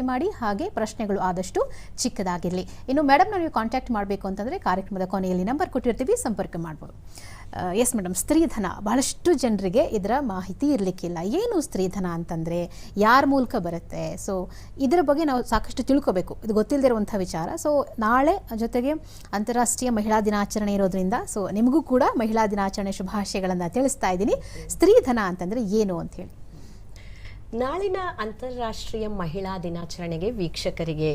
ಮಾಡಿ ಹಾಗೆ ಪ್ರಶ್ನೆಗಳು ಆದಷ್ಟು ಚಿಕ್ಕದಾಗಿರಲಿ. ಇನ್ನು ಮೇಡಮ್ ನೀವು ಕಾಂಟ್ಯಾಕ್ಟ್ ಮಾಡಬೇಕು ಅಂತಂದರೆ ಕಾರ್ಯಕ್ರಮದ ಕೊನೆಯಲ್ಲಿ ನಂಬರ್ ಕೊಟ್ಟಿರ್ತೀವಿ, ಸಂಪರ್ಕ ಮಾಡ್ಬೋದು. ಎಸ್ ಮೇಡಮ್, ಸ್ತ್ರೀಧನ ಬಹಳಷ್ಟು ಜನರಿಗೆ ಇದರ ಮಾಹಿತಿ ಇರಲಿಕ್ಕಿಲ್ಲ. ಏನು ಸ್ತ್ರೀಧನ ಅಂತಂದರೆ ಯಾರ ಮೂಲಕ ಬರುತ್ತೆ? ಸೊ ಇದರ ಬಗ್ಗೆ ನಾವು ಸಾಕಷ್ಟು ತಿಳ್ಕೋಬೇಕು, ಇದು ಗೊತ್ತಿಲ್ಲದಿರುವಂಥ ವಿಚಾರ. ಸೊ ನಾಳೆ ಜೊತೆಗೆ ಅಂತಾರಾಷ್ಟ್ರೀಯ ಮಹಿಳಾ ದಿನಾಚರಣೆ ಇರೋದ್ರಿಂದ ಸೊ ನಿಮಗೂ ಕೂಡ ಮಹಿಳಾ ದಿನಾಚರಣೆ ಶುಭಾಶಯಗಳನ್ನು ತಿಳಿಸ್ತಾ ಇದ್ದೀನಿ. ಸ್ತ್ರೀಧನ ಅಂತಂದರೆ ಏನು ಅಂತ ಹೇಳಿ. ನಾಳಿನ ಅಂತಾರಾಷ್ಟ್ರೀಯ ಮಹಿಳಾ ದಿನಾಚರಣೆಗೆ ವೀಕ್ಷಕರಿಗೆ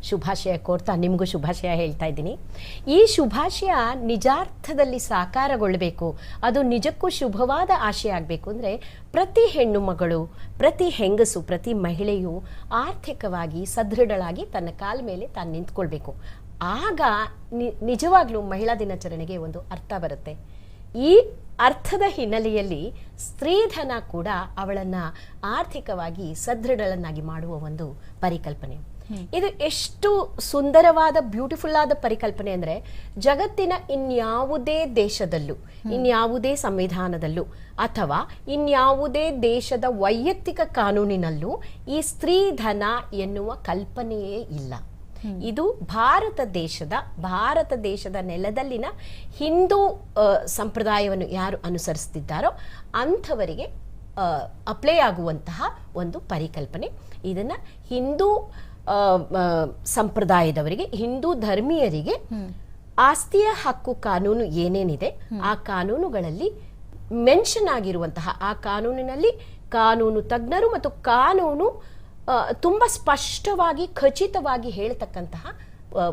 ಶುಭಾಶಯ ಕೋರ್ತಾ ನಿಮಗೂ ಶುಭಾಶಯ ಹೇಳ್ತಾ ಇದ್ದೀನಿ. ಈ ಶುಭಾಶಯ ನಿಜಾರ್ಥದಲ್ಲಿ ಸಾಕಾರಗೊಳ್ಳಬೇಕು, ಅದು ನಿಜಕ್ಕೂ ಶುಭವಾದ ಆಶಯ ಆಗಬೇಕು ಅಂದರೆ ಪ್ರತಿ ಹೆಣ್ಣು ಮಗಳು, ಪ್ರತಿ ಹೆಂಗಸು, ಪ್ರತಿ ಮಹಿಳೆಯು ಆರ್ಥಿಕವಾಗಿ ಸದೃಢಳಾಗಿ ತನ್ನ ಕಾಲ ಮೇಲೆ ತಾನು ನಿಂತ್ಕೊಳ್ಬೇಕು. ಆಗ ನಿಜವಾಗ್ಲೂ ಮಹಿಳಾ ದಿನಾಚರಣೆಗೆ ಒಂದು ಅರ್ಥ ಬರುತ್ತೆ. ಈ ಅರ್ಥದ ಹಿನ್ನೆಲೆಯಲ್ಲಿ ಸ್ತ್ರೀಧನ ಕೂಡ ಅವಳನ್ನು ಆರ್ಥಿಕವಾಗಿ ಸದೃಢಳನ್ನಾಗಿ ಮಾಡುವ ಒಂದು ಪರಿಕಲ್ಪನೆ. ಇದು ಎಷ್ಟು ಸುಂದರವಾದ ಬ್ಯೂಟಿಫುಲ್ ಆದ ಪರಿಕಲ್ಪನೆ ಅಂದರೆ ಜಗತ್ತಿನ ಇನ್ಯಾವುದೇ ದೇಶದಲ್ಲೂ, ಇನ್ಯಾವುದೇ ಸಂವಿಧಾನದಲ್ಲೂ ಅಥವಾ ಇನ್ಯಾವುದೇ ದೇಶದ ವೈಯಕ್ತಿಕ ಕಾನೂನಿನಲ್ಲೂ ಈ ಸ್ತ್ರೀಧನ ಎನ್ನುವ ಕಲ್ಪನೆಯೇ ಇಲ್ಲ. ಇದು ಭಾರತ ದೇಶದ ನೆಲದಲ್ಲಿನ ಹಿಂದೂ ಸಂಪ್ರದಾಯವನ್ನು ಯಾರು ಅನುಸರಿಸ್ತಿದ್ದಾರೋ ಅಂಥವರಿಗೆ ಅಪ್ಲೈ ಆಗುವಂತಹ ಒಂದು ಪರಿಕಲ್ಪನೆ. ಇದನ್ನು ಹಿಂದೂ ಸಂಪ್ರದಾಯದವರಿಗೆ, ಹಿಂದೂ ಧರ್ಮೀಯರಿಗೆ ಆಸ್ತಿಯ ಹಕ್ಕು ಕಾನೂನು ಏನೇನಿದೆ ಆ ಕಾನೂನುಗಳಲ್ಲಿ ಮೆನ್ಷನ್ ಆಗಿರುವಂತಹ, ಆ ಕಾನೂನಿನಲ್ಲಿ ಕಾನೂನು ತಜ್ಞರು ಮತ್ತು ಕಾನೂನು ತುಂಬ ಸ್ಪಷ್ಟವಾಗಿ ಖಚಿತವಾಗಿ ಹೇಳ್ತಕ್ಕಂತಹ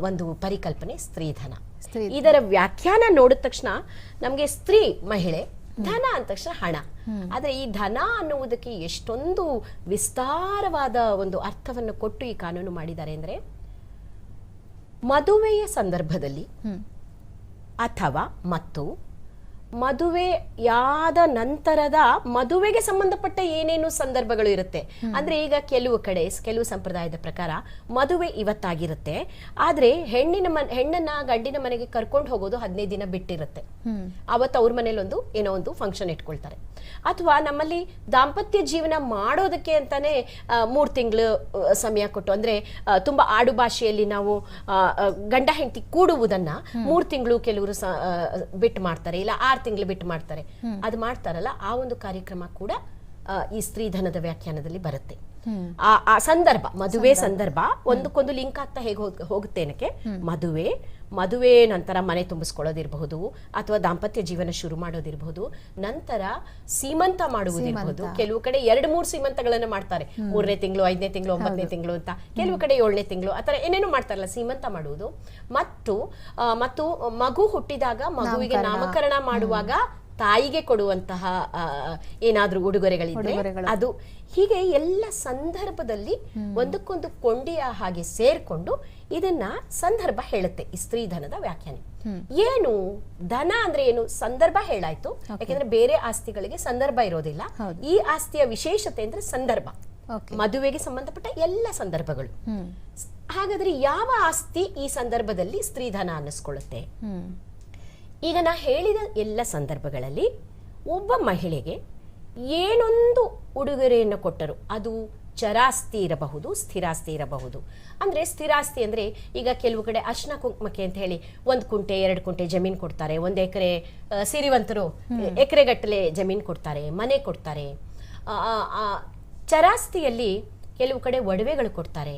ಒಂದು ಪರಿಕಲ್ಪನೆ ಸ್ತ್ರೀಧನ. ಇದರ ವ್ಯಾಖ್ಯಾನ ನೋಡಿದ ತಕ್ಷಣ ನಮಗೆ ಸ್ತ್ರೀ ಮಹಿಳೆ, ಧನ ಅಂದ ತಕ್ಷಣ ಹಣ. ಆದರೆ ಈ ಧನ ಅನ್ನುವುದಕ್ಕೆ ಎಷ್ಟೊಂದು ವಿಸ್ತಾರವಾದ ಒಂದು ಅರ್ಥವನ್ನು ಕೊಟ್ಟು ಈ ಕಾನೂನು ಮಾಡಿದ್ದಾರೆ ಅಂದರೆ, ಮದುವೆಯ ಸಂದರ್ಭದಲ್ಲಿ ಅಥವಾ ಮತ್ತು ಮದುವೆಯಾದ ನಂತರದ ಮದುವೆಗೆ ಸಂಬಂಧಪಟ್ಟ ಏನೇನು ಸಂದರ್ಭಗಳು ಇರುತ್ತೆ ಅಂದ್ರೆ, ಈಗ ಕೆಲವು ಸಂಪ್ರದಾಯದ ಪ್ರಕಾರ ಮದುವೆ ಇವತ್ತಾಗಿರುತ್ತೆ, ಆದ್ರೆ ಹೆಣ್ಣನ್ನ ಗಂಡಿನ ಮನೆಗೆ ಕರ್ಕೊಂಡು ಹೋಗೋದು 15 ದಿನ ಬಿಟ್ಟಿರುತ್ತೆ. ಅವತ್ತು ಅವ್ರ ಮನೇಲಿ ಏನೋ ಒಂದು ಫಂಕ್ಷನ್ ಇಟ್ಕೊಳ್ತಾರೆ. ಅಥವಾ ನಮ್ಮಲ್ಲಿ ದಾಂಪತ್ಯ ಜೀವನ ಮಾಡೋದಕ್ಕೆ ಅಂತಾನೆ 3 ತಿಂಗಳು ಸಮಯ ಕೊಟ್ಟು, ಅಂದ್ರೆ ತುಂಬಾ ಆಡು ಭಾಷೆಯಲ್ಲಿ ನಾವು ಗಂಡ ಹೆಂಡತಿ ಕೂಡುವುದನ್ನ 3 ತಿಂಗಳು ಕೆಲವರು ಬಿಟ್ಟು ಮಾಡ್ತಾರೆ, ಇಲ್ಲ 6 ತಿಂಗಳು ಬಿಟ್ಟು ಮಾಡ್ತಾರೆ. ಅದು ಮಾಡ್ತಾರಲ್ಲ, ಆ ಒಂದು ಕಾರ್ಯಕ್ರಮ ಕೂಡ ಈ ಸ್ತ್ರೀಧನದ ವ್ಯಾಖ್ಯಾನದಲ್ಲಿ ಬರುತ್ತೆ. ಆ ಸಂದರ್ಭ, ಮದುವೆ ಸಂದರ್ಭ ಒಂದಕ್ಕೊಂದು ಲಿಂಕ್ ಆಗ್ತಾ ಹೇಗೆ ಹೋಗುತ್ತೇನಕ್ಕೆ, ಮದುವೆ ನಂತರ ಮನೆ ತುಂಬಿಸ್ಕೊಳ್ಳೋದಿರಬಹುದು, ಅಥವಾ ದಾಂಪತ್ಯ ಜೀವನ ಶುರು ಮಾಡೋದಿರಬಹುದು, ನಂತರ ಸೀಮಂತ ಮಾಡುವುದಿರಬಹುದು. ಕೆಲವು ಕಡೆ 2-3 ಸೀಮಂತಗಳನ್ನ ಮಾಡ್ತಾರೆ, 3ನೇ ತಿಂಗಳು, 5ನೇ ತಿಂಗಳು, 9ನೇ ತಿಂಗಳು ಅಂತ. ಕೆಲವು ಕಡೆ 7ನೇ ತಿಂಗಳು, ಆತರ ಏನೇನೋ ಮಾಡ್ತಾರಲ್ಲ ಸೀಮಂತ ಮಾಡುವುದು. ಮತ್ತು ಮಗು ಹುಟ್ಟಿದಾಗ ಮಗುವಿಗೆ ನಾಮಕರಣ ಮಾಡುವಾಗ ತಾಯಿಗೆ ಕೊಡುವಂತಹ ಏನಾದ್ರೂ ಉಡುಗೊರೆಗಳಿದ್ರೆ ಅದು. ಹೀಗೆ ಎಲ್ಲ ಸಂದರ್ಭದಲ್ಲಿ ಒಂದಕ್ಕೊಂದು ಕೊಂಡಿಯ ಹಾಗೆ ಸೇರ್ಕೊಂಡು ಇದನ್ನ ಸಂದರ್ಭ ಹೇಳುತ್ತೆ ಈ ಸ್ತ್ರೀಧನದ ವ್ಯಾಖ್ಯಾನ. ಏನು ಧನ ಅಂದ್ರೆ ಏನು? ಸಂದರ್ಭ ಹೇಳಾಯ್ತು, ಯಾಕೆಂದ್ರೆ ಬೇರೆ ಆಸ್ತಿಗಳಿಗೆ ಸಂದರ್ಭ ಇರೋದಿಲ್ಲ. ಈ ಆಸ್ತಿಯ ವಿಶೇಷತೆ ಅಂದ್ರೆ ಸಂದರ್ಭ, ಮದುವೆಗೆ ಸಂಬಂಧಪಟ್ಟ ಎಲ್ಲ ಸಂದರ್ಭಗಳು. ಹಾಗಾದ್ರೆ ಯಾವ ಆಸ್ತಿ ಈ ಸಂದರ್ಭದಲ್ಲಿ ಸ್ತ್ರೀಧನ ಅನ್ನಿಸ್ಕೊಳ್ಳುತ್ತೆ? ಈಗ ನಾ ಹೇಳಿದ ಎಲ್ಲ ಸಂದರ್ಭಗಳಲ್ಲಿ ಒಬ್ಬ ಮಹಿಳೆಗೆ ಏನೊಂದು ಉಡುಗೊರೆಯನ್ನು ಕೊಟ್ಟರು, ಅದು ಚರಾಸ್ತಿ ಇರಬಹುದು, ಸ್ಥಿರಾಸ್ತಿ ಇರಬಹುದು. ಅಂದ್ರೆ ಸ್ಥಿರಾಸ್ತಿ ಅಂದ್ರೆ, ಈಗ ಕೆಲವು ಕಡೆ ಅರ್ಶನ ಕುಂಕುಮಕ್ಕೆ ಅಂತ ಹೇಳಿ 1 ಕುಂಟೆ 2 ಕುಂಟೆ ಜಮೀನು ಕೊಡ್ತಾರೆ, 1 ಎಕರೆ, ಸಿರಿವಂತರು ಎಕರೆಗಟ್ಟಲೆ ಜಮೀನು ಕೊಡ್ತಾರೆ, ಮನೆ ಕೊಡ್ತಾರೆ. ಚರಾಸ್ತಿಯಲ್ಲಿ ಕೆಲವು ಕಡೆ ಒಡವೆಗಳು ಕೊಡ್ತಾರೆ,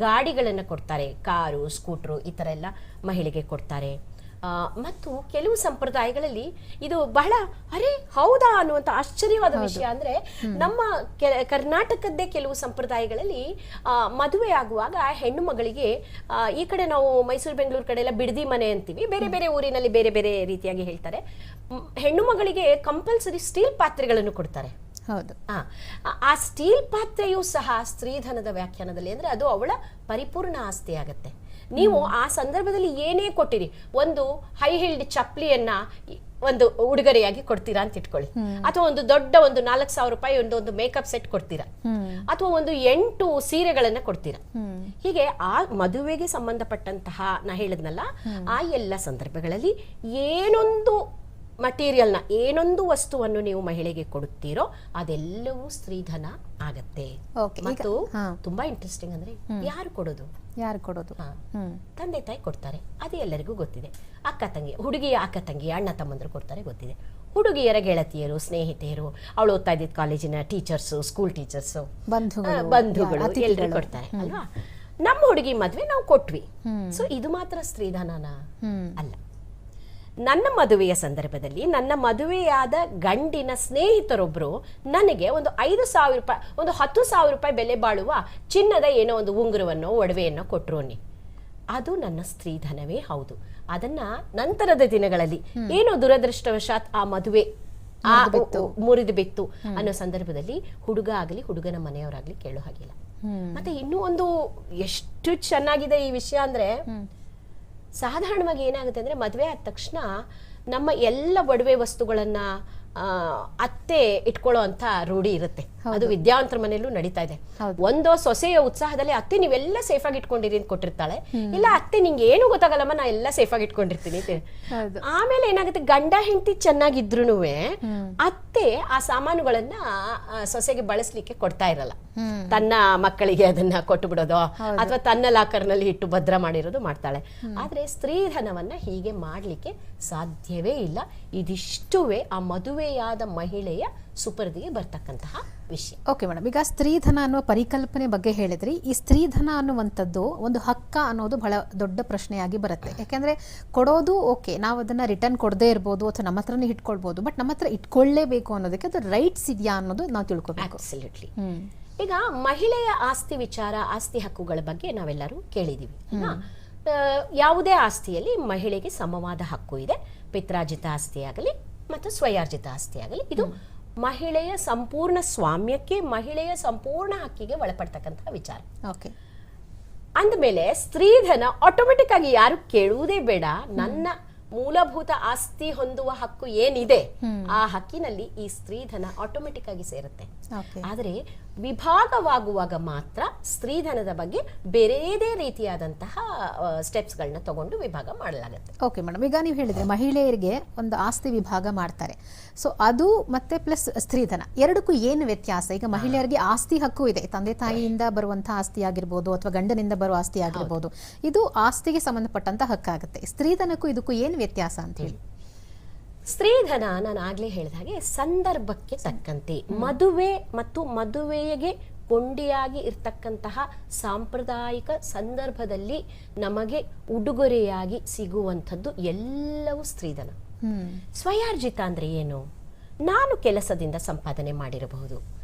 ಗಾಡಿಗಳನ್ನು ಕೊಡ್ತಾರೆ, ಕಾರು, ಸ್ಕೂಟ್ರು ಈ ಥರ ಎಲ್ಲ ಮಹಿಳೆಗೆ ಕೊಡ್ತಾರೆ. ಮತ್ತು ಕೆಲವು ಸಂಪ್ರದಾಯಗಳಲ್ಲಿ ಇದು ಬಹಳ ಹೌದಾ ಅನ್ನುವಂಥ ಆಶ್ಚರ್ಯವಾದ ವಿಷಯ. ಅಂದ್ರೆ ನಮ್ಮ ಕರ್ನಾಟಕದ್ದೇ ಕೆಲವು ಸಂಪ್ರದಾಯಗಳಲ್ಲಿ ಮದುವೆ ಆಗುವಾಗ ಹೆಣ್ಣು ಮಗಳಿಗೆ, ಈ ಕಡೆ ನಾವು ಮೈಸೂರು ಬೆಂಗಳೂರು ಕಡೆ ಎಲ್ಲ ಬಿಡದಿ ಮನೆ ಅಂತೀವಿ, ಬೇರೆ ಬೇರೆ ಊರಿನಲ್ಲಿ ಬೇರೆ ಬೇರೆ ರೀತಿಯಾಗಿ ಹೇಳ್ತಾರೆ. ಹೆಣ್ಣು ಮಗಳಿಗೆ ಕಂಪಲ್ಸರಿ ಸ್ಟೀಲ್ ಪಾತ್ರೆಗಳನ್ನು ಕೊಡ್ತಾರೆ. ಹೌದು. ಆ ಸ್ಟೀಲ್ ಪಾತ್ರೆಯೂ ಸಹ ಸ್ತ್ರೀಧನದ ವ್ಯಾಖ್ಯಾನದಲ್ಲಿ ಅಂದ್ರೆ ಅದು ಅವಳ ಪರಿಪೂರ್ಣ ಆಸ್ತಿ ಆಗತ್ತೆ. ನೀವು ಆ ಸಂದರ್ಭದಲ್ಲಿ ಏನೇ ಕೊಟ್ಟಿರಿ, ಒಂದು ಹೈ ಹಿಲ್ಡ್ ಚಪ್ಪಲಿಯನ್ನ ಒಂದು ಉಡುಗೊರೆಯಾಗಿ ಕೊಡ್ತೀರಾ ಅಂತ ಇಟ್ಕೊಳ್ಳಿ, ಅಥವಾ ಒಂದು ದೊಡ್ಡ 4,000 ರೂಪಾಯಿ ಒಂದು ಮೇಕಪ್ ಸೆಟ್ ಕೊಡ್ತೀರಾ, ಅಥವಾ 8 ಸೀರೆಗಳನ್ನ ಕೊಡ್ತೀರಾ. ಹೀಗೆ ಆ ಮದುವೆಗೆ ಸಂಬಂಧಪಟ್ಟಂತಹ ನಾ ಹೇಳಿದ್ನಲ್ಲ, ಆ ಎಲ್ಲ ಸಂದರ್ಭಗಳಲ್ಲಿ ಏನೊಂದು ಮಟೀರಿಯಲ್ನ ಏನೊಂದು ವಸ್ತುವನ್ನು ನೀವು ಮಹಿಳೆಗೆ ಕೊಡುತ್ತೀರೋ ಅದೆಲ್ಲವೂ ಸ್ತ್ರೀಧನ ಆಗತ್ತೆ. Okay, ಮತ್ತು ತುಂಬಾ ಇಂಟ್ರೆಸ್ಟಿಂಗ್ ಅಂದ್ರೆ ಯಾರು ಕೊಡೋದು? ಯಾರು ಕೊಡೋದು? ತಂದೆ ತಾಯಿ ಕೊಡ್ತಾರೆ, ಅದು ಎಲ್ಲರಿಗೂ ಗೊತ್ತಿದೆ. ಅಕ್ಕ ತಂಗಿ, ಹುಡುಗಿಯ ಅಕ್ಕ ತಂಗಿ ಅಣ್ಣ ತಮ್ಮಂದ್ರು ಕೊಡ್ತಾರೆ, ಗೊತ್ತಿದೆ. ಹುಡುಗಿಯರ ಗೆಳತಿಯರು, ಸ್ನೇಹಿತೆಯರು, ಅವಳು ಓದ್ತಾ ಇದ್ದಿದ್ದ ಕಾಲೇಜಿನ ಟೀಚರ್ಸು, ಸ್ಕೂಲ್ ಟೀಚರ್ಸು, ಬಂಧುಗಳು ಎಲ್ಲರೂ ಕೊಡ್ತಾರೆ ಅಲ್ವಾ. ನಮ್ಮ ಹುಡುಗಿ ಮದ್ವೆ ನಾವು ಕೊಟ್ವಿ, ಸೊ ಇದು ಮಾತ್ರ ಸ್ತ್ರೀಧನನ ಅಲ್ಲ. ನನ್ನ ಮದುವೆಯ ಸಂದರ್ಭದಲ್ಲಿ ನನ್ನ ಮದುವೆಯಾದ ಗಂಡಿನ ಸ್ನೇಹಿತರೊಬ್ರು ನನಗೆ ಒಂದು 5,000 ರೂಪಾಯಿ, ಒಂದು 10,000 ರೂಪಾಯಿ ಬೆಲೆ ಬಾಳುವ ಚಿನ್ನದ ಏನೋ ಒಂದು ಉಂಗುರವನ್ನು ಒಡವೆಯನ್ನು ಕೊಟ್ರು ಅನ್ನಿ, ಅದು ನನ್ನ ಸ್ತ್ರೀಧನವೇ ಹೌದು. ಅದನ್ನ ನಂತರದ ದಿನಗಳಲ್ಲಿ ಏನೋ ದುರದೃಷ್ಟವಶಾತ್ ಆ ಮದುವೆ ಮುರಿದು ಬಿತ್ತು ಅನ್ನೋ ಸಂದರ್ಭದಲ್ಲಿ ಹುಡುಗ ಆಗಲಿ ಹುಡುಗನ ಮನೆಯವರಾಗ್ಲಿ ಕೇಳೋ ಹಾಗಿಲ್ಲ. ಮತ್ತೆ ಇನ್ನೂ ಒಂದು ಎಷ್ಟು ಚೆನ್ನಾಗಿದೆ ಈ ವಿಷಯ ಅಂದ್ರೆ, ಸಾಧಾರಣವಾಗಿ ಏನಾಗುತ್ತೆ ಅಂದ್ರೆ ಮದುವೆ ಆದ ತಕ್ಷಣ ನಮ್ಮ ಎಲ್ಲ ಒಡವೆ ವಸ್ತುಗಳನ್ನ ಅತ್ತೆ ಇಟ್ಕೊಳ್ಳೋ ಅಂತ ರೂಢಿ ಇರುತ್ತೆ. ಅದು ವಿದ್ಯಾವಂತರ ಮನೆಯಲ್ಲೂ ನಡೀತಾ ಇದೆ. ಒಂದು ಸೊಸೆಯ ಉತ್ಸಾಹದಲ್ಲಿ ಅತ್ತೆ ನೀವೆಲ್ಲ ಸೇಫ್ ಆಗಿ ಇಟ್ಕೊಂಡಿರಿ ಅಂತ ಕೊಟ್ಟಿರ್ತಾಳೆ, ಇಲ್ಲ ಅತ್ತೆ ನಿಂಗೆ ಏನು ಗೊತ್ತಾಗಲ್ಲಮ್ಮ ನಾ ಎಲ್ಲ ಸೇಫ್ ಆಗಿ ಇಟ್ಕೊಂಡಿರ್ತೀನಿ. ಆಮೇಲೆ ಏನಾಗುತ್ತೆ, ಗಂಡ ಹೆಂಡತಿ ಚೆನ್ನಾಗಿದ್ರು ಅತ್ತೆ ಆ ಸಾಮಾನುಗಳನ್ನ ಸೊಸೆಗೆ ಬಳಸ್ಲಿಕ್ಕೆ ಕೊಡ್ತಾ ಇರಲ್ಲ. ತನ್ನ ಮಕ್ಕಳಿಗೆ ಅದನ್ನ ಕೊಟ್ಟು ಬಿಡೋದು ಅಥವಾ ತನ್ನ ಲಾಕರ್ನಲ್ಲಿ ಇಟ್ಟು ಭದ್ರ ಮಾಡಿರೋದು ಮಾಡ್ತಾಳೆ. ಆದ್ರೆ ಸ್ತ್ರೀಧನವನ್ನ ಹೀಗೆ ಮಾಡ್ಲಿಕ್ಕೆ ಸಾಧ್ಯವೇ ಇಲ್ಲ. ಇದಿಷ್ಟುವೇ ಆ ಮದುವೆಯಾದ ಮಹಿಳೆಯ ಸುಪರ್ದಿಗೆ ಬರ್ತಕ್ಕಂತಹ ವಿಷಯ. ಓಕೆ ಮೇಡಮ್, ಈಗ ಸ್ತ್ರೀಧನ ಅನ್ನುವ ಪರಿಕಲ್ಪನೆ ಬಗ್ಗೆ ಹೇಳಿದ್ರಿ. ಈ ಸ್ತ್ರೀಧನ ಅನ್ನುವಂಥದ್ದು ಒಂದು ಹಕ್ಕ ಅನ್ನೋದು ಬಹಳ ದೊಡ್ಡ ಪ್ರಶ್ನೆಯಾಗಿ ಬರುತ್ತೆ. ಯಾಕೆಂದ್ರೆ ಕೊಡೋದು ಓಕೆ, ನಾವು ಅದನ್ನ ರಿಟರ್ನ್ ಕೊಡದೇ ಇರ್ಬೋದು ಅಥವಾ ನಮ್ಮ ಹತ್ರನೇ ಇಟ್ಕೊಳ್ಬಹುದು, ಬಟ್ ನಮ್ಮ ಹತ್ರ ಇಟ್ಕೊಳ್ಳೇಬೇಕು ಅನ್ನೋದಕ್ಕೆ ಅದು ರೈಟ್ಸ್ ಇದೆಯಾ ಅನ್ನೋದು ನಾವು ತಿಳ್ಕೊಬೇಕು. ಅಬ್ಸಲ್ಯೂಟ್ಲಿ. ಈಗ ಮಹಿಳೆಯ ಆಸ್ತಿ ವಿಚಾರ, ಆಸ್ತಿ ಹಕ್ಕುಗಳ ಬಗ್ಗೆ ನಾವೆಲ್ಲರೂ ಕೇಳಿದೀವಿ. ಯಾವುದೇ ಆಸ್ತಿಯಲ್ಲಿ ಮಹಿಳೆಗೆ ಸಮವಾದ ಹಕ್ಕು ಇದೆ. ಪಿತ್ರಾರ್ಜಿತ ಆಸ್ತಿ ಆಗಲಿ ಮತ್ತು ಸ್ವಯಾರ್ಜಿತ ಆಸ್ತಿ ಆಗಲಿ, ಇದು ಮಹಿಳೆಯ ಸಂಪೂರ್ಣ ಸ್ವಾಮ್ಯಕ್ಕೆ, ಮಹಿಳೆಯ ಸಂಪೂರ್ಣ ಹಕ್ಕಿಗೆ ಒಳಪಡ್ತಕ್ಕಂತಹ ವಿಚಾರ. ಓಕೆ, ಅಂದಮೇಲೆ ಸ್ತ್ರೀಧನ ಆಟೋಮೆಟಿಕ್ ಆಗಿ ಯಾರು ಕೇಳುವುದೇ ಬೇಡ. ನನ್ನ ಮೂಲಭೂತ ಆಸ್ತಿ ಹೊಂದುವ ಹಕ್ಕು ಏನಿದೆ ಆ ಹಕ್ಕಿನಲ್ಲಿ ಈ ಸ್ತ್ರೀಧನ ಆಟೋಮೆಟಿಕ್ ಆಗಿ ಸೇರುತ್ತೆ. ಆದರೆ ವಿಭಾಗವಾಗುವಾಗ ಮಾತ್ರ ಸ್ತ್ರೀಧನದ ಬಗ್ಗೆ ಬೇರೆದೇ ರೀತಿಯಾದಂತಹ ಸ್ಟೆಪ್ಸ್ ಗಳನ್ನ ತಗೊಂಡು ವಿಭಾಗ ಮಾಡಲಾಗುತ್ತೆ. ಓಕೆ ಮೇಡಮ್, ಈಗ ನೀವು ಹೇಳಿದ್ರೆ ಮಹಿಳೆಯರಿಗೆ ಒಂದು ಆಸ್ತಿ ವಿಭಾಗ ಮಾಡ್ತಾರೆ, ಸೊ ಅದು ಮತ್ತೆ ಪ್ಲಸ್ ಸ್ತ್ರೀಧನ ಎರಡಕ್ಕೂ ಏನು ವ್ಯತ್ಯಾಸ? ಈಗ ಮಹಿಳೆಯರಿಗೆ ಆಸ್ತಿ ಹಕ್ಕು ಇದೆ, ತಂದೆ ತಾಯಿಯಿಂದ ಬರುವಂತಹ ಆಸ್ತಿ ಆಗಿರ್ಬೋದು ಅಥವಾ ಗಂಡನಿಂದ ಬರುವ ಆಸ್ತಿ ಆಗಿರ್ಬೋದು, ಇದು ಆಸ್ತಿಗೆ ಸಂಬಂಧಪಟ್ಟಂತ ಹಕ್ಕಾಗುತ್ತೆ. ಸ್ತ್ರೀಧನಕ್ಕೂ ಇದಕ್ಕೂ ಏನು ವ್ಯತ್ಯಾಸ ಅಂತ ಹೇಳಿ? ಸ್ತ್ರೀಧನ ನಾನು ಆಗ್ಲೇ ಹೇಳಿದ ಹಾಗೆ ಸಂದರ್ಭಕ್ಕೆ ತಕ್ಕಂತೆ ಮದುವೆ ಮತ್ತು ಮದುವೆಗೆ ಕೊಂಡಿಯಾಗಿ ಇರ್ತಕ್ಕಂತಹ ಸಾಂಪ್ರದಾಯಿಕ ಸಂದರ್ಭದಲ್ಲಿ ನಮಗೆ ಉಡುಗೊರೆಯಾಗಿ ಸಿಗುವಂಥದ್ದು ಎಲ್ಲವೂ ಸ್ತ್ರೀಧನ. ಸ್ವಯಾರ್ಜಿತ ಅಂದ್ರೆ ಏನು? ನಾನು ಕೆಲಸದಿಂದ ಸಂಪಾದನೆ ಮಾಡಿರಬಹುದು,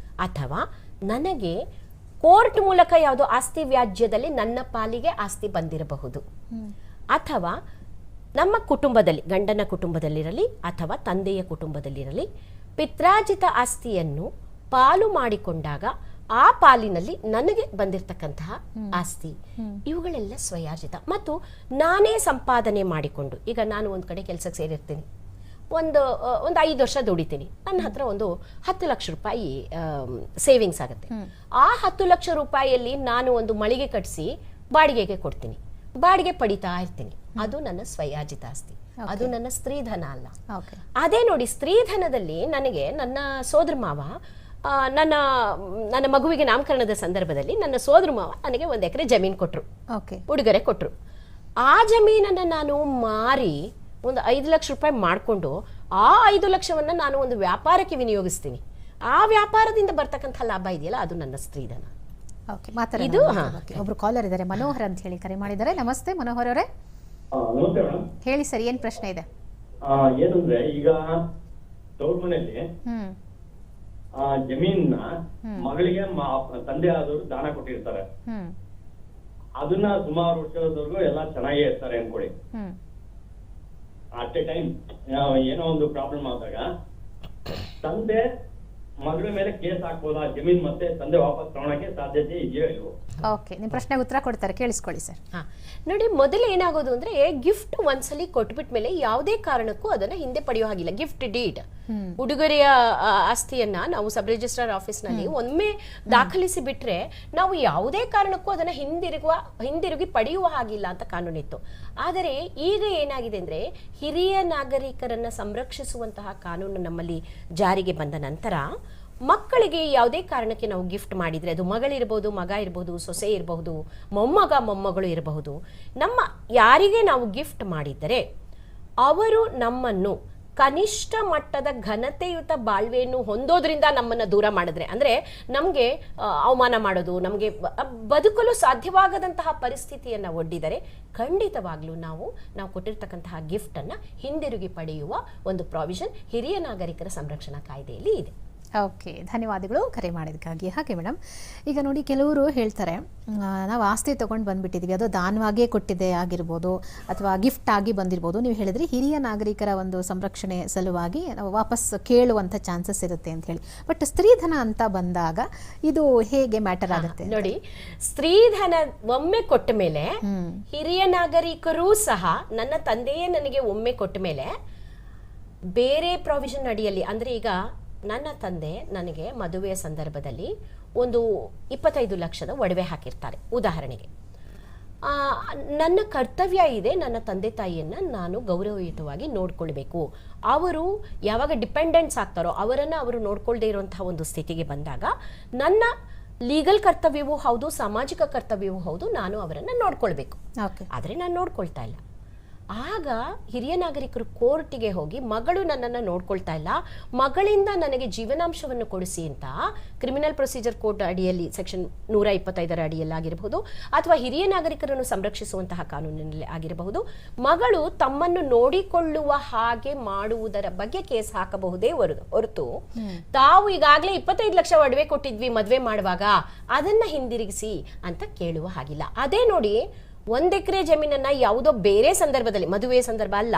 ಅಥವಾ ನನಗೆ ಕೋರ್ಟ್ ಮೂಲಕ ಯಾವುದೋ ಆಸ್ತಿ ವ್ಯಾಜ್ಯದಲ್ಲಿ ನನ್ನ ಪಾಲಿಗೆ ಆಸ್ತಿ ಬಂದಿರಬಹುದು, ಅಥವಾ ನಮ್ಮ ಕುಟುಂಬದಲ್ಲಿ ಗಂಡನ ಕುಟುಂಬದಲ್ಲಿರಲಿ ಅಥವಾ ತಂದೆಯ ಕುಟುಂಬದಲ್ಲಿರಲಿ ಪಿತ್ರಾರ್ಜಿತ ಆಸ್ತಿಯನ್ನು ಪಾಲು ಮಾಡಿಕೊಂಡಾಗ ಆ ಪಾಲಿನಲ್ಲಿ ನನಗೆ ಬಂದಿರತಕ್ಕಂತಹ ಆಸ್ತಿ, ಇವುಗಳೆಲ್ಲ ಸ್ವಯಾರ್ಜಿತ. ಮತ್ತು ನಾನೇ ಸಂಪಾದನೆ ಮಾಡಿಕೊಂಡು, ಈಗ ನಾನು ಒಂದು ಕಡೆ ಕೆಲಸಕ್ಕೆ ಸೇರಿರ್ತೀನಿ, ಒಂದು 5 ವರ್ಷ ದುಡಿತೀನಿ, ನನ್ನ ಹತ್ರ ಒಂದು 10 ಲಕ್ಷ ರೂಪಾಯಿ ಸೇವಿಂಗ್ಸ್ ಆಗುತ್ತೆ. ಆ 10 ಲಕ್ಷ ರೂಪಾಯಿಯಲ್ಲಿ ನಾನು ಒಂದು ಮಳಿಗೆ ಕಟ್ಟಿಸಿ ಬಾಡಿಗೆಗೆ ಕೊಡ್ತೀನಿ, ಬಾಡಿಗೆ ಪಡಿತಾ ಇರ್ತೀನಿ, ಅದು ನನ್ನ ಸ್ವಯಾರ್ಜಿತ ಆಸ್ತಿ, ಅದು ನನ್ನ ಸ್ತ್ರೀಧನ ಅಲ್ಲ. ಅದೇ ನೋಡಿ, ಸ್ತ್ರೀಧನದಲ್ಲಿ ನನಗೆ ನನ್ನ ಸೋದರ ಮಾವ ನನ್ನ ಮಗುವಿಗೆ ನಾಮಕರಣದ ಸಂದರ್ಭದಲ್ಲಿ ನನ್ನ ಸೋದರ ಮಾವ ನನಗೆ 1 ಎಕರೆ ಜಮೀನು ಕೊಟ್ರು, ಉಡುಗೊರೆ ಕೊಟ್ರು. ಆ ಜಮೀನನ್ನ ನಾನು ಮಾರಿ ಒಂದು 5 ಲಕ್ಷ ರೂಪಾಯಿ ಮಾಡಿಕೊಂಡು ಆ 5 ಲಕ್ಷವನ್ನ ನಾನು ಒಂದು ವ್ಯಾಪಾರಕ್ಕೆ ವಿನಿಯೋಗಿಸ್ತೀನಿ. ಆ ವ್ಯಾಪಾರದಿಂದ ಬರ್ತಕ್ಕಂಥ ಲಾಭ ಇದೆಯಲ್ಲ, ಅದು ನನ್ನ ಸ್ತ್ರೀಧನ. ಇದು ಒಬ್ರು ಕಾಲರ್ ಇದ್ದಾರೆ, ಮನೋಹರ್ ಅಂತ ಹೇಳಿ ಕರೆ ಮಾಡಿದ್ದಾರೆ. ನಮಸ್ತೆ ಮನೋಹರ್ ಅವರೇ, ಹೇಳಿ ಸರ್, ಏನ್ ಪ್ರಶ್ನೆ ಇದೆ? ಏನಂದ್ರೆ ಈಗ ತವ್ರ ಮನೆಯಲ್ಲಿ ಜಮೀನ ಮಗಳಿಗೆ ತಂದೆ ಆದವರು ದಾನ ಕೊಟ್ಟಿರ್ತಾರೆ, ಅದನ್ನ ಸುಮಾರು ವರ್ಷದವರೆಗೂ ಎಲ್ಲ ಚೆನ್ನಾಗೇ ಇರ್ತಾರೆ ಅನ್ಕೊಳ್ಳಿ. ಅಟ್ ಎ ಟೈಮ್ ಏನೋ ಒಂದು ಪ್ರಾಬ್ಲಮ್ ಆದಾಗ ತಂದೆ ಮಗಳ ಮೇಲೆ ಕೇಸ್ ಹಾಕ್ಬೋದಾ? ಜಮೀನ್ ಮತ್ತೆ ತಂದೆ ವಾಪಸ್ ತಗೊಳಕ್ಕೆ ಸಾಧ್ಯತೆ ಇದೆಯೋ ಇಲ್ವೋ? ಓಕೆ, ನಿಮ್ಮ ಪ್ರಶ್ನೆಗೆ ಉತ್ತರ ಕೊಡ್ತಾರೆ, ಕೇಳಿಸ್ಕೊಳ್ಳಿ ಸರ್. ನೋಡಿ, ಮೊದಲು ಏನಾಗೋದು ಅಂದ್ರೆ ಗಿಫ್ಟ್ ಒಂದ್ಸಲಿ ಕೊಟ್ಬಿಟ್ಟ ಮೇಲೆ ಯಾವುದೇ ಕಾರಣಕ್ಕೂ ಅದನ್ನ ಹಿಂದೆ ಪಡೆಯೋ ಹಾಗಿಲ್ಲ. ಗಿಫ್ಟ್ ಡೀಡ್ ಉಡುಗೊರೆಯ ಆಸ್ತಿಯನ್ನ ನಾವು ಸಬ್ ರಿಜಿಸ್ಟ್ರಾರ್ ಆಫೀಸ್ನಲ್ಲಿ ಒಮ್ಮೆ ದಾಖಲಿಸಿ ಬಿಟ್ರೆ ನಾವು ಯಾವುದೇ ಕಾರಣಕ್ಕೂ ಅದನ್ನ ಹಿಂದಿರುಗಿ ಪಡೆಯುವ ಹಾಗಿಲ್ಲ ಅಂತ ಕಾನೂನಿತ್ತು. ಆದರೆ ಈಗ ಏನಾಗಿದೆ ಅಂದ್ರೆ ಹಿರಿಯ ನಾಗರಿಕರನ್ನ ಸಂರಕ್ಷಿಸುವಂತಹ ಕಾನೂನು ನಮ್ಮಲ್ಲಿ ಜಾರಿಗೆ ಬಂದ ನಂತರ ಮಕ್ಕಳಿಗೆ ಯಾವುದೇ ಕಾರಣಕ್ಕೆ ನಾವು ಗಿಫ್ಟ್ ಮಾಡಿದ್ರೆ, ಅದು ಮಗಳಿರ್ಬೋದು, ಮಗ ಇರಬಹುದು, ಸೊಸೆ ಇರಬಹುದು, ಮೊಮ್ಮಗಳು ಇರಬಹುದು, ನಮ್ಮ ಯಾರಿಗೆ ನಾವು ಗಿಫ್ಟ್ ಮಾಡಿದರೆ ಅವರು ನಮ್ಮನ್ನು ಕನಿಷ್ಠ ಮಟ್ಟದ ಘನತೆಯುತ ಬಾಳ್ವೆಯನ್ನು ಹೊಂದೋದ್ರಿಂದ ನಮ್ಮನ್ನು ದೂರ ಮಾಡಿದ್ರೆ, ಅಂದ್ರೆ ನಮಗೆ ಅವಮಾನ ಮಾಡೋದು, ನಮಗೆ ಬದುಕಲು ಸಾಧ್ಯವಾಗದಂತಹ ಪರಿಸ್ಥಿತಿಯನ್ನು ಒಡ್ಡಿದರೆ ಖಂಡಿತವಾಗ್ಲೂ ನಾವು ಕೊಟ್ಟಿರ್ತಕ್ಕಂತಹ ಗಿಫ್ಟ್ ಅನ್ನ ಹಿಂದಿರುಗಿ ಪಡೆಯುವ ಒಂದು ಪ್ರಾವಿಷನ್ ಹಿರಿಯ ನಾಗರಿಕರ ಸಂರಕ್ಷಣಾ ಕಾಯ್ದೆಯಲ್ಲಿ ಇದೆ. ಓಕೆ, ಧನ್ಯವಾದಗಳು ಕರೆ ಮಾಡಿದ್ದಕ್ಕಾಗಿ. ಹಾಗೆ ಮೇಡಮ್, ಈಗ ನೋಡಿ ಕೆಲವರು ಹೇಳ್ತಾರೆ ನಾವು ಆಸ್ತಿ ತೊಗೊಂಡು ಬಂದುಬಿಟ್ಟಿದ್ದೀವಿ, ಅದು ದಾನವಾಗಿಯೇ ಕೊಟ್ಟಿದೆ ಆಗಿರ್ಬೋದು ಅಥವಾ ಗಿಫ್ಟ್ ಆಗಿ ಬಂದಿರ್ಬೋದು. ನೀವು ಹೇಳಿದ್ರಿ ಹಿರಿಯ ನಾಗರಿಕರ ಒಂದು ಸಂರಕ್ಷಣೆ ಸಲುವಾಗಿ ನಾವು ವಾಪಸ್ ಕೇಳುವಂಥ ಚಾನ್ಸಸ್ ಇರುತ್ತೆ ಅಂತ ಹೇಳಿ. ಬಟ್ ಸ್ತ್ರೀಧನ ಅಂತ ಬಂದಾಗ ಇದು ಹೇಗೆ ಮ್ಯಾಟರ್ ಆಗುತ್ತೆ? ನೋಡಿ, ಸ್ತ್ರೀಧನ ಒಮ್ಮೆ ಕೊಟ್ಟ ಮೇಲೆ ಹಿರಿಯ ನಾಗರಿಕರೂ ಸಹ, ನನ್ನ ತಂದೆಯೇ ನನಗೆ ಒಮ್ಮೆ ಕೊಟ್ಟ ಮೇಲೆ ಬೇರೆ ಪ್ರಾವಿಷನ್ ಅಡಿಯಲ್ಲಿ, ಅಂದ್ರೆ ಈಗ ನನ್ನ ತಂದೆ ನನಗೆ ಮದುವೆಯ ಸಂದರ್ಭದಲ್ಲಿ ಒಂದು 25 ಲಕ್ಷದ ಒಡವೆ ಹಾಕಿರ್ತಾರೆ ಉದಾಹರಣೆಗೆ. ನನ್ನ ಕರ್ತವ್ಯ ಇದೆ, ನನ್ನ ತಂದೆ ತಾಯಿಯನ್ನು ನಾನು ಗೌರವಯುತವಾಗಿ ನೋಡ್ಕೊಳ್ಬೇಕು. ಅವರು ಯಾವಾಗ ಡಿಪೆಂಡೆಂಟ್ಸ್ ಆಗ್ತಾರೋ ಅವರನ್ನು ಅವರು ನೋಡ್ಕೊಳ್ದೇ ಇರುವಂತಹ ಒಂದು ಸ್ಥಿತಿಗೆ ಬಂದಾಗ ನನ್ನ ಲೀಗಲ್ ಕರ್ತವ್ಯವೂ ಹೌದು, ಸಾಮಾಜಿಕ ಕರ್ತವ್ಯವೂ ಹೌದು, ನಾನು ಅವರನ್ನು ನೋಡ್ಕೊಳ್ಬೇಕು. ಆದರೆ ನಾನು ನೋಡ್ಕೊಳ್ತಾ ಇಲ್ಲ. ಆಗ ಹಿರಿಯ ನಾಗರಿಕರು ಕೋರ್ಟಿಗೆ ಹೋಗಿ ಮಗಳು ನನ್ನನ್ನು ನೋಡ್ಕೊಳ್ತಾ ಇಲ್ಲ, ಮಗಳಿಂದ ನನಗೆ ಜೀವನಾಂಶವನ್ನು ಕೊಡಿಸಿ ಅಂತ ಕ್ರಿಮಿನಲ್ ಪ್ರೊಸೀಜರ್ ಕೋಡ್ ಅಡಿಯಲ್ಲಿ ಸೆಕ್ಷನ್ 125 ಅಡಿಯಲ್ಲಿ ಆಗಿರಬಹುದು ಅಥವಾ ಹಿರಿಯ ನಾಗರಿಕರನ್ನು ಸಂರಕ್ಷಿಸುವಂತಹ ಕಾನೂನಿನಲ್ಲಿ ಆಗಿರಬಹುದು, ಮಗಳು ತಮ್ಮನ್ನು ನೋಡಿಕೊಳ್ಳುವ ಹಾಗೆ ಮಾಡುವುದರ ಬಗ್ಗೆ ಕೇಸ್ ಹಾಕಬಹುದೇ ಹೊರತು ತಾವು ಈಗಾಗಲೇ 25 ಲಕ್ಷ ಒಡವೆ ಕೊಟ್ಟಿದ್ವಿ ಮದುವೆ ಮಾಡುವಾಗ ಅದನ್ನ ಹಿಂದಿರುಗಿಸಿ ಅಂತ ಕೇಳುವ ಹಾಗಿಲ್ಲ. ಅದೇ ನೋಡಿ, 1 ಎಕರೆ ಜಮೀನನ್ನ ಯಾವುದೋ ಬೇರೆ ಸಂದರ್ಭದಲ್ಲಿ, ಮದುವೆಯ ಸಂದರ್ಭ ಅಲ್ಲ,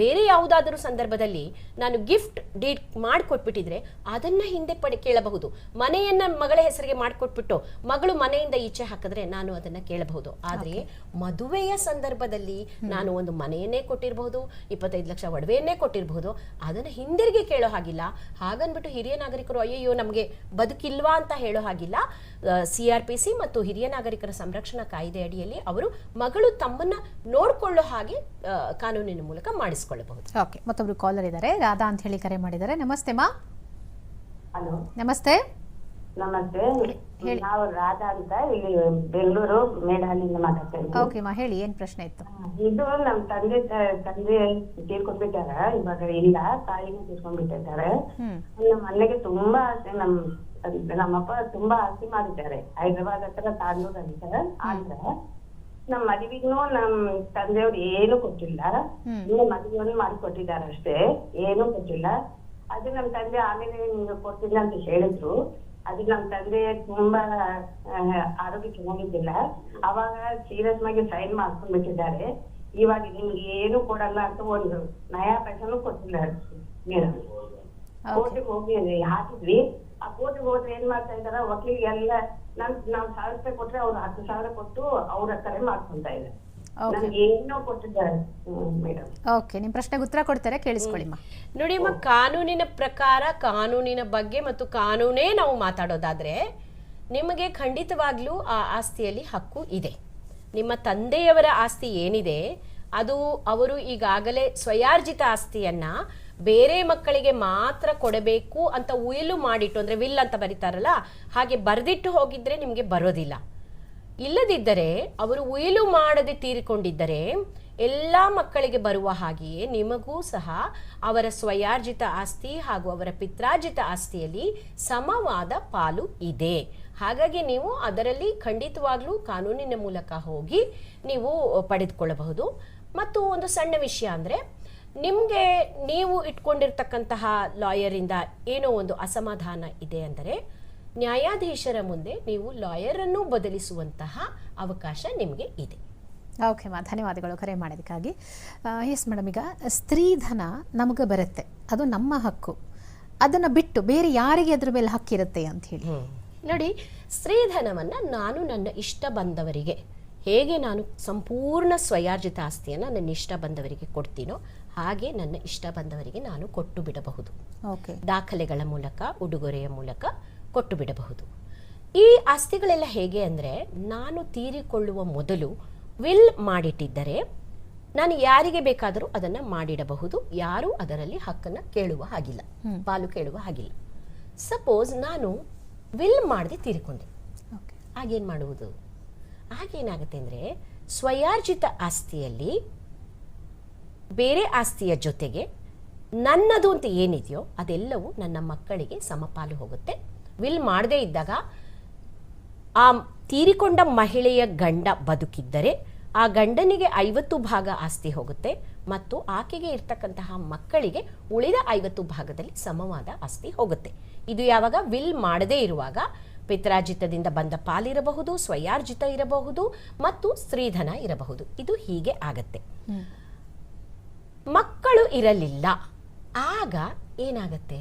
ಬೇರೆ ಯಾವುದಾದರೂ ಸಂದರ್ಭದಲ್ಲಿ ನಾನು ಗಿಫ್ಟ್ ಡೀಡ್ ಮಾಡಿಕೊಟ್ಬಿಟ್ಟಿದ್ರೆ ಅದನ್ನ ಹಿಂದೆ ಕೇಳಬಹುದು. ಮನೆಯನ್ನ ಮಗಳ ಹೆಸರಿಗೆ ಮಾಡಿಕೊಟ್ಬಿಟ್ಟು ಮಗಳು ಮನೆಯಿಂದ ಈಚೆ ಹಾಕಿದ್ರೆ ನಾನು ಅದನ್ನ ಕೇಳಬಹುದು. ಆದ್ರೆ ಮದುವೆಯ ಸಂದರ್ಭದಲ್ಲಿ ನಾನು ಒಂದು ಮನೆಯನ್ನೇ ಕೊಟ್ಟಿರಬಹುದು, 25 ಲಕ್ಷ ಒಡವೆಯನ್ನೇ ಕೊಟ್ಟಿರಬಹುದು, ಅದನ್ನ ಹಿಂದಿರುಗಿ ಕೇಳೋ ಹಾಗಿಲ್ಲ. ಹಾಗನ್ಬಿಟ್ಟು ಹಿರಿಯ ನಾಗರಿಕರು ಅಯ್ಯಯ್ಯೋ ನಮಗೆ ಬದುಕಿಲ್ವಾ ಅಂತ ಹೇಳೋ ಹಾಗಿಲ್ಲ. CRPC ಮತ್ತು ಹಿರಿಯ ನಾಗರಿಕರ ಸಂರಕ್ಷಣಾ ಕಾಯ್ದೆ ಅಡಿಯಲ್ಲಿ ಅವರು ಮಗಳು ತಮ್ಮನ್ನ ನೋಡ್ಕೊಳ್ಳೋ ಹಾಗೆ ಕಾನೂನಿನ ಮೂಲಕ ಮಾಡಿಸಿಕೊಳ್ಳಬಹುದು. ಓಕೆ, ಮತ್ತೊಬ್ರು ಕಾಲರ್ ಇದ್ದಾರೆ, ರಾಧಾ ಅಂತ ಹೇಳಿ ಕರೆ ಮಾಡಿದ್ದಾರೆ. ನಮಸ್ತೆ ಮಾ. ಹಲೋ, ನಮಸ್ತೆ. ನಮಸ್ತೆ. ನಾವು ರಾಧಾ ಅಂತ ಇಲ್ಲಿ ಬೆಂಗಳೂರು ಮೇಡಹಳ್ಳಿಯಿಂದ ಮಾತಾಡ್ತಾ ಇದ್ದೀವಿ. ಓಕೆ ಮಾ, ಹೇಳಿ, ಏನ್ ಪ್ರಶ್ನೆ ಇತ್ತು? ಇದು ನಮ್ ತಂದೆ ತೀರ್ಕೊಂಡ್ಬಿಟ್ಟಾರ, ಇವಾಗ ಇಲ್ಲ, ತಾಯಿನೂ ತೀರ್ಕೊಂಡ್ಬಿಟ್ಟಿದ್ದಾರೆ. ನಮ್ಮ ಅಣ್ಣಗೆ ತುಂಬಾ ಆಸೆ, ನಮ್ಮಪ್ಪ ತುಂಬಾ ಆಸ್ತಿ ಮಾಡಿದ್ದಾರೆ ಹೈದರಾಬಾದ್ ಹತ್ರ ತಾಂಡೂರ್ ಅಂತ. ಆದ್ರೆ ನಮ್ ಮದುವೆಗೂ ನಮ್ ತಂದೆಯವ್ರು ಏನು ಕೊಟ್ಟಿಲ್ಲ, ಇನ್ನು ಮದುವೆಯನ್ನು ಮಾಡಿ ಕೊಟ್ಟಿದ್ದಾರೆ ಅಷ್ಟೇ, ಏನು ಕೊಟ್ಟಿಲ್ಲ. ಅದು ನಮ್ ತಂದೆ ಆಮೇಲೆ ನಿಮ್ಗೆ ಕೊಡ್ತಿಲ್ಲ ಅಂತ ಹೇಳಿದ್ರು. ಅದು ನಮ್ ತಂದೆ ತುಂಬಾ ಆರೋಗ್ಯ ಚೆನ್ನಾಗಿದ್ದಿಲ್ಲ, ಅವಾಗ ಸೀರಿಯಸ್ ಆಗಿ ಸೈನ್ ಮಾಡ್ಕೊಂಡ್ಬಿಟ್ಟಿದ್ದಾರೆ. ಇವಾಗ ನಿಮ್ಗೆ ಏನು ಕೊಡಲ್ಲ ಅಂತ ಒಂದು ನಯಾ ಪೈಸಾನು ಕೊಟ್ಟಿಲ್ಲ ಮೇಡಮ್. ಕೋರ್ಟಿಗೆ ಹೋಗಿ ಹಾಕಿದ್ವಿ. ಆ ಕೋರ್ಟಿಗೆ ಹೋದ್ರೆ ಏನ್ ಮಾಡ್ತಾ ಇದಾರ, ವಕೀಲಿಗೆ ಎಲ್ಲ ನಾವ್ 1,000 ರೂಪಾಯಿ ಕೊಟ್ರೆ ಅವ್ರು 10,000 ಕೊಟ್ಟು ಅವ್ರ ಹತ್ರ ಮಾಡ್ಕೊಂತ ಇದ್ದಾರೆ. ನಮ್ಗೆ ಏನೋ ಕೊಟ್ಟಿದ್ದಾರೆ ಮೇಡಮ್. ಓಕೆ, ನಿಮ್ ಪ್ರಶ್ನೆಗೆ ಉತ್ತರ ಕೊಡ್ತಾರೆ, ಕೇಳಿಸ್ಕೊಳ್ಳಿ. ನೋಡಿ ಅಮ್ಮ, ಕಾನೂನಿನ ಪ್ರಕಾರ ಕಾನೂನಿನ ಬಗ್ಗೆ ಮತ್ತು ಕಾನೂನೇ ನಾವು ಮಾತಾಡೋದಾದ್ರೆ ನಿಮಗೆ ಖಂಡಿತವಾಗ್ಲೂ ಆ ಆಸ್ತಿಯಲ್ಲಿ ಹಕ್ಕು ಇದೆ. ನಿಮ್ಮ ತಂದೆಯವರ ಆಸ್ತಿ ಏನಿದೆ ಅದು ಅವರು ಈಗಾಗಲೇ ಸ್ವಯಾರ್ಜಿತ ಆಸ್ತಿಯನ್ನ ಬೇರೆ ಮಕ್ಕಳಿಗೆ ಮಾತ್ರ ಕೊಡಬೇಕು ಅಂತ ಉಯಿಲು ಮಾಡಿಟ್ಟು, ಅಂದ್ರೆ ವಿಲ್ ಅಂತ ಬರೀತಾರಲ್ಲ, ಹಾಗೆ ಬರೆದಿಟ್ಟು ಹೋಗಿದ್ರೆ ನಿಮಗೆ ಬರೋದಿಲ್ಲ. ಇಲ್ಲದಿದ್ದರೆ ಅವರು ಉಯಿಲು ಮಾಡದೆ ತೀರಿಕೊಂಡಿದ್ದರೆ ಎಲ್ಲ ಮಕ್ಕಳಿಗೆ ಬರುವ ಹಾಗೆಯೇ ನಿಮಗೂ ಸಹ ಅವರ ಸ್ವಯಾರ್ಜಿತ ಆಸ್ತಿ ಹಾಗೂ ಅವರ ಪಿತ್ರಾರ್ಜಿತ ಆಸ್ತಿಯಲ್ಲಿ ಸಮವಾದ ಪಾಲು ಇದೆ. ಹಾಗಾಗಿ ನೀವು ಅದರಲ್ಲಿ ಖಂಡಿತವಾಗ್ಲೂ ಕಾನೂನಿನ ಮೂಲಕ ಹೋಗಿ ನೀವು ಪಡೆದುಕೊಳ್ಳಬಹುದು. ಮತ್ತು ಒಂದು ಸಣ್ಣ ವಿಷಯ ಅಂದರೆ, ನಿಮಗೆ ನೀವು ಇಟ್ಕೊಂಡಿರ್ತಕ್ಕಂತಹ ಲಾಯರಿಂದ ಏನೋ ಒಂದು ಅಸಮಾಧಾನ ಇದೆ ಅಂದರೆ ನ್ಯಾಯಾಧೀಶರ ಮುಂದೆ ನೀವು ಲಾಯರನ್ನು ಬದಲಿಸುವಂತಹ ಅವಕಾಶ ನಿಮಗೆ ಇದೆ. ಓಕೆ ಮಾ, ಧನ್ಯವಾದಗಳು ಕರೆ ಮಾಡೋದಕ್ಕಾಗಿ. ಎಸ್ ಮೇಡಮ್, ಈಗ ಸ್ತ್ರೀಧನ ನಮಗೆ ಬರುತ್ತೆ, ಅದು ನಮ್ಮ ಹಕ್ಕು, ಅದನ್ನು ಬಿಟ್ಟು ಬೇರೆ ಯಾರಿಗೆ ಅದ್ರ ಮೇಲೆ ಹಕ್ಕಿರುತ್ತೆ ಅಂತ ಹೇಳಿ? ನೋಡಿ, ಸ್ತ್ರೀಧನವನ್ನು ನಾನು ನನ್ನ ಇಷ್ಟ ಬಂದವರಿಗೆ ಹೇಗೆ ನಾನು ಸಂಪೂರ್ಣ ಸ್ವಯಾರ್ಜಿತ ಆಸ್ತಿಯನ್ನು ನನ್ನ ಇಷ್ಟ ಬಂದವರಿಗೆ ಕೊಡ್ತೀನೋ ಹಾಗೆ ನನ್ನ ಇಷ್ಟ ಬಂದವರಿಗೆ ನಾನು ಕೊಟ್ಟು ಬಿಡಬಹುದು. ಓಕೆ. ದಾಖಲೆಗಳ ಮೂಲಕ, ಉಡುಗೊರೆಯ ಮೂಲಕ ಕೊಟ್ಟು ಬಿಡಬಹುದು. ಈ ಆಸ್ತಿಗಳೆಲ್ಲ ಹೇಗೆ ಅಂದರೆ, ನಾನು ತೀರಿಕೊಳ್ಳುವ ಮೊದಲು ವಿಲ್ ಮಾಡಿಟ್ಟಿದ್ದರೆ ನಾನು ಯಾರಿಗೆ ಬೇಕಾದರೂ ಅದನ್ನು ಮಾಡಿಡಬಹುದು. ಯಾರೂ ಅದರಲ್ಲಿ ಹಕ್ಕನ್ನು ಕೇಳುವ ಹಾಗಿಲ್ಲ, ಪಾಲು ಕೇಳುವ ಹಾಗಿಲ್ಲ. ಸಪೋಸ್ ನಾನು ವಿಲ್ ಮಾಡದೆ ತೀರಿಕೊಂಡೆ, ಆಗೇನು ಮಾಡುವುದು? ಆಗೇನಾಗುತ್ತೆ ಅಂದರೆ, ಸ್ವಯಾರ್ಜಿತ ಆಸ್ತಿಯಲ್ಲಿ ಬೇರೆ ಆಸ್ತಿಯ ಜೊತೆಗೆ ನನ್ನದು ಅಂತ ಏನಿದೆಯೋ ಅದೆಲ್ಲವೂ ನನ್ನ ಮಕ್ಕಳಿಗೆ ಸಮಪಾಲು ಹೋಗುತ್ತೆ. ವಿಲ್ ಮಾಡದೇ ಇದ್ದಾಗ ಆ ತೀರಿಕೊಂಡ ಮಹಿಳೆಯ ಗಂಡ ಬದುಕಿದ್ದರೆ ಆ ಗಂಡನಿಗೆ 50 ಭಾಗ ಆಸ್ತಿ ಹೋಗುತ್ತೆ ಮತ್ತು ಆಕೆಗೆ ಇರ್ತಕ್ಕಂತಹ ಮಕ್ಕಳಿಗೆ ಉಳಿದ 50 ಭಾಗದಲ್ಲಿ ಸಮವಾದ ಆಸ್ತಿ ಹೋಗುತ್ತೆ. ಇದು ಯಾವಾಗ? ವಿಲ್ ಮಾಡದೇ ಇರುವಾಗ. ಪಿತ್ರಾರ್ಜಿತದಿಂದ ಬಂದ ಪಾಲಿರಬಹುದು, ಸ್ವಯಾರ್ಜಿತ ಇರಬಹುದು ಮತ್ತು ಸ್ತ್ರೀಧನ ಇರಬಹುದು. ಇದು ಹೀಗೆ ಆಗತ್ತೆ. ಮಕ್ಕಳು ಇರಲಿಲ್ಲ, ಆಗ ಏನಾಗತ್ತೆ?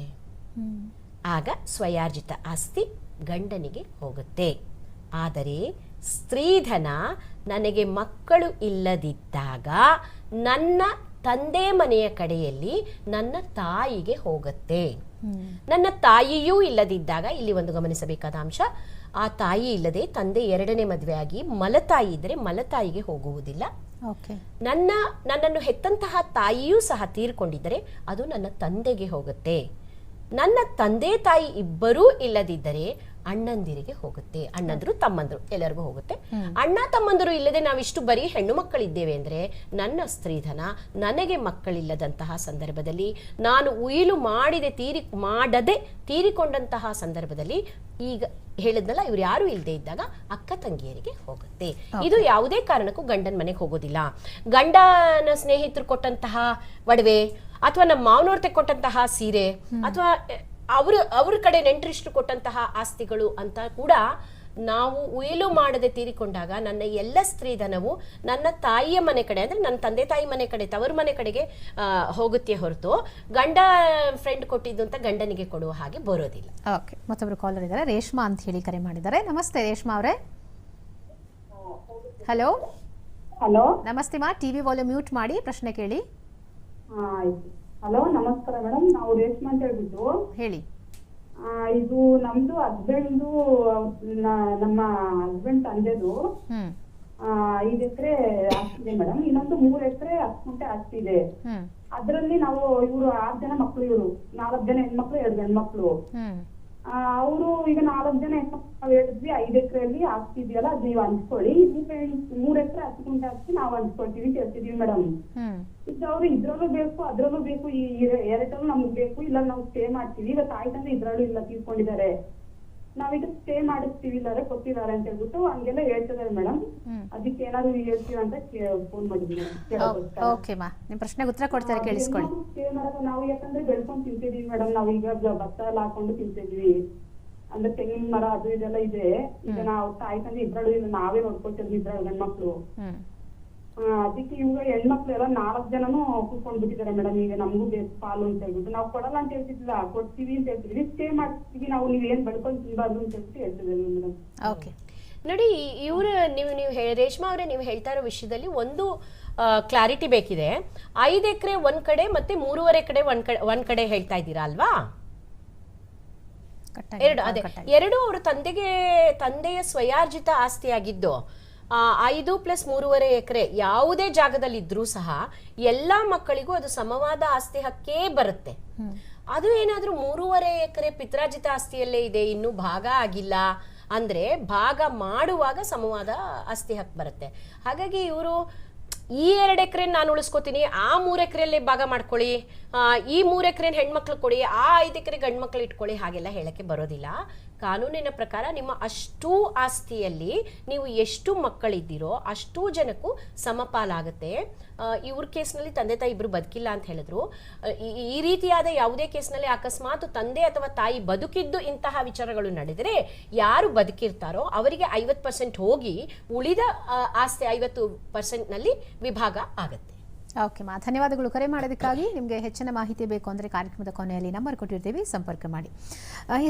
ಆಗ ಸ್ವಯಾರ್ಜಿತ ಆಸ್ತಿ ಗಂಡನಿಗೆ ಹೋಗುತ್ತೆ. ಆದರೆ ಸ್ತ್ರೀಧನ ನನಗೆ ಮಕ್ಕಳು ಇಲ್ಲದಿದ್ದಾಗ ನನ್ನ ತಂದೆ ಮನೆಯ ಕಡೆಯಲ್ಲಿ ನನ್ನ ತಾಯಿಗೆ ಹೋಗುತ್ತೆ. ನನ್ನ ತಾಯಿಯೂ ಇಲ್ಲದಿದ್ದಾಗ, ಇಲ್ಲಿ ಒಂದು ಗಮನಿಸಬೇಕಾದ ಅಂಶ, ಆ ತಾಯಿ ಇಲ್ಲದೆ ತಂದೆ 2ನೇ ಮದುವೆ ಆಗಿ ಮಲತಾಯಿ ಇದ್ದರೆ ಮಲತಾಯಿಗೆ ಹೋಗುವುದಿಲ್ಲ. ನನ್ನನ್ನು ಹೆತ್ತಂತಹ ತಾಯಿಯೂ ಸಹ ತೀರ್ಕೊಂಡಿದ್ದರೆ ಅದು ನನ್ನ ತಂದೆಗೆ ಹೋಗುತ್ತೆ. ನನ್ನ ತಂದೆ ತಾಯಿ ಇಬ್ಬರೂ ಇಲ್ಲದಿದ್ದರೆ ಅಣ್ಣಂದಿರಿಗೆ ಹೋಗುತ್ತೆ. ಅಣ್ಣಂದ್ರು ತಮ್ಮಂದ್ರು ಎಲ್ಲರಿಗೂ ಹೋಗುತ್ತೆ. ಅಣ್ಣ ತಮ್ಮಂದರು ಇಲ್ಲದೆ ನಾವಿಷ್ಟು ಬರೀ ಹೆಣ್ಣು ಮಕ್ಕಳಿದ್ದೇವೆ ಅಂದರೆ ನನ್ನ ಸ್ತ್ರೀಧನ ನನಗೆ ಮಕ್ಕಳಿಲ್ಲದಂತಹ ಸಂದರ್ಭದಲ್ಲಿ, ನಾನು ಉಯಿಲು ಮಾಡದೆ ತೀರಿಕೊಂಡಂತಹ ಸಂದರ್ಭದಲ್ಲಿ, ಈಗ ಹೇಳಿದ್ನಲ್ಲ, ಇವ್ರು ಯಾರು ಇಲ್ಲದೆ ಇದ್ದಾಗ ಅಕ್ಕ ತಂಗಿಯರಿಗೆ ಹೋಗುತ್ತೆ. ಇದು ಯಾವುದೇ ಕಾರಣಕ್ಕೂ ಗಂಡನ ಮನೆಗೆ ಹೋಗೋದಿಲ್ಲ. ಗಂಡನ ಸ್ನೇಹಿತರು ಕೊಟ್ಟಂತಹ ಒಡವೆ ಅಥವಾ ನಮ್ಮ ಮಾವನವ್ರು ತೆಕ್ಕೊಟ್ಟಂತಹ ಸೀರೆ ಅಥವಾ ಅವ್ರ ಕಡೆ ನೆಂಟರಿಷ್ಟು ಕೊಟ್ಟಂತಹ ಆಸ್ತಿಗಳು ಅಂತ ಕೂಡ ನಾವು ಉಯಿಲು ಮಾಡದೆ ತೀರಿಕೊಂಡಾಗ ನನ್ನ ಎಲ್ಲ ಸ್ತ್ರೀಧನವು ನನ್ನ ತಾಯಿಯ ಮನೆ ಕಡೆ, ಅಂದ್ರೆ ನನ್ನ ತಂದೆ ತಾಯಿ ಮನೆ ಕಡೆ, ತವರು ಮನೆ ಕಡೆಗೆ ಹೋಗುತ್ತೆ ಹೊರತು ಗಂಡ ಫ್ರೆಂಡ್ ಕೊಟ್ಟಿದ್ದು ಅಂತ ಗಂಡನಿಗೆ ಕೊಡುವ ಹಾಗೆ ಬರೋದಿಲ್ಲ. ಓಕೆ, ಮತ್ತೊಬ್ರು ಕಾಲರ್ ಇದ್ದಾರೆ, ರೇಷ್ಮಾ ಅಂತ ಹೇಳಿ ಕರೆ ಮಾಡಿದ್ದಾರೆ. ನಮಸ್ತೆ ರೇಷ್ಮಾ ಅವರೇ. ಹಲೋ ಹಲೋ, ನಮಸ್ತೆ ಮಾ. ಟಿವಿ ವಾಲ್ಯೂಮ್ ಮ್ಯೂಟ್ ಮಾಡಿ ಪ್ರಶ್ನೆ ಕೇಳಿ. ಹಲೋ, ನಮಸ್ಕಾರ ಮೇಡಮ್. ನಾವು ರೇಷ್ಮಾ ಅಂತ ಹೇಳ್ಬಿಟ್ಟು. ಹೇಳಿ. ಇದು ನಮ್ದು ಹಸ್ಬೆಂಡು, ನಮ್ಮ ಹಸ್ಬೆಂಡ್ ತಂದೆದು 5 ಎಕರೆ ಆಸ್ತಿ ಇದೆ ಮೇಡಮ್. ಇನ್ನೊಂದು 3 ಎಕರೆ 10 ಗುಂಟೆ ಆಸ್ತಿ ಇದೆ. ಅದ್ರಲ್ಲಿ ನಾವು ಇವರು 6 ಜನ ಮಕ್ಳು, ಇವರು 4 ಜನ ಹೆಣ್ಮಕ್ಳು 2 ಗಂಡ್ಮಕ್ಳು. ಅವರು ಈಗ 4 ಜನ ಹೆಣ್ಮಕ್ಳು ನಾವು ಹೇಳಿದ್ವಿ 5 ಎಕರೆಯಲ್ಲಿ ಆಸ್ತಿ ಇದೆಯಲ್ಲ ಅದ್ ನೀವು ಹಂಚ್ಕೊಳ್ಳಿ, 3 ಎಕರೆ 10 ಗುಂಟೆ ಆಸ್ತಿ ನಾವು ಹಂಚ್ಕೊಳ್ತೀವಿ ಅಂತ ಹೇಳ್ತಿದೀವಿ ಮೇಡಮ್. ಈಗ ಅವ್ರು ಇದ್ರಲ್ಲೂ ಬೇಕು ಅದ್ರಲ್ಲೂ ಬೇಕು, ಈ 2 ನಮ್ಗೆ ಬೇಕು, ಇಲ್ಲ ನಾವು ಸ್ಟೇ ಮಾಡ್ತೀವಿ. ಇವತ್ತು ಆಯ್ತಂದ್ರೆ ಇದ್ರಲ್ಲೂ ಇಲ್ಲ ತೀರ್ಕೊಂಡಿದ್ದಾರೆ, ನಾವೀಗ ಸ್ಟೇ ಮಾಡಿಸ್ತೀವಿ, ಇಲ್ಲಾರೆ ಕೊಟ್ಟಿದ್ದಾರೆ ಅಂತ ಹೇಳ್ಬಿಟ್ಟು ಹಂಗೆಲ್ಲ ಹೇಳ್ತಿದ್ದಾರೆ ಮೇಡಮ್. ಅದಕ್ಕೆ ಏನಾದ್ರು ಹೇಳ್ತೀವಿ ಅಂತ ಫೋನ್ ಮಾಡಿದ್ವಿ. ಓಕೆ ಮಾ, ನಿಮ್ ಪ್ರಶ್ನೆಗೆ ಉತ್ತರ ಕೊಡ್ತಾರೆ, ಕೇಳಿಸ್ಕೊಳ್ಳಿ. ಸ್ಟೇ ಮಾಡೋದು ನಾವು ಯಾಕಂದ್ರೆ ಬೆಳ್ಕೊಂಡ್ ತಿಂತಿದೀವಿ ಮೇಡಮ್. ನಾವೀಗ ಭತ್ತ ಎಲ್ಲ ಹಾಕೊಂಡು ತಿಂತಿದ್ವಿ, ಅಂದ್ರೆ ತೆಂಗಿನ ಮರ ಅದು ಇದೆಲ್ಲ ಇದೆ. ಈಗ ನಾವು ಆಯ್ತಂದ್ರೆ ಇದ್ರಲ್ಲೂ ಇಲ್ಲ, ನಾವೇ ನೋಡ್ಕೊಳ್ತಿದ್ವಿ ಇದ್ರಲ್ಲಿ ಗಂಡ್ಮಕ್ಳು. ಅದಕ್ಕೆ ಇವಾಗ ಹೆಣ್ಮಕ್ಳು ಎಲ್ಲ 4 ಜನನು ಕೂತ್ಕೊಂಡ್ ಬಿಟ್ಟಿದ್ದಾರೆ ಮೇಡಮ್. ಈಗ ನಮಗೂ ಬೇಕು ಪಾಲು ಅಂತ ಹೇಳ್ಬಿಟ್ಟು, ನಾವು ಕೊಡಲ್ಲ ಅಂತ ಹೇಳ್ತಿದ್ದಿಲ್ಲ, ಕೊಡ್ತೀವಿ ಅಂತ ಹೇಳ್ತಿದ್ವಿ, ಸ್ಟೇ ಮಾಡ್ತೀವಿ ನಾವು, ನೀವ್ ಏನ್ ಬೆಳ್ಕೊಂಡ್ ತಿನ್ಬಾರ್ದು ಅಂತ ಹೇಳ್ಬಿಟ್ಟು ಹೇಳ್ತಿದ್ದೇವೆ ಮೇಡಮ್. ಓಕೆ ನೋಡಿ, ಇವ್ರು ನೀವು ರೇಷ್ಮಾ ಅವರೇ, ನೀವು ಹೇಳ್ತಾ ಇರೋ ವಿಷಯದಲ್ಲಿ ಒಂದು ಕ್ಲಾರಿಟಿ ಬೇಕಿದೆ. 5 ಎಕರೆ ಒಂದ್ ಕಡೆ ಮತ್ತೆ 3.5 ಎಕರೆ ಒಂದ್ ಕಡೆ ಹೇಳ್ತಾ ಇದ್ದೀರಾ ಅಲ್ವಾ? ಎರಡು ಅವರು ತಂದೆಯ ಸ್ವಯಾರ್ಜಿತ ಆಸ್ತಿ ಆಗಿದ್ದು 5 + 3.5 ಎಕರೆ ಯಾವುದೇ ಜಾಗದಲ್ಲಿ ಇದ್ರೂ ಸಹ ಎಲ್ಲಾ ಮಕ್ಕಳಿಗೂ ಅದು ಸಮವಾದ ಆಸ್ತಿ ಹಕ್ಕೇ ಬರುತ್ತೆ. ಅದು ಏನಾದ್ರೂ 3.5 ಎಕರೆ ಪಿತ್ರಾರ್ಜಿತ ಆಸ್ತಿಯಲ್ಲೇ ಇದೆ, ಇನ್ನು ಭಾಗ ಆಗಿಲ್ಲ ಅಂದ್ರೆ ಭಾಗ ಮಾಡುವಾಗ ಸಮವಾದ ಆಸ್ತಿ ಹಕ್ಕು ಬರುತ್ತೆ. ಹಾಗಾಗಿ ಇವರು ಈ 2 ಎಕರೆ ನಾನು ಉಳಿಸ್ಕೋತೀನಿ, ಆ 3 ಎಕರೆಯಲ್ಲಿ ಭಾಗ ಮಾಡ್ಕೊಳ್ಳಿ, ಈ 3 ಎಕರೆ ಹೆಣ್ಮಕ್ಳು ಕೊಡಿ, ಆ 5 ಎಕರೆ ಗಂಡು ಮಕ್ಳು ಇಟ್ಕೊಳ್ಳಿ, ಹಾಗೆಲ್ಲ ಹೇಳಕ್ಕೆ ಬರೋದಿಲ್ಲ. ಕಾನೂನಿನ ಪ್ರಕಾರ ನಿಮ್ಮ ಅಷ್ಟೂ ಆಸ್ತಿಯಲ್ಲಿ ನೀವು ಎಷ್ಟು ಮಕ್ಕಳಿದ್ದೀರೋ ಅಷ್ಟೂ ಜನಕ್ಕೂ ಸಮಪಾಲಾಗುತ್ತೆ. ಇವ್ರ ಕೇಸ್ನಲ್ಲಿ ತಂದೆ ತಾಯಿ ಇಬ್ರು ಬದುಕಿಲ್ಲ ಅಂತ ಹೇಳಿದ್ರು. ಈ ರೀತಿಯಾದ ಯಾವುದೇ ಕೇಸ್ನಲ್ಲಿ ಅಕಸ್ಮಾತ್ ತಂದೆ ಅಥವಾ ತಾಯಿ ಬದುಕಿದ್ದು ಇಂತಹ ವಿಚಾರಗಳು ನಡೆದರೆ ಯಾರು ಬದುಕಿರ್ತಾರೋ ಅವರಿಗೆ 50% ಹೋಗಿ ಉಳಿದ ಆಸ್ತಿ 50% ನಲ್ಲಿ ವಿಭಾಗ ಆಗುತ್ತೆ. ಓಕೆ ಮಾ, ಧನ್ಯವಾದಗಳು ಕರೆ ಮಾಡೋದಕ್ಕಾಗಿ. ನಿಮಗೆ ಹೆಚ್ಚಿನ ಮಾಹಿತಿ ಬೇಕು ಅಂದರೆ ಕಾರ್ಯಕ್ರಮದ ಕೊನೆಯಲ್ಲಿ ನಂಬರ್ ಕೊಟ್ಟಿರ್ತೀವಿ, ಸಂಪರ್ಕ ಮಾಡಿ.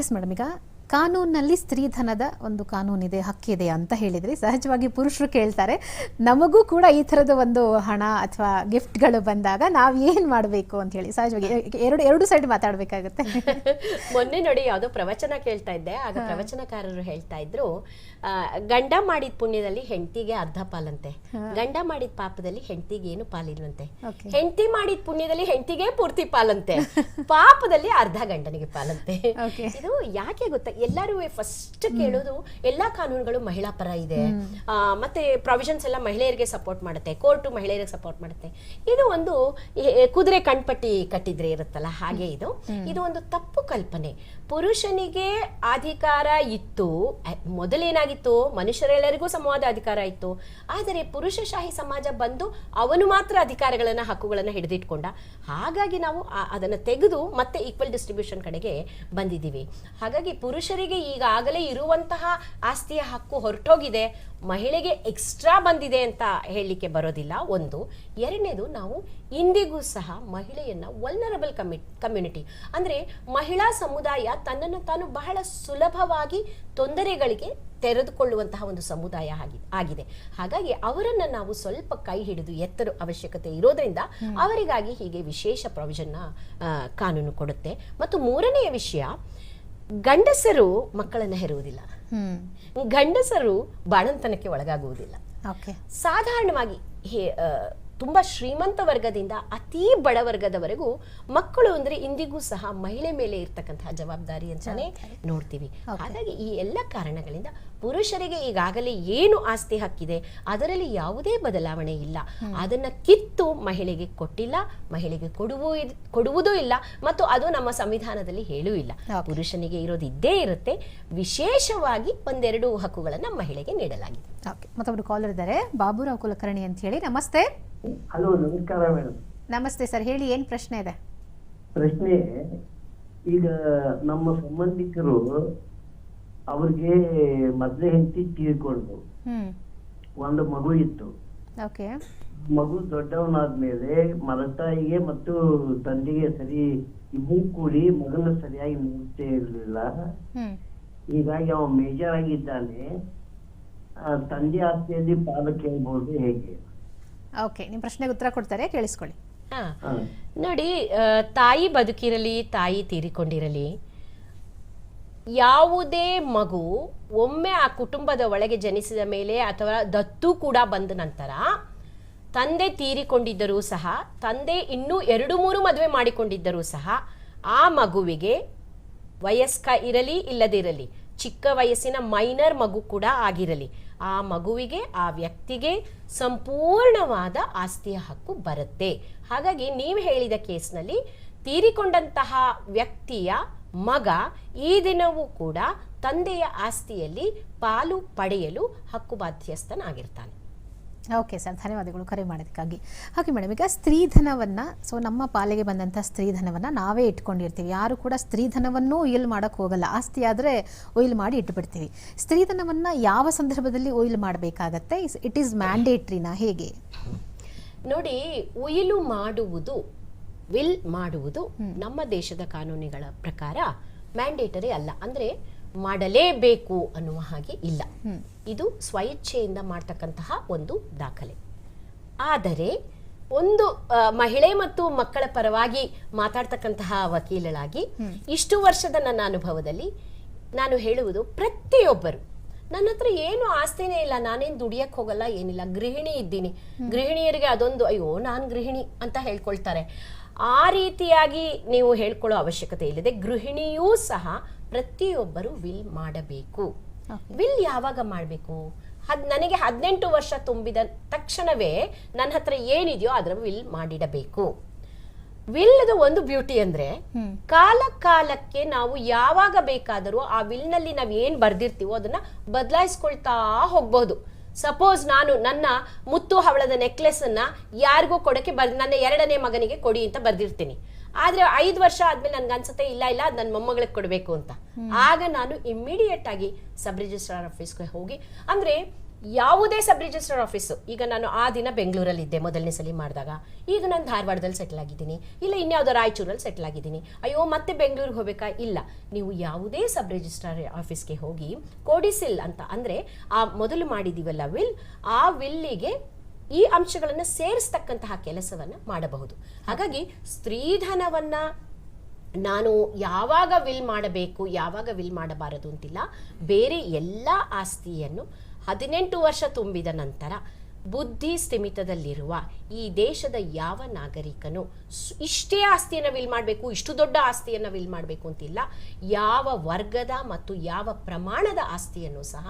ಎಸ್ ಮೇಡಮ್, ಈಗ ಕಾನೂನಲ್ಲಿ ಸ್ತ್ರೀಧನದ ಒಂದು ಕಾನೂನಿದೆ, ಹಕ್ಕಿದೆ ಅಂತ ಹೇಳಿದ್ರಿ. ಸಹಜವಾಗಿ ಪುರುಷರು ಕೇಳ್ತಾರೆ, ನಮಗೂ ಕೂಡ ಈ ಥರದ ಒಂದು ಹಣ ಅಥವಾ ಗಿಫ್ಟ್ಗಳು ಬಂದಾಗ ನಾವು ಏನು ಮಾಡಬೇಕು ಅಂತ ಹೇಳಿ. ಸಹಜವಾಗಿ ಎರಡು ಸೈಡ್ ಮಾತಾಡಬೇಕಾಗುತ್ತೆ. ಮೊನ್ನೆ ನೋಡಿ ಯಾವುದೋ ಪ್ರವಚನ ಕೇಳ್ತಾ ಇದ್ದೆ, ಆಗ ಪ್ರವಚನಕಾರರು ಹೇಳ್ತಾ ಇದ್ರು, ಗಂಡ ಮಾಡಿದ ಪುಣ್ಯದಲ್ಲಿ ಹೆಂಡತಿಗೆ ಅರ್ಧ ಪಾಲಂತೆ, ಗಂಡ ಮಾಡಿದ ಪಾಪದಲ್ಲಿ ಹೆಂಡತಿಗೆ ಏನು ಪಾಲಿಲ್ವಂತೆ, ಹೆಂಡತಿ ಮಾಡಿದ ಪುಣ್ಯದಲ್ಲಿ ಹೆಂಡತಿಗೆ ಪೂರ್ತಿ ಪಾಲಂತೆ, ಪಾಪದಲ್ಲಿ ಅರ್ಧ ಗಂಡನಿಗೆ ಪಾಲಂತೆ. ಇದು ಯಾಕೆ ಗೊತ್ತಾ, ಎಲ್ಲರೂ ಫಸ್ಟ್ ಕೇಳೋದು ಎಲ್ಲಾ ಕಾನೂನುಗಳು ಮಹಿಳಾ ಪರ ಇದೆ, ಮತ್ತೆ ಪ್ರಾವಿಷನ್ಸ್ ಎಲ್ಲ ಮಹಿಳೆಯರಿಗೆ ಸಪೋರ್ಟ್ ಮಾಡುತ್ತೆ, ಕೋರ್ಟು ಮಹಿಳೆಯರಿಗೆ ಸಪೋರ್ಟ್ ಮಾಡುತ್ತೆ. ಇದು ಒಂದು ಕುದುರೆ ಕಣ್ಪಟ್ಟಿ ಕಟ್ಟಿದ್ರೆ ಇರುತ್ತಲ್ಲ ಹಾಗೆ ಇದು ಒಂದು ತಪ್ಪು ಕಲ್ಪನೆ. ಪುರುಷನಿಗೆ ಅಧಿಕಾರ ಇತ್ತು, ಮೊದಲೇನಾಗಿತ್ತು, ಮನುಷ್ಯರೆಲ್ಲರಿಗೂ ಸಮವಾದ ಅಧಿಕಾರ ಇತ್ತು. ಆದರೆ ಪುರುಷಶಾಹಿ ಸಮಾಜ ಬಂದು ಅವನು ಮಾತ್ರ ಅಧಿಕಾರಗಳನ್ನ ಹಕ್ಕುಗಳನ್ನ ಹಿಡಿದಿಟ್ಕೊಂಡ. ಹಾಗಾಗಿ ನಾವು ಅದನ್ನ ತೆಗೆದು ಮತ್ತೆ ಈಕ್ವಲ್ ಡಿಸ್ಟ್ರಿಬ್ಯೂಷನ್ ಕಡೆಗೆ ಬಂದಿದ್ದೀವಿ. ಹಾಗಾಗಿ ಪುರುಷರಿಗೆ ಈಗಾಗಲೇ ಇರುವಂತಹ ಆಸ್ತಿಯ ಹಕ್ಕು ಹೊರಟೋಗಿದೆ, ಮಹಿಳೆಗೆ ಎಕ್ಸ್ಟ್ರಾ ಬಂದಿದೆ ಅಂತ ಹೇಳಲಿಕ್ಕೆ ಬರೋದಿಲ್ಲ. ಒಂದು. ಎರಡನೇದು, ನಾವು ಇಂದಿಗೂ ಸಹ ಮಹಿಳೆಯನ್ನ ವಲ್ನರಬಲ್ ಕಮ್ಯುನಿಟಿ ಅಂದ್ರೆ ಮಹಿಳಾ ಸಮುದಾಯ ತನ್ನನ್ನು ತಾನು ಬಹಳ ಸುಲಭವಾಗಿ ತೊಂದರೆಗಳಿಗೆ ತೆರೆದುಕೊಳ್ಳುವಂತಹ ಒಂದು ಸಮುದಾಯ ಆಗಿದೆ. ಹಾಗಾಗಿ ಅವರನ್ನ ನಾವು ಸ್ವಲ್ಪ ಕೈ ಹಿಡಿದು ಎತ್ತರ ಅವಶ್ಯಕತೆ ಇರೋದ್ರಿಂದ ಅವರಿಗಾಗಿ ಹೀಗೆ ವಿಶೇಷ ಪ್ರಾವಿಷನ್ ಕಾನೂನು ಕೊಡುತ್ತೆ. ಮತ್ತು ಮೂರನೆಯ ವಿಷಯ, ಗಂಡಸರು ಮಕ್ಕಳನ್ನ ಹೆರುವುದಿಲ್ಲ, ಗಂಡಸರು ಬಾಣಂತನಕ್ಕೆ ಒಳಗಾಗುವುದಿಲ್ಲ. ಸಾಧಾರಣವಾಗಿ ತುಂಬಾ ಶ್ರೀಮಂತ ವರ್ಗದಿಂದ ಅತೀ ಬಡ ವರ್ಗದವರೆಗೂ ಮಕ್ಕಳು ಅಂದ್ರೆ ಇಂದಿಗೂ ಸಹ ಮಹಿಳೆ ಮೇಲೆ ಇರ್ತಕ್ಕಂತಹ ಜವಾಬ್ದಾರಿ ಅಂತಾನೆ ನೋಡ್ತೀವಿ. ಹಾಗಾಗಿ ಈ ಎಲ್ಲ ಕಾರಣಗಳಿಂದ ಪುರುಷರಿಗೆ ಈಗಾಗಲೇ ಏನು ಆಸ್ತಿ ಹಕ್ಕಿದೆ ಅದರಲ್ಲಿ ಯಾವುದೇ ಬದಲಾವಣೆ ಇಲ್ಲ. ಅದನ್ನ ಕಿತ್ತು ಮಹಿಳೆಗೆ ಕೊಟ್ಟಿಲ್ಲ, ಮಹಿಳೆಗೆ ಕೊಡುವುದೂ ಇಲ್ಲ, ಮತ್ತು ಅದು ನಮ್ಮ ಸಂವಿಧಾನದಲ್ಲಿ ಹೇಳೂ ಇಲ್ಲ. ಪುರುಷನಿಗೆ ಇರೋದು ಇದ್ದೇ ಇರುತ್ತೆ. ವಿಶೇಷವಾಗಿ ಒಂದೆರಡು ಹಕ್ಕುಗಳನ್ನ ಮಹಿಳೆಗೆ ನೀಡಲಾಗಿದೆ. ಮತ್ತೊಬ್ರು ಕಾಲರ್ ಇದ್ದಾರೆ, ಬಾಬುರಾವ್ ಕುಲಕರ್ಣಿ ಅಂತ ಹೇಳಿ. ನಮಸ್ತೆ. ಹಲೋ, ನಮಸ್ಕಾರ ಮೇಡಮ್. ನಮಸ್ತೆ ಸರ್, ಹೇಳಿ, ಏನ್ ಪ್ರಶ್ನೆ ಇದೆ? ಪ್ರಶ್ನೆ, ಈಗ ನಮ್ಮ ಸಂಬಂಧಿಕರು ಅವ್ರಿಗೆ ಮೊದಲೇ ಹೆಂಡತಿ ತೀರ್ಕೊಂಡು ಒಂದು ಮಗು ಇತ್ತು. ಮಗು ದೊಡ್ಡವನಾದ್ಮೇಲೆ ಮಲತಾಯಿಗೆ ಮತ್ತು ತಂದೆಗೆ ಸರಿ ಇಬ್ಬರು ಕೂಡಿ ಮಗನ ಸರಿಯಾಗಿ ನೋಡ್ತೇ ಇರಲಿಲ್ಲ. ಹೀಗಾಗಿ ಅವ ಮೇಜರ್ ಆಗಿದ್ದಾನೆ. ತಂದೆ ಆಸ್ತಿಯಲ್ಲಿ ಪಾಲು ಕೇಳಬಹುದು, ಹೇಗೆ? ಓಕೆ, ನಿಮ್ಮ ಪ್ರಶ್ನೆಗೆ ಉತ್ತರ ಕೊಡ್ತಾರೆ, ಕೇಳಿಸ್ಕೊಳ್ಳಿ. ನೋಡಿ, ತಾಯಿ ಬದುಕಿರಲಿ, ತಾಯಿ ತೀರಿಕೊಂಡಿರಲಿ, ಯಾವುದೇ ಮಗು ಒಮ್ಮೆ ಆ ಕುಟುಂಬದ ಒಳಗೆ ಜನಿಸಿದ ಮೇಲೆ ಅಥವಾ ದತ್ತು ಕೂಡ ಬಂದ ನಂತರ ತಂದೆ ತೀರಿಕೊಂಡಿದ್ದರೂ ಸಹ, ತಂದೆ ಇನ್ನೂ 2-3 ಮದುವೆ ಮಾಡಿಕೊಂಡಿದ್ದರೂ ಸಹ ಆ ಮಗುವಿಗೆ ವಯಸ್ಕ ಇರಲಿ ಇಲ್ಲದಿರಲಿ, ಚಿಕ್ಕ ವಯಸ್ಸಿನ ಮೈನರ್ ಮಗು ಕೂಡ ಆಗಿರಲಿ, ಆ ಮಗುವಿಗೆ, ಆ ವ್ಯಕ್ತಿಗೆ ಸಂಪೂರ್ಣವಾದ ಆಸ್ತಿಯ ಹಕ್ಕು ಬರುತ್ತೆ. ಹಾಗಾಗಿ ನೀವು ಹೇಳಿದ ಕೇಸ್ನಲ್ಲಿ ತೀರಿಕೊಂಡಂತಹ ವ್ಯಕ್ತಿಯ ಮಗ ಈ ದಿನವೂ ಕೂಡ ತಂದೆಯ ಆಸ್ತಿಯಲ್ಲಿ ಪಾಲು ಪಡೆಯಲು ಹಕ್ಕು ಬಾಧ್ಯಸ್ಥನಾಗಿರ್ತಾನೆ. ಓಕೆ ಸರ್, ಧನ್ಯವಾದಗಳು ಕರೆ ಮಾಡೋದಕ್ಕಾಗಿ. ಹಾಗೆ ಮೇಡಮ್, ಈಗ ಸ್ತ್ರೀಧನವನ್ನು, ಸೊ ನಮ್ಮ ಪಾಲಿಗೆ ಬಂದಂಥ ಸ್ತ್ರೀಧನವನ್ನು ನಾವೇ ಇಟ್ಕೊಂಡಿರ್ತೀವಿ. ಯಾರು ಕೂಡ ಸ್ತ್ರೀಧನವನ್ನು ಒಯ್ಲು ಮಾಡೋಕ್ಕೆ ಹೋಗಲ್ಲ. ಆಸ್ತಿ ಆದರೆ ಒಯ್ಲು ಮಾಡಿ ಇಟ್ಬಿಡ್ತೀವಿ. ಸ್ತ್ರೀಧನವನ್ನು ಯಾವ ಸಂದರ್ಭದಲ್ಲಿ ಒಯ್ಲು ಮಾಡಬೇಕಾಗತ್ತೆ? ಇಟ್ ಈಸ್ ಮ್ಯಾಂಡೇಟ್ರಿನಾ, ಹೇಗೆ? ನೋಡಿ, ಒಯ್ಲು ಮಾಡುವುದು, ವಿಲ್ ಮಾಡುವುದು ನಮ್ಮ ದೇಶದ ಕಾನೂನುಗಳ ಪ್ರಕಾರ ಮ್ಯಾಂಡೇಟರಿ ಅಲ್ಲ, ಅಂದ್ರೆ ಮಾಡಲೇಬೇಕು ಅನ್ನುವ ಹಾಗೆ ಇಲ್ಲ. ಇದು ಸ್ವಇಚ್ಛೆಯಿಂದ ಮಾಡ್ತಕ್ಕಂತಹ ಒಂದು ದಾಖಲೆ. ಆದರೆ ಒಂದು ಮಹಿಳೆ ಮತ್ತು ಮಕ್ಕಳ ಪರವಾಗಿ ಮಾತಾಡ್ತಕ್ಕಂತಹ ವಕೀಲಳಾಗಿ ಇಷ್ಟು ವರ್ಷದ ನನ್ನ ಅನುಭವದಲ್ಲಿ ನಾನು ಹೇಳುವುದು, ಪ್ರತಿಯೊಬ್ಬರು ನನ್ನ ಹತ್ರ ಏನು ಆಸ್ತಿನೇ ಇಲ್ಲ, ನಾನೇನು ದುಡಿಯಕ್ಕೆ ಹೋಗಲ್ಲ, ಏನಿಲ್ಲ, ಗೃಹಿಣಿ ಇದ್ದೀನಿ, ಗೃಹಿಣಿಯರಿಗೆ ಅದೊಂದು ಅಯ್ಯೋ ನಾನು ಗೃಹಿಣಿ ಅಂತ ಹೇಳ್ಕೊಳ್ತಾರೆ. ಆ ರೀತಿಯಾಗಿ ನೀವು ಹೇಳ್ಕೊಳ್ಳೋ ಅವಶ್ಯಕತೆ ಇಲ್ಲದೆ, ಗೃಹಿಣಿಯೂ ಸಹ ಪ್ರತಿಯೊಬ್ಬರು ವಿಲ್ ಮಾಡಬೇಕು. ವಿಲ್ ಯಾವಾಗ ಮಾಡಬೇಕು? ನನಗೆ 18 ವರ್ಷ ತುಂಬಿದ ತಕ್ಷಣವೇ ನನ್ನ ಹತ್ರ ಏನಿದೆಯೋ ಅದರ ವಿಲ್ ಮಾಡಿಡಬೇಕು. ವಿಲ್ದ ಒಂದು ಬ್ಯೂಟಿ ಅಂದ್ರೆ, ಕಾಲ ಕಾಲಕ್ಕೆ ನಾವು ಯಾವಾಗ ಬೇಕಾದರೂ ಆ ವಿಲ್ ನಲ್ಲಿ ನಾವು ಏನ್ ಬರ್ದಿರ್ತೀವೋ ಅದನ್ನ ಬದಲಾಯಿಸ್ಕೊಳ್ತಾ ಹೋಗ್ಬಹುದು. ಸಪೋಸ್ ನಾನು ನನ್ನ ಮುತ್ತು ಹವಳದ ನೆಕ್ಲೆಸ್ ಅನ್ನ ಯಾರಿಗೂ ಕೊಡಕ್ಕೆ ನನ್ನ 2ನೇ ಮಗನಿಗೆ ಕೊಡಿ ಅಂತ ಬರ್ದಿರ್ತೀನಿ. ಆದ್ರೆ 5 ವರ್ಷ ಆದ್ಮೇಲೆ ನನ್ಗೆ ಅನ್ಸುತ್ತೆ ಇಲ್ಲ ನನ್ನ ಮೊಮ್ಮಗಳಿಗೆ ಕೊಡ್ಬೇಕು ಅಂತ. ಆಗ ನಾನು ಇಮ್ಮಿಡಿಯೇಟ್ ಆಗಿ ಸಬ್ ರಿಜಿಸ್ಟ್ರಾರ್ ಆಫೀಸ್ಗೆ ಹೋಗಿ, ಅಂದ್ರೆ ಯಾವುದೇ ಸಬ್ ರಿಜಿಸ್ಟರ್ ಆಫೀಸು, ಈಗ ನಾನು ಆ ದಿನ ಬೆಂಗಳೂರಲ್ಲಿ ಇದ್ದೆ ಮೊದಲನೇ ಸಲ ಮಾಡಿದಾಗ, ಈಗ ನಾನು ಧಾರವಾಡದಲ್ಲಿ ಸೆಟ್ಲ್ ಆಗಿದ್ದೀನಿ, ಇಲ್ಲ ಇನ್ಯಾವುದೋ ರಾಯಚೂರಲ್ಲಿ ಸೆಟ್ಲ್ ಆಗಿದ್ದೀನಿ, ಅಯ್ಯೋ ಮತ್ತೆ ಬೆಂಗಳೂರಿಗೆ ಹೋಗ್ಬೇಕಾ? ಇಲ್ಲ, ನೀವು ಯಾವುದೇ ಸಬ್ ರಿಜಿಸ್ಟ್ರಾರ್ ಆಫೀಸ್ಗೆ ಹೋಗಿ ಕೋಡಿಸಿಲ್ ಅಂತ, ಅಂದರೆ ಆ ಮೊದಲು ಮಾಡಿದ್ದೀವಲ್ಲ ವಿಲ್, ಆ ವಿಲ್ಲಿಗೆ ಈ ಅಂಶಗಳನ್ನು ಸೇರಿಸ್ತಕ್ಕಂತಹ ಕೆಲಸವನ್ನು ಮಾಡಬಹುದು. ಹಾಗಾಗಿ ಸ್ತ್ರೀಧನವನ್ನ ನಾನು ಯಾವಾಗ ವಿಲ್ ಮಾಡಬೇಕು, ಯಾವಾಗ ವಿಲ್ ಮಾಡಬಾರದು ಅಂತಿಲ್ಲ. ಬೇರೆ ಎಲ್ಲ ಆಸ್ತಿಯನ್ನು 18 ವರ್ಷ ತುಂಬಿದ ನಂತರ ಬುದ್ಧಿ ಸ್ಥಿಮಿತದಲ್ಲಿರುವ ಈ ದೇಶದ ಯಾವ ನಾಗರಿಕನು ಇಷ್ಟೇ ಆಸ್ತಿಯನ್ನು ವಿಲ್ ಮಾಡಬೇಕು, ಇಷ್ಟು ದೊಡ್ಡ ಆಸ್ತಿಯನ್ನು ವಿಲ್ ಮಾಡಬೇಕು ಅಂತಿಲ್ಲ. ಯಾವ ವರ್ಗದ ಮತ್ತು ಯಾವ ಪ್ರಮಾಣದ ಆಸ್ತಿಯನ್ನು ಸಹ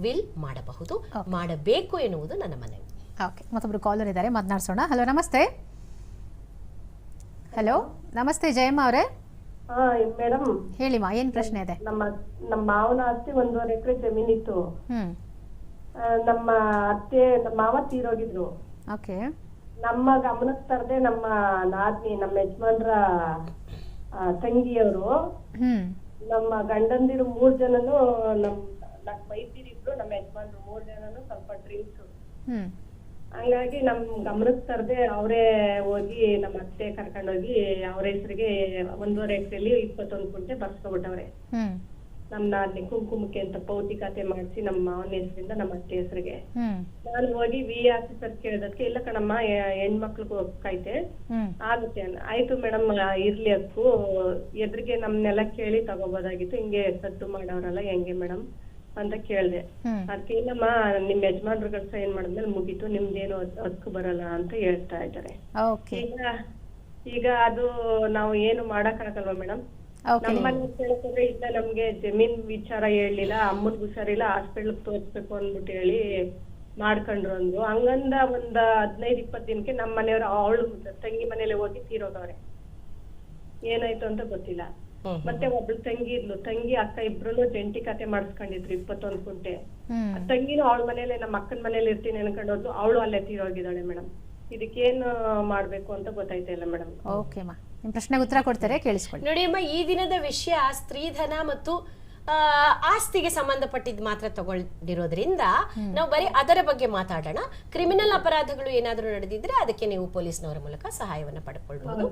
ವಿಲ್ ಮಾಡಬಹುದು, ಮಾಡಬೇಕು ಎನ್ನುವುದು ನನ್ನ ಮನವಿ. ಓಕೆ, ಮತ್ತೊಬ್ರು ಕಾಲರ್ ಇದ್ದಾರೆ, ಮಾತನಾಡ್ಸೋಣ. ಹಲೋ, ನಮಸ್ತೆ. ಹಲೋ, ನಮಸ್ತೆ ಜಯಮ್ಮ ಅವರೇ. ಮೇಡಮ್ ಹೇಳಿಮ್ಮ, ಏನ್ ಪ್ರಶ್ನೆ ಇದೆ? ನಮ್ಮ ಮಾವನ ಆಸ್ತಿ 1.5 ಎಕರೆ ಜಮೀನಿತ್ತು. ನಮ್ಮ ಅತ್ತೆ, ನಮ್ಮ ಮಾವ ತೀರೋಗಿದ್ರು. ಓಕೆ. ನಮ್ಮ ಗಮನಕ್ಕೆ ತರದೆ ನಮ್ಮ ನಾದ್ನಿ, ನಮ್ಮ ಯಜಮಾನ್ರ ತಂಗಿಯವರು, ನಮ್ಮ ಗಂಡಂದಿರು 3 ಜನನು, ನಮ್ಮ ಮೈತಿರಿಬ್ರು, ನಮ್ಮ ಯಜಮಾನ್ರು 3 ಜನನು ಸ್ವಲ್ಪ ಡ್ರಿಂಕ್ಸ್. ಹಂಗಾಗಿ ನಮ್ ಗಮನಕ್ಕೆ ತರದೆ ಅವರೇ ಹೋಗಿ ನಮ್ಮ ಅತ್ತೆ ಕರ್ಕೊಂಡೋಗಿ ಅವ್ರ ಹೆಸರಿಗೆ 1.5 ಎಕರೆಲಿ 21 ಗುಂಟೆ ಬರ್ಸ್ಕೊಬಿಟ್ಟವ್ರೆ. ನಮ್ಮ ನಾದ್ನಿ ಕುಂಕುಮಕ್ಕೆ ಅಂತ ಪೌತಿ ಖಾತೆ ಮಾಡಿಸಿ ನಮ್ಮ ಮಾವನ ಹೆಸರಿಂದ ನಮ್ಮ ಅತ್ತೆ ಹೆಸರಿಗೆ. ನಾನು ಹೋಗಿ ವಿ ಆಫೀಸರ್ ಕೇಳೋದಕ್ಕೆ, ಇಲ್ಲ ಕಣಮ್ಮ ಹೆಣ್ಮಕ್ಳಿಗೂ ಒಪ್ಕೈತೆ ಆಗುತ್ತೆ. ಆಯ್ತು ಮೇಡಮ್, ಇರ್ಲಿ, ಅದಕ್ಕೂ ಎದುರಿಗೆ ನಮ್ನೆಲ್ಲ ಕೇಳಿ ತಗೋಬೋದಾಗಿತ್ತು, ಹಿಂಗೆ ಸದ್ದು ಮಾಡೋರಲ್ಲ ಹೆಂಗೆ ಮೇಡಮ್ ಅಂತ ಕೇಳ್ದೆ. ಅದಕ್ಕೆ ಇಲ್ಲಮ್ಮ, ನಿಮ್ ಯಜಮಾನ್ರುಗಳ ಸೈನ್ ಮಾಡಿದ್ಮೇಲೆ ಮುಗೀತು, ನಿಮ್ದೇನು ಹಕ್ಕು ಬರಲ್ಲ ಅಂತ ಹೇಳ್ತಾ ಇದ್ದಾರೆ. ಈಗ ಅದು ನಾವು ಏನು ಮಾಡಕ್ ಆಗಲ್ವಾ ಮೇಡಮ್? ನಮ್ಮನೆ ಕೇಳ್ಕೊಂಡ್ರೆ ಇಲ್ಲ, ನಮ್ಗೆ ಜಮೀನ್ ವಿಚಾರ ಹೇಳಲಿಲ್ಲ, ಅಮ್ಮನ್ ಹುಷಾರಿಲ್ಲ, ಹಾಸ್ಪಿಟಲ್ ತೋರ್ಸ್ಬೇಕು ಅಂದ್ಬಿಟ್ಟು ಹೇಳಿ ಮಾಡ್ಕೊಂಡ್ರು ಅಂದ್ರು. ಹಂಗಂದ ಒಂದ್ 15-20 ದಿನಕ್ಕೆ ನಮ್ಮ ಮನೆಯವ್ರು ಅವಳು ತಂಗಿ ಮನೇಲಿ ಹೋಗಿ ತೀರೋಗವ್ರೆ. ಏನಾಯ್ತು ಅಂತ ಗೊತ್ತಿಲ್ಲ. ಮತ್ತೆ ಒಬ್ಳು ತಂಗಿ ಇದ್ಲು, ತಂಗಿ ಅಕ್ಕ ಇಬ್ರು ಜಂಟಿ ಖಾತೆ ಮಾಡಿಸ್ಕೊಂಡಿದ್ರು 21 ಗುಂಟೆ. ತಂಗಿನೂ ಅವಳ ಮನೇಲೆ, ನಮ್ಮ ಅಕ್ಕನ ಮನೇಲಿ ಇರ್ತೀನಿ ಅನ್ಕೊಂಡೋದ್ಲು, ಅವಳು ಅಲ್ಲೇ ತೀರೋಗಿದ್ದಾಳೆ ಮೇಡಮ್. ಇದಕ್ಕೇನು ಮಾಡ್ಬೇಕು ಅಂತ ಗೊತ್ತಾಯ್ತಾ ಇಲ್ಲ ಮೇಡಮ್. ಓಕೆ ಮಾ, ನಿಮ್ಮ ಪ್ರಶ್ನೆಗೆ ಉತ್ತರ ಕೊಡ್ತಾರೆ, ಕೇಳಿಸ್ಕೊಳ್ಳಿ. ನೋಡಿ ಅಮ್ಮ, ಈ ದಿನದ ವಿಷಯ ಸ್ತ್ರೀಧನ ಮತ್ತು ಆಸ್ತಿಗೆ ಸಂಬಂಧಪಟ್ಟಿದ್ದು ಮಾತ್ರ ತಗೊಂಡಿರೋದ್ರಿಂದ ನಾವು ಬರೀ ಅದರ ಬಗ್ಗೆ ಮಾತಾಡೋಣ. ಕ್ರಿಮಿನಲ್ ಅಪರಾಧಗಳು ಏನಾದರೂ ನಡೆದಿದ್ರೆ ಅದಕ್ಕೆ ನೀವು ಪೊಲೀಸ್ನವರ ಮೂಲಕ ಸಹಾಯವನ್ನು ಪಡ್ಕೊಳ್ಬಹುದು.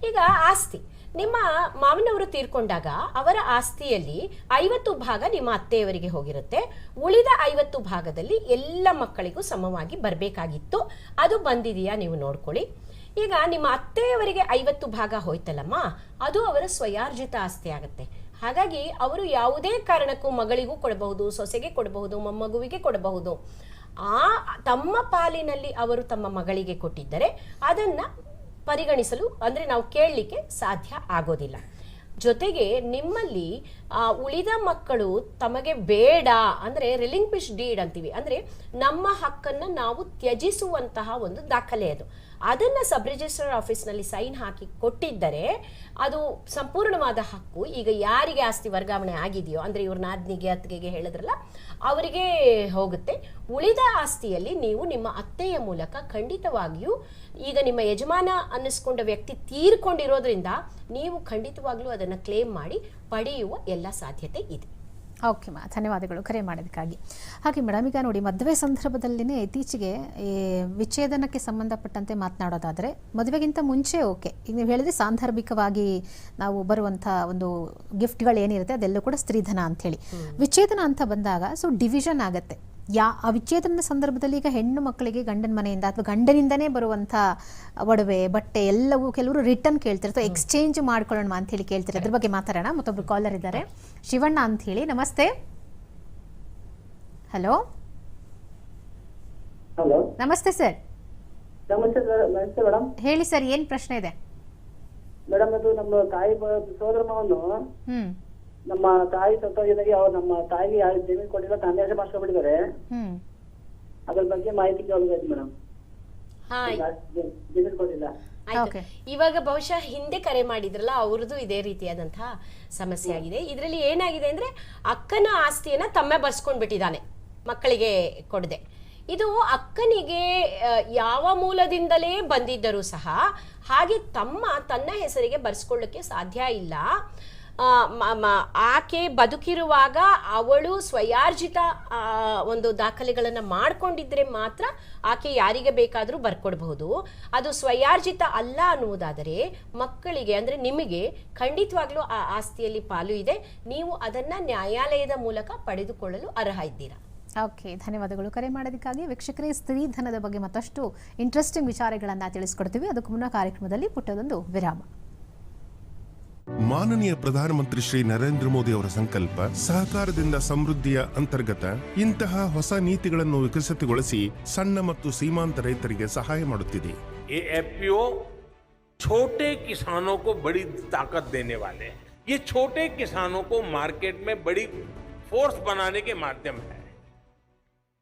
ಈಗ ಆಸ್ತಿ, ನಿಮ್ಮ ಮಾವನವರು ತೀರ್ಕೊಂಡಾಗ ಅವರ ಆಸ್ತಿಯಲ್ಲಿ 50 ಭಾಗ ನಿಮ್ಮ ಅತ್ತೆಯವರಿಗೆ ಹೋಗಿರುತ್ತೆ. ಉಳಿದ 50 ಭಾಗದಲ್ಲಿ ಎಲ್ಲ ಮಕ್ಕಳಿಗೂ ಸಮವಾಗಿ ಬರಬೇಕಾಗಿತ್ತು. ಅದು ಬಂದಿದೆಯಾ ನೀವು ನೋಡ್ಕೊಳ್ಳಿ. ಈಗ ನಿಮ್ಮ ಅತ್ತೆಯವರಿಗೆ 50 ಭಾಗ ಹೋಯ್ತಲ್ಲಮ್ಮ, ಅದು ಅವರ ಸ್ವಯಾರ್ಜಿತ ಆಸ್ತಿ ಆಗುತ್ತೆ. ಹಾಗಾಗಿ ಅವರು ಯಾವುದೇ ಕಾರಣಕ್ಕೂ ಮಗಳಿಗೂ ಕೊಡಬಹುದು, ಸೊಸೆಗೆ ಕೊಡಬಹುದು, ಮೊಮ್ಮಗುವಿಗೆ ಕೊಡಬಹುದು. ಆ ತಮ್ಮ ಪಾಲಿನಲ್ಲಿ ಅವರು ತಮ್ಮ ಮಗಳಿಗೆ ಕೊಟ್ಟಿದ್ದರೆ ಅದನ್ನ ಪರಿಗಣಿಸಲು, ಅಂದ್ರೆ ನಾವು ಕೇಳಲಿಕ್ಕೆ ಸಾಧ್ಯ ಆಗೋದಿಲ್ಲ. ಜೊತೆಗೆ ನಿಮ್ಮಲ್ಲಿ ಉಳಿದ ಮಕ್ಕಳು ತಮಗೆ ಬೇಡ ಅಂದ್ರೆ ರಿಲಿಂಕ್ವಿಶ್ ಡೀಡ್ ಅಂತೀವಿ, ಅಂದ್ರೆ ನಮ್ಮ ಹಕ್ಕನ್ನು ನಾವು ತ್ಯಜಿಸುವಂತಹ ಒಂದು ದಾಖಲೆ ಅದು. ಅದನ್ನ ಸಬ್ ರಿಜಿಸ್ಟರ್ ಆಫೀಸ್ನಲ್ಲಿ ಸೈನ್ ಹಾಕಿ ಕೊಟ್ಟಿದ್ದರೆ ಅದು ಸಂಪೂರ್ಣವಾದ ಹಕ್ಕು. ಈಗ ಯಾರಿಗೆ ಆಸ್ತಿ ವರ್ಗಾವಣೆ ಆಗಿದೆಯೋ, ಅಂದ್ರೆ ಇವ್ರ ನಾದ್ನಿಗೆ ಅತ್ತಿಗೆಗೆ ಹೇಳಿದ್ರಲ್ಲ, ಅವರಿಗೆ ಹೋಗುತ್ತೆ. ಉಳಿದ ಆಸ್ತಿಯಲ್ಲಿ ನೀವು ನಿಮ್ಮ ಅತ್ತೆಯ ಮೂಲಕ ಖಂಡಿತವಾಗಿಯೂ, ಈಗ ನಿಮ್ಮ ಯಜಮಾನ ಅನ್ನಿಸ್ಕೊಂಡ ವ್ಯಕ್ತಿ ತೀರ್ಕೊಂಡಿರೋದ್ರಿಂದ ನೀವು ಖಂಡಿತವಾಗ್ಲೂ ಅದನ್ನು ಕ್ಲೇಮ್ ಮಾಡಿ ಪಡೆಯುವ ಎಲ್ಲ ಸಾಧ್ಯತೆ ಇದೆ. ಓಕೆ ಮಾ, ಧನ್ಯವಾದಗಳು ಕರೆ ಮಾಡೋದಕ್ಕಾಗಿ. ಹಾಗೆ ಮೇಡಮ್, ಈಗ ನೋಡಿ, ಮದುವೆ ಸಂದರ್ಭದಲ್ಲಿನೇ ಇತ್ತೀಚೆಗೆ ಈ ವಿಚ್ಛೇದನಕ್ಕೆ ಸಂಬಂಧಪಟ್ಟಂತೆ ಮಾತನಾಡೋದಾದರೆ, ಮದುವೆಗಿಂತ ಮುಂಚೆ ಓಕೆ, ಈಗ ನೀವು ಹೇಳಿದ್ರೆ ಸಾಂದರ್ಭಿಕವಾಗಿ ನಾವು ಬರುವಂಥ ಒಂದು ಗಿಫ್ಟ್ಗಳು ಏನಿರುತ್ತೆ ಅದೆಲ್ಲೂ ಕೂಡ ಸ್ತ್ರೀಧನ ಅಂಥೇಳಿ. ವಿಚ್ಛೇದನ ಅಂತ ಬಂದಾಗ ಸೊ ಡಿವಿಷನ್ ಆಗುತ್ತೆ. ಆ ವಿಚ್ಛೇದನದ ಸಂದರ್ಭದಲ್ಲಿ ಈಗ ಹೆಣ್ಣು ಮಕ್ಕಳಿಗೆ ಗಂಡನ ಮನೆಯಿಂದ ಅಥವಾ ಗಂಡನಿಂದನೇ ಬರುವಂಥ ಒಡವೆ, ಬಟ್ಟೆ ಎಲ್ಲವೂ ಕೆಲವರು ರಿಟರ್ನ್ ಕೇಳ್ತಿರ್ತಾರೆ, ಎಕ್ಸ್ಚೇಂಜ್ ಮಾಡ್ಕೊಳ್ಳೋಣ ಅಂತ ಹೇಳಿ ಕೇಳ್ತಾರೆ. ಅದ್ರ ಬಗ್ಗೆ ಮಾತಾಡೋಣ. ಮತ್ತೊಬ್ರು ಕಾಲರ್ ಇದ್ದಾರೆ, ಶಿವಣ್ಣ ಅಂತ ಹೇಳಿ. ನಮಸ್ತೆ. ಹಲೋ, ಹಲೋ, ನಮಸ್ತೆ ಸರ್. ನಮಸ್ತೆ ಮೇಡಮ್. ಹೇಳಿ ಸರ್, ಏನ್ ಪ್ರಶ್ನೆ ಇದೆ? ಮೇಡಮ್, ಅದು ನಮ್ಮ ತಾಯಿ ಸೋದರ ಮಾವನು, ನಮ್ಮ ತಾಯಿ ಸತ್ತೋಗಿದಾಗ ಅವ್ರು ನಮ್ಮ ತಾಯಿಗೆ ಯಾವ ಜಮೀನು ಕೊಟ್ಟಿಲ್ಲ, ತಂದೆ ಹೆಸರು ಮಾಡ್ಸ್ಕೊಂಡ್ಬಿಟ್ಟಿದ್ದಾರೆ. ಅದ್ರ ಬಗ್ಗೆ ಮಾಹಿತಿ ಕೇಳಬೇಕು ಮೇಡಮ್. ಜಮೀನು ಕೊಟ್ಟಿಲ್ಲ. ಇವಾಗ ಬಹುಶಃ ಹಿಂದೆ ಕರೆ ಮಾಡಿದ್ರಲ್ಲ, ಅವ್ರದ್ದು ಇದೇ ರೀತಿಯಾದಂತಹ ಸಮಸ್ಯೆ ಆಗಿದೆ. ಇದರಲ್ಲಿ ಏನಾಗಿದೆ ಅಂದ್ರೆ, ಅಕ್ಕನ ಆಸ್ತಿಯನ್ನ ತಮ್ಮ ಬರ್ಸ್ಕೊಂಡ್ಬಿಟ್ಟಿದ್ದಾನೆ, ಮಕ್ಕಳಿಗೆ ಕೊಡದೆ. ಇದು ಅಕ್ಕನಿಗೆ ಯಾವ ಮೂಲದಿಂದಲೇ ಬಂದಿದ್ದರೂ ಸಹ ಹಾಗೆ ತನ್ನ ಹೆಸರಿಗೆ ಬರ್ಸ್ಕೊಳ್ಳಕ್ಕೆ ಸಾಧ್ಯ ಇಲ್ಲ. ಆಕೆ ಬದುಕಿರುವಾಗ ಅವಳು ಸ್ವಯಾರ್ಜಿತ ಒಂದು ದಾಖಲೆಗಳನ್ನು ಮಾಡ್ಕೊಂಡಿದ್ರೆ ಮಾತ್ರ ಆಕೆ ಯಾರಿಗೆ ಬೇಕಾದರೂ ಬರ್ಕೊಡ್ಬಹುದು. ಅದು ಸ್ವಯಾರ್ಜಿತ ಅಲ್ಲ ಅನ್ನುವುದಾದರೆ ಮಕ್ಕಳಿಗೆ ಅಂದರೆ ನಿಮಗೆ ಖಂಡಿತವಾಗ್ಲೂ ಆ ಆಸ್ತಿಯಲ್ಲಿ ಪಾಲು ಇದೆ. ನೀವು ಅದನ್ನ ನ್ಯಾಯಾಲಯದ ಮೂಲಕ ಪಡೆದುಕೊಳ್ಳಲು ಅರ್ಹ ಇದ್ದೀರಾ. ಓಕೆ, ಧನ್ಯವಾದಗಳು ಕರೆ ಮಾಡೋದಕ್ಕಾಗಿ. ವೀಕ್ಷಕರೇ, ಸ್ತ್ರೀಧನದ ಬಗ್ಗೆ ಮತ್ತಷ್ಟು ಇಂಟ್ರೆಸ್ಟಿಂಗ್ ವಿಚಾರಗಳನ್ನು ತಿಳಿಸ್ಕೊಡ್ತೀವಿ. ಅದಕ್ಕೂ ಮುನ್ನ ಕಾರ್ಯಕ್ರಮದಲ್ಲಿ ಪುಟ್ಟದೊಂದು ವಿರಾಮ. ಮಾನನೀಯ ಪ್ರಧಾನಮಂತ್ರಿ ಶ್ರೀ ನರೇಂದ್ರ ಮೋದಿ ಅವರ ಸಂಕಲ್ಪ ಸಹಕಾರದಿಂದ ಸಮೃದ್ಧಿಯ ಅಂತರ್ಗತ ಇಂತಹ ಹೊಸ ನೀತಿಗಳನ್ನು ವಿಕಸಿತಗೊಳಿಸಿ ಸಣ್ಣ ಮತ್ತು ಸೀಮಾಂತ ರೈತರಿಗೆ ಸಹಾಯ ಮಾಡುತ್ತಿದೆ. ये एफपीओ छोटे किसानों को बड़ी ताकत देने वाले हैं. ये छोटे किसानों को मार्केट में बड़ी फोर्स बनाने के माध्यम है.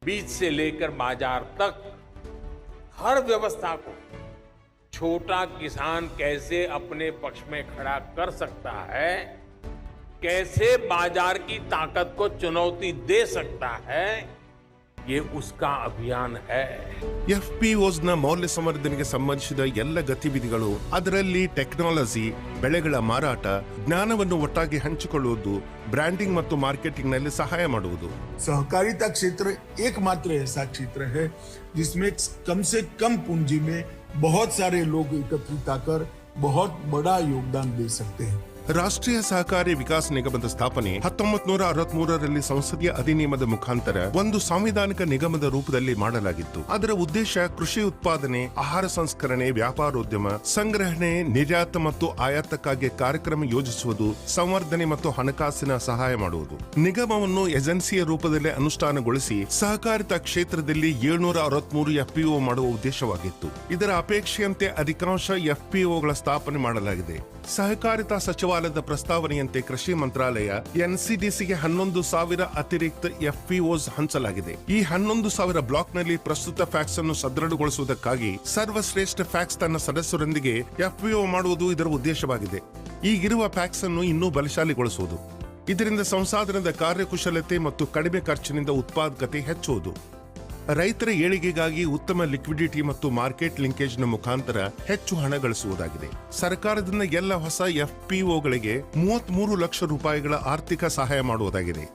बीज से लेकर बाजार तक हर व्यवस्था को छोटा किसान कैसे अपने पक्ष में खड़ा कर सकता है, कैसे बाजार की ताकत को चुनौती दे सकता है, ये उसका अभियान है. FPOs ನ ಮೌಲ್ಯ ಸಂವರ್ಧನೆಗೆ ಸಂಬಂಧಿಸಿದ ಎಲ್ಲ ಗತಿವಿಧಿಗಳು, ಅದರಲ್ಲಿ ಟೆಕ್ನಾಲಜಿ, ಬೆಳೆಗಳ ಮಾರಾಟ, ಜ್ಞಾನವನ್ನು ಒಟ್ಟಾಗಿ ಹಂಚಿಕೊಳ್ಳುವುದು, ಬ್ರ್ಯಾಂಡಿಂಗ್ ಮತ್ತು ಮಾರ್ಕೆಟಿಂಗ್ ನಲ್ಲಿ ಸಹಾಯ ಮಾಡುವುದು. सहकारिता क्षेत्र एकमात्र ऐसा क्षेत्र है जिसमें कम से कम पूंजी में बहुत सारे लोग एकत्रित आकर बहुत बड़ा योगदान दे सकते हैं. ರಾಷ್ಟ್ರೀಯ ಸಹಕಾರಿ ವಿಕಾಸ ನಿಗಮದ ಸ್ಥಾಪನೆ 1963ರಲ್ಲಿ ಸಂಸದೀಯ ಅಧಿನಿಯಮದ ಮುಖಾಂತರ ಒಂದು ಸಾಂವಿಧಾನಿಕ ನಿಗಮದ ರೂಪದಲ್ಲಿ ಮಾಡಲಾಗಿತ್ತು. ಅದರ ಉದ್ದೇಶ ಕೃಷಿ ಉತ್ಪಾದನೆ, ಆಹಾರ ಸಂಸ್ಕರಣೆ, ವ್ಯಾಪಾರೋದ್ಯಮ, ಸಂಗ್ರಹಣೆ, ನಿರ್ಯಾತ ಮತ್ತು ಆಯಾತಕ್ಕಾಗಿ ಕಾರ್ಯಕ್ರಮ ಯೋಜಿಸುವುದು, ಸಂವರ್ಧನೆ ಮತ್ತು ಹಣಕಾಸಿನ ಸಹಾಯ ಮಾಡುವುದು. ನಿಗಮವನ್ನು ಏಜೆನ್ಸಿಯ ರೂಪದಲ್ಲಿ ಅನುಷ್ಠಾನಗೊಳಿಸಿ ಸಹಕಾರಿತಾ ಕ್ಷೇತ್ರದಲ್ಲಿ 763 FPO ಮಾಡುವ ಉದ್ದೇಶವಾಗಿತ್ತು. ಇದರ ಅಪೇಕ್ಷೆಯಂತೆ ಅಧಿಕಾಂಶ FPOಗಳ ಸ್ಥಾಪನೆ ಮಾಡಲಾಗಿದೆ. ಸಹಕಾರಿತಾ ಸಚಿವಾಲಯದ ಪ್ರಸ್ತಾವನೆಯಂತೆ ಕೃಷಿ ಮಂತ್ರಾಲಯ NCDCಗೆ 11,000 ಅತಿರಿಕ್ತ FPOs ಹಂಚಲಾಗಿದೆ. ಈ 11,000 ಬ್ಲಾಕ್ನಲ್ಲಿ ಪ್ರಸ್ತುತ ಫ್ಯಾಕ್ಸ್ ಅನ್ನು ಸದೃಢಗೊಳಿಸುವುದಕ್ಕಾಗಿ ಸರ್ವಶ್ರೇಷ್ಠ ಫ್ಯಾಕ್ಸ್ ತನ್ನ ಸದಸ್ಯರೊಂದಿಗೆ FPO ಮಾಡುವುದು ಇದರ ಉದ್ದೇಶವಾಗಿದೆ. ಈಗಿರುವ ಫ್ಯಾಕ್ಸ್ ಅನ್ನು ಇನ್ನೂ ಬಲಶಾಲಿಗೊಳಿಸುವುದು, ಇದರಿಂದ ಸಂಸಾಧನದ ಕಾರ್ಯಕುಶಲತೆ ಮತ್ತು ಕಡಿಮೆ ಖರ್ಚಿನಿಂದ ಉತ್ಪಾದಕತೆ ಹೆಚ್ಚುವುದು, ರೈತರ ಏಳಿಗೆಗಾಗಿ ಉತ್ತಮ ಲಿಕ್ವಿಡಿಟಿ ಮತ್ತು ಮಾರ್ಕೆಟ್ ಲಿಂಕೇಜ್ನ ಮುಖಾಂತರ ಹೆಚ್ಚು ಹಣ ಗಳಿಸುವುದಾಗಿದೆ. ಸರ್ಕಾರದಿಂದ ಎಲ್ಲ ಹೊಸ FPOಗಳಿಗೆ 33 ಲಕ್ಷ ರೂಪಾಯಿಗಳ ಆರ್ಥಿಕ ಸಹಾಯ ಮಾಡುವುದಾಗಿದೆ.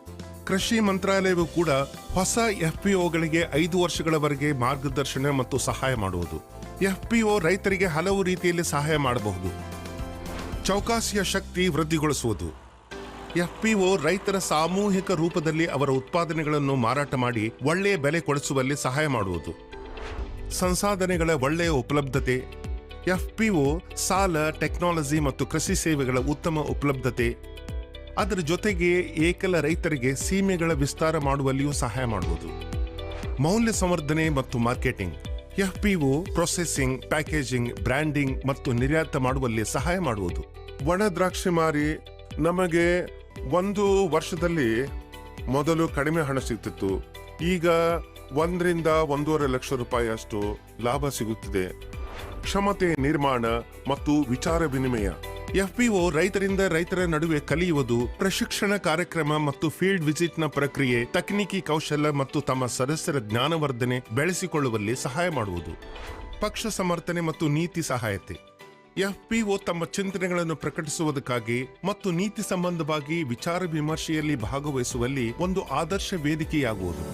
ಕೃಷಿ ಮಂತ್ರಾಲಯವು ಕೂಡ ಹೊಸ FPOಗಳಿಗೆ 5 ವರ್ಷಗಳವರೆಗೆ ಮಾರ್ಗದರ್ಶನ ಮತ್ತು ಸಹಾಯ ಮಾಡುವುದು. FPO ರೈತರಿಗೆ ಹಲವು ರೀತಿಯಲ್ಲಿ ಸಹಾಯ ಮಾಡಬಹುದು. ಚೌಕಾಸಿಯ ಶಕ್ತಿ ವೃದ್ಧಿಗೊಳಿಸುವುದು. FPO ರೈತರ ಸಾಮೂಹಿಕ ರೂಪದಲ್ಲಿ ಅವರ ಉತ್ಪಾದನೆಗಳನ್ನು ಮಾರಾಟ ಮಾಡಿ ಒಳ್ಳೆಯ ಬೆಲೆ ಕೊಡಿಸುವಲ್ಲಿ ಸಹಾಯ ಮಾಡುವುದು. ಸಂಸಾಧನೆಗಳ ಒಳ್ಳೆಯ ಉಪಲಬ್ಧತೆ. FPO ಸಾಲ, ಟೆಕ್ನಾಲಜಿ ಮತ್ತು ಕೃಷಿ ಸೇವೆಗಳ ಉತ್ತಮ ಉಪಲಬ್ಧತೆ. ಅದರ ಜೊತೆಗೆ ಏಕಲ ರೈತರಿಗೆ ಸೀಮೆಗಳ ವಿಸ್ತಾರ ಮಾಡುವಲ್ಲಿಯೂ ಸಹಾಯ ಮಾಡುವುದು. ಮೌಲ್ಯ ಸಂವರ್ಧನೆ ಮತ್ತು marketing. FPO processing, packaging, branding ಮತ್ತು ನಿರ್ಯಾತ ಮಾಡುವಲ್ಲಿ ಸಹಾಯ ಮಾಡುವುದು. ಒಣ ದ್ರಾಕ್ಷಿ ಮಾರಿ ನಮಗೆ 1 ವರ್ಷದಲ್ಲಿ ಮೊದಲು ಕಡಿಮೆ ಹಣ ಸಿಗ್ತಿತ್ತು. ಈಗ 1 ರಿಂದ 1.5 ಲಕ್ಷ ರೂಪಾಯಿ ಅಷ್ಟು ಲಾಭ ಸಿಗುತ್ತಿದೆ. ಕ್ಷಮತೆ ನಿರ್ಮಾಣ ಮತ್ತು ವಿಚಾರ ವಿನಿಮಯ. FPO ರೈತರಿಂದ ರೈತರ ನಡುವೆ ಕಲಿಯುವುದು, ಪ್ರಶಿಕ್ಷಣ ಕಾರ್ಯಕ್ರಮ ಮತ್ತು ಫೀಲ್ಡ್ ವಿಸಿಟ್ನ ಪ್ರಕ್ರಿಯೆ, ತಕನಿಕಿ ಕೌಶಲ್ಯ ಮತ್ತು ತಮ್ಮ ಸದಸ್ಯರ ಜ್ಞಾನವರ್ಧನೆ ಬೆಳೆಸಿಕೊಳ್ಳುವಲ್ಲಿ ಸಹಾಯ ಮಾಡುವುದು. ಪಕ್ಷ ಸಮರ್ಥನೆ ಮತ್ತು ನೀತಿ ಸಹಾಯತೆ. FPO ತಮ್ಮ ಚಿಂತನೆಗಳನ್ನು ಪ್ರಕಟಿಸುವುದಕ್ಕಾಗಿ ಮತ್ತು ನೀತಿ ಸಂಬಂಧವಾಗಿ ವಿಚಾರ ವಿಮರ್ಶೆಯಲ್ಲಿ ಭಾಗವಹಿಸುವಲ್ಲಿ ಒಂದು ಆದರ್ಶ ವೇದಿಕೆಯಾಗುವುದು.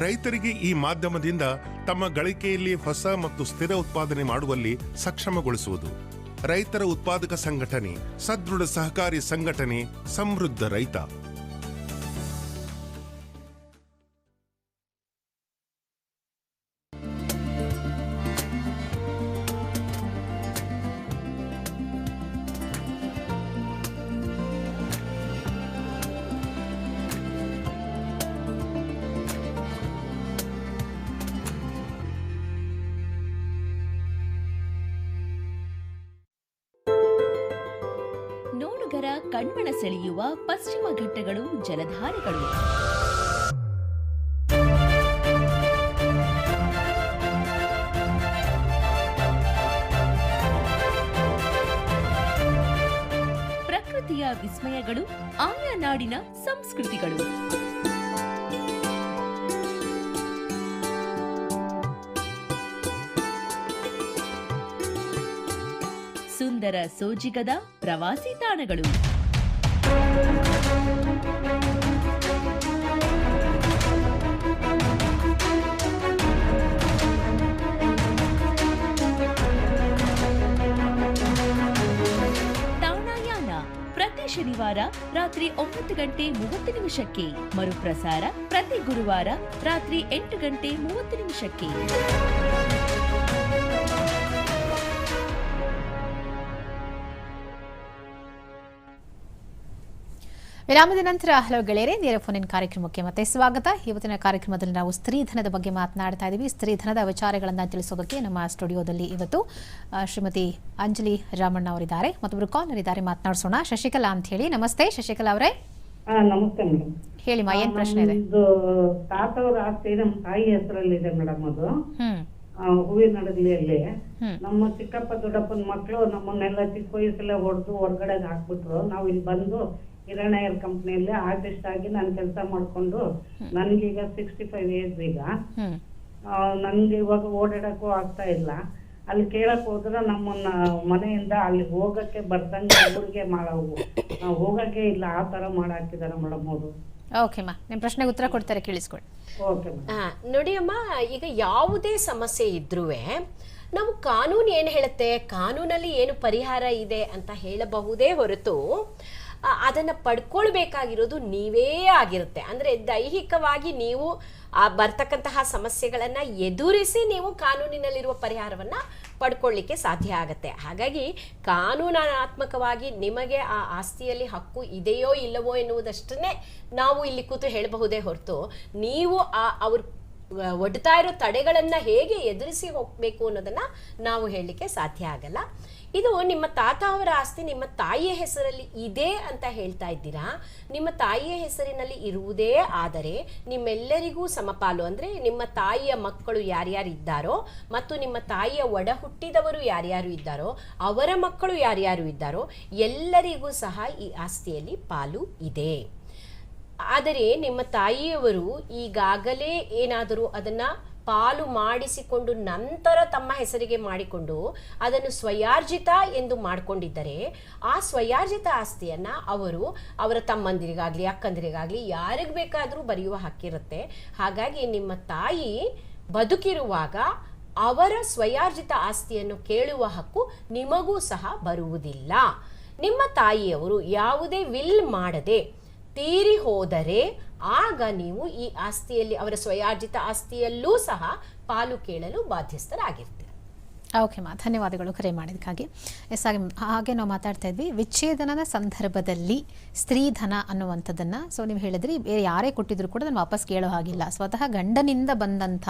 ರೈತರಿಗೆ ಈ ಮಾಧ್ಯಮದಿಂದ ತಮ್ಮ ಗಳಿಕೆಯಲ್ಲಿ ಹೊಸ ಮತ್ತು ಸ್ಥಿರ ಉತ್ಪಾದನೆ ಮಾಡುವಲ್ಲಿ ಸಕ್ಷಮಗೊಳಿಸುವುದು. ರೈತರ ಉತ್ಪಾದಕ ಸಂಘಟನೆ, ಸದೃಢ ಸಹಕಾರಿ ಸಂಘಟನೆ, ಸಮೃದ್ಧ ರೈತ. ನೋಡುಗರ ಕಣ್ಮನ ಸೆಳೆಯುವ ಪಶ್ಚಿಮ ಘಟ್ಟಗಳು, ಜಲಧಾರೆಗಳು. ಪ್ರಕೃತಿಯ ವಿಸ್ಮಯಗಳು, ಆಯಾ ನಾಡಿನ ಸಂಸ್ಕೃತಿಗಳು. ಸುಂದರ ಸೋಜಿಗದ ಪ್ರವಾಸಿ ತಾಣಗಳು. ಶನಿವಾರ ರಾತ್ರಿ 9:30 ಮರುಪ್ರಸಾರ ಪ್ರತಿ ಗುರುವಾರ ರಾತ್ರಿ 8:30. ವಿರಾಮದ ನಂತರ ಹಲವು ಗೆಳೆಯರೇ ನೇರ ಫೋನ್ ಕಾರ್ಯಕ್ರಮಕ್ಕೆ ಮತ್ತೆ ಸ್ವಾಗತ. ಇವತ್ತಿನ ಕಾರ್ಯಕ್ರಮದಲ್ಲಿ ನಾವು ಸ್ತ್ರೀಧನದ ಬಗ್ಗೆ ಮಾತನಾಡ್ತಾ ಇದ್ದೀವಿ. ಸ್ತ್ರೀಧನದ ವಿಚಾರಗಳನ್ನು ತಿಳಿಸೋದಕ್ಕೆ ನಮ್ಮ ಸ್ಟುಡಿಯೋದಲ್ಲಿ ಇವತ್ತು ಶ್ರೀಮತಿ ಅಂಜಲಿ ರಾಮಣ್ಣ ಅವರಿದ್ದಾರೆ, ಮತ್ತೊಬ್ಬರು ಕಾಲರ್ ಇದ್ದಾರೆ, ಮಾತನಾಡಿಸೋಣ. ಶಶಿಕಲಾ ಅಂತ ಹೇಳಿ. ನಮಸ್ತೆ ಶಶಿಕಲಾ ಅವರೇ. ನಮಸ್ತೆ ಮೇಡಮ್. ಹೇಳಿ ಮಾ, ಏನ್ ಪ್ರಶ್ನೆ ಇದೆ? ತಾತವ್ರ ಆಸ್ತಿ ನಮ್ಮ ತಾಯಿ ಹೆಸರಲ್ಲಿದೆ ಮೇಡಮ್. ಅದು ಹೂವಿನ ಹಡಗಲಿಯಲ್ಲಿ ನಮ್ಮ ಚಿಕ್ಕಪ್ಪ ದೊಡ್ಡಪ್ಪನ ಮಕ್ಕಳು ನಮ್ಮನ್ನೆಲ್ಲ ಚಿಕ್ಕ ವಯಸ್ಸಲ್ಲೇ ಹೊಡೆದು ಹೊರಗಡೆ ಹಾಕ್ಬಿಟ್ರು. ನಾವು ಇಲ್ಲಿ ಬಂದು ಹಿರಣ್ಯರ್ ಕಂಪ್ನಿಯಲ್ಲಿ ಆರ್ಟಿಸ್ಟ್ ಆಗಿ ನಾನು ಕೆಲಸ ಮಾಡ್ಕೊಂಡು ನನ್ಗೀಗ 65 ಏಜ್. ಈಗ ನನ್ಗೆ ಇವಾಗ ಓಡಾಡಕ್ಕೂ ಆಗ್ತಾ ಇಲ್ಲ. ಅಲ್ಲಿ ಕೇಳಕ್ ಹೋದ್ರೆ ನಮ್ಮನ್ನ ಮನೆಯಿಂದ ಅಲ್ಲಿ ಹೋಗಕ್ಕೆ ಬರ್ದಂಗೆ ಊರಿಗೆ ಹೋಗಕ್ಕೆ ಇಲ್ಲ, ಆ ತರ ಮಾಡಾಕಿದಾರೆ ಮೇಡಮ್ ಅವರು. ಓಕೆ ಮಾ, ನಿಮ್ಮ ಪ್ರಶ್ನೆಗೆ ಉತ್ತರ ಕೊಡ್ತಾರೆ, ಕೇಳಿಸ್ಕೊಳ್ಳಿ. ಓಕೆ ನೋಡಿ ಅಮ್ಮ, ಈಗ ಯಾವುದೇ ಸಮಸ್ಯೆ ಇದ್ರೂ ನಾವು ಕಾನೂನು ಏನು ಹೇಳುತ್ತೆ, ಕಾನೂನಲ್ಲಿ ಏನು ಪರಿಹಾರ ಇದೆ ಅಂತ ಹೇಳಬಹುದೇ ಹೊರತು ಅದನ್ನ ಪಡ್ಕೊಳ್ಬೇಕಾಗಿರೋದು ನೀವೇ ಆಗಿರುತ್ತೆ. ಅಂದ್ರೆ ದೈಹಿಕವಾಗಿ ನೀವು ಬರ್ತಕ್ಕಂತಹ ಸಮಸ್ಯೆಗಳನ್ನ ಎದುರಿಸಿ ನೀವು ಕಾನೂನಿನಲ್ಲಿರುವ ಪರಿಹಾರವನ್ನ ಪಡ್ಕೊಳ್ಳಿಕ್ಕೆ ಸಾಧ್ಯ ಆಗತ್ತೆ. ಹಾಗಾಗಿ ಕಾನೂನಾತ್ಮಕವಾಗಿ ನಿಮಗೆ ಆ ಆಸ್ತಿಯಲ್ಲಿ ಹಕ್ಕು ಇದೆಯೋ ಇಲ್ಲವೋ ಎನ್ನುವುದಷ್ಟನ್ನೇ ನಾವು ಇಲ್ಲಿ ಕೂತು ಹೇಳಬಹುದೇ ಹೊರತು ನೀವು ಅವ್ರು ಒಡ್ತಾ ಇರೋ ತಡೆಗಳನ್ನ ಹೇಗೆ ಎದುರಿಸಿ ಹೋಗ್ಬೇಕು ಅನ್ನೋದನ್ನ ನಾವು ಹೇಳಲಿಕ್ಕೆ ಸಾಧ್ಯ ಆಗಲ್ಲ. ಇದು ನಿಮ್ಮ ತಾತ ಅವರ ಆಸ್ತಿ ನಿಮ್ಮ ತಾಯಿಯ ಹೆಸರಲ್ಲಿ ಇದೆ ಅಂತ ಹೇಳ್ತಾ ಇದ್ದೀರಾ. ನಿಮ್ಮ ತಾಯಿಯ ಹೆಸರಿನಲ್ಲಿ ಇರುವುದೇ ಆದರೆ ನಿಮ್ಮೆಲ್ಲರಿಗೂ ಸಮಪಾಲು, ಅಂದ್ರೆ ನಿಮ್ಮ ತಾಯಿಯ ಮಕ್ಕಳು ಯಾರ್ಯಾರು ಇದ್ದಾರೋ ಮತ್ತು ನಿಮ್ಮ ತಾಯಿಯ ಒಡ ಹುಟ್ಟಿದವರು ಯಾರ್ಯಾರು ಇದ್ದಾರೋ, ಅವರ ಮಕ್ಕಳು ಯಾರ್ಯಾರು ಇದ್ದಾರೋ ಎಲ್ಲರಿಗೂ ಸಹ ಈ ಆಸ್ತಿಯಲ್ಲಿ ಪಾಲು ಇದೆ. ಆದರೆ ನಿಮ್ಮ ತಾಯಿಯವರು ಈಗಾಗಲೇ ಏನಾದರೂ ಅದನ್ನ ಪಾಲು ಮಾಡಿಸಿಕೊಂಡು ನಂತರ ತಮ್ಮ ಹೆಸರಿಗೆ ಮಾಡಿಕೊಂಡು ಅದನ್ನು ಸ್ವಯಾರ್ಜಿತ ಎಂದು ಮಾಡಿಕೊಂಡಿದ್ದರೆ ಆ ಸ್ವಯಾರ್ಜಿತ ಆಸ್ತಿಯನ್ನ ಅವರು ಅವರ ತಮ್ಮಂದಿರಿಗಾಗ್ಲಿ ಅಕ್ಕಂದಿರಿಗಾಗ್ಲಿ ಯಾರಿಗೆ ಬೇಕಾದರೂ ಬರೆಯುವ ಹಕ್ಕಿರುತ್ತೆ. ಹಾಗಾಗಿ ನಿಮ್ಮ ತಾಯಿ ಬದುಕಿರುವಾಗ ಅವರ ಸ್ವಯಾರ್ಜಿತ ಆಸ್ತಿಯನ್ನು ಕೇಳುವ ಹಕ್ಕು ನಿಮಗೂ ಸಹ ಬರುವುದಿಲ್ಲ. ನಿಮ್ಮ ತಾಯಿಯವರು ಯಾವುದೇ ವಿಲ್ ಮಾಡದೆ ತೀರಿ ಹೋದರೆ ಆಗ ನೀವು ಈ ಆಸ್ತಿಯಲ್ಲಿ ಅವರ ಸ್ವಯಾರ್ಜಿತ ಆಸ್ತಿಯಲ್ಲೂ ಸಹ ಪಾಲು ಕೇಳಲು ಬಾಧ್ಯಸ್ಥರಾಗಿರ್ತೀರ. ಓಕೆ ಮಾ, ಧನ್ಯವಾದಗಳು ಕರೆ ಮಾಡಿದಕ್ಕಾಗಿ. ಹಾಗೆ ನಾವು ಮಾತಾಡ್ತಾ ಇದ್ವಿ ವಿಚ್ಛೇದನದ ಸಂದರ್ಭದಲ್ಲಿ ಸ್ತ್ರೀಧನ ಅನ್ನುವಂಥದ್ದನ್ನು. ಸೊ ನೀವು ಹೇಳಿದ್ರಿ ಬೇರೆ ಯಾರೇ ಕೊಟ್ಟಿದ್ರು ಕೂಡ ನಾನು ವಾಪಸ್ ಕೇಳೋ ಹಾಗಿಲ್ಲ, ಸ್ವತಃ ಗಂಡನಿಂದ ಬಂದಂಥ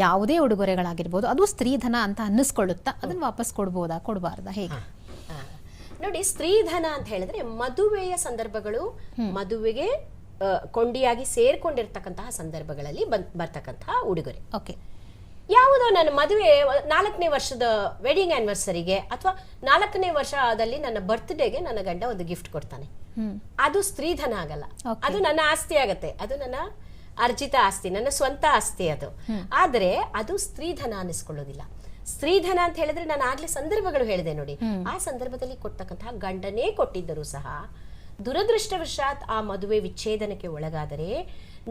ಯಾವುದೇ ಉಡುಗೊರೆಗಳಾಗಿರ್ಬೋದು ಅದು ಸ್ತ್ರೀಧನ ಅಂತ ಅನ್ನಿಸ್ಕೊಳ್ಳುತ್ತಾ ಅದನ್ನು ವಾಪಸ್ ಕೊಡ್ಬೋದಾ ಕೊಡಬಾರ್ದಾ, ಹೇಗೆ? ನೋಡಿ, ಸ್ತ್ರೀಧನ ಅಂತ ಹೇಳಿದ್ರೆ ಮದುವೆಯ ಸಂದರ್ಭಗಳು, ಮದುವೆಗೆ ಕೊಂಡಿಯಾಗಿ ಸೇರ್ಕೊಂಡಿರ್ತಕ್ಕಂತಹ ಸಂದರ್ಭಗಳಲ್ಲಿ ಬರ್ತಕ್ಕಂತಹ ಉಡುಗೊರೆ. ಓಕೆ, ಯಾವುದೋ ನನ್ನ ಮದುವೆ 4ನೇ ವರ್ಷದ ವೆಡ್ಡಿಂಗ್ ಆನಿವರ್ಸರಿಗೆ ಅಥವಾ 4ನೇ ವರ್ಷದಲ್ಲಿ ನನ್ನ ಬರ್ತ್ಡೇಗೆ ನನ್ನ ಗಂಡ ಒಂದು ಗಿಫ್ಟ್ ಕೊಡ್ತಾನೆ, ಅದು ಸ್ತ್ರೀಧನ ಆಗಲ್ಲ, ಅದು ನನ್ನ ಆಸ್ತಿ ಆಗತ್ತೆ, ಅದು ನನ್ನ ಅರ್ಜಿತ ಆಸ್ತಿ, ನನ್ನ ಸ್ವಂತ ಆಸ್ತಿ ಅದು. ಆದ್ರೆ ಅದು ಸ್ತ್ರೀಧನ ಅನ್ನಿಸ್ಕೊಳ್ಳೋದಿಲ್ಲ. ಸ್ತ್ರೀಧನ ಅಂತ ಹೇಳಿದ್ರೆ ನಾನು ಆಗ್ಲೇ ಸಂದರ್ಭಗಳು ಹೇಳಿದೆ ನೋಡಿ, ಆ ಸಂದರ್ಭದಲ್ಲಿ ಕೊಡ್ತಕ್ಕಂತಹ ಗಂಡನೇ ಕೊಟ್ಟಿದ್ದರೂ ಸಹ ದುರದೃಷ್ಟವಶಾತ್ ಆ ಮದುವೆ ವಿಚ್ಛೇದನಕ್ಕೆ ಒಳಗಾದರೆ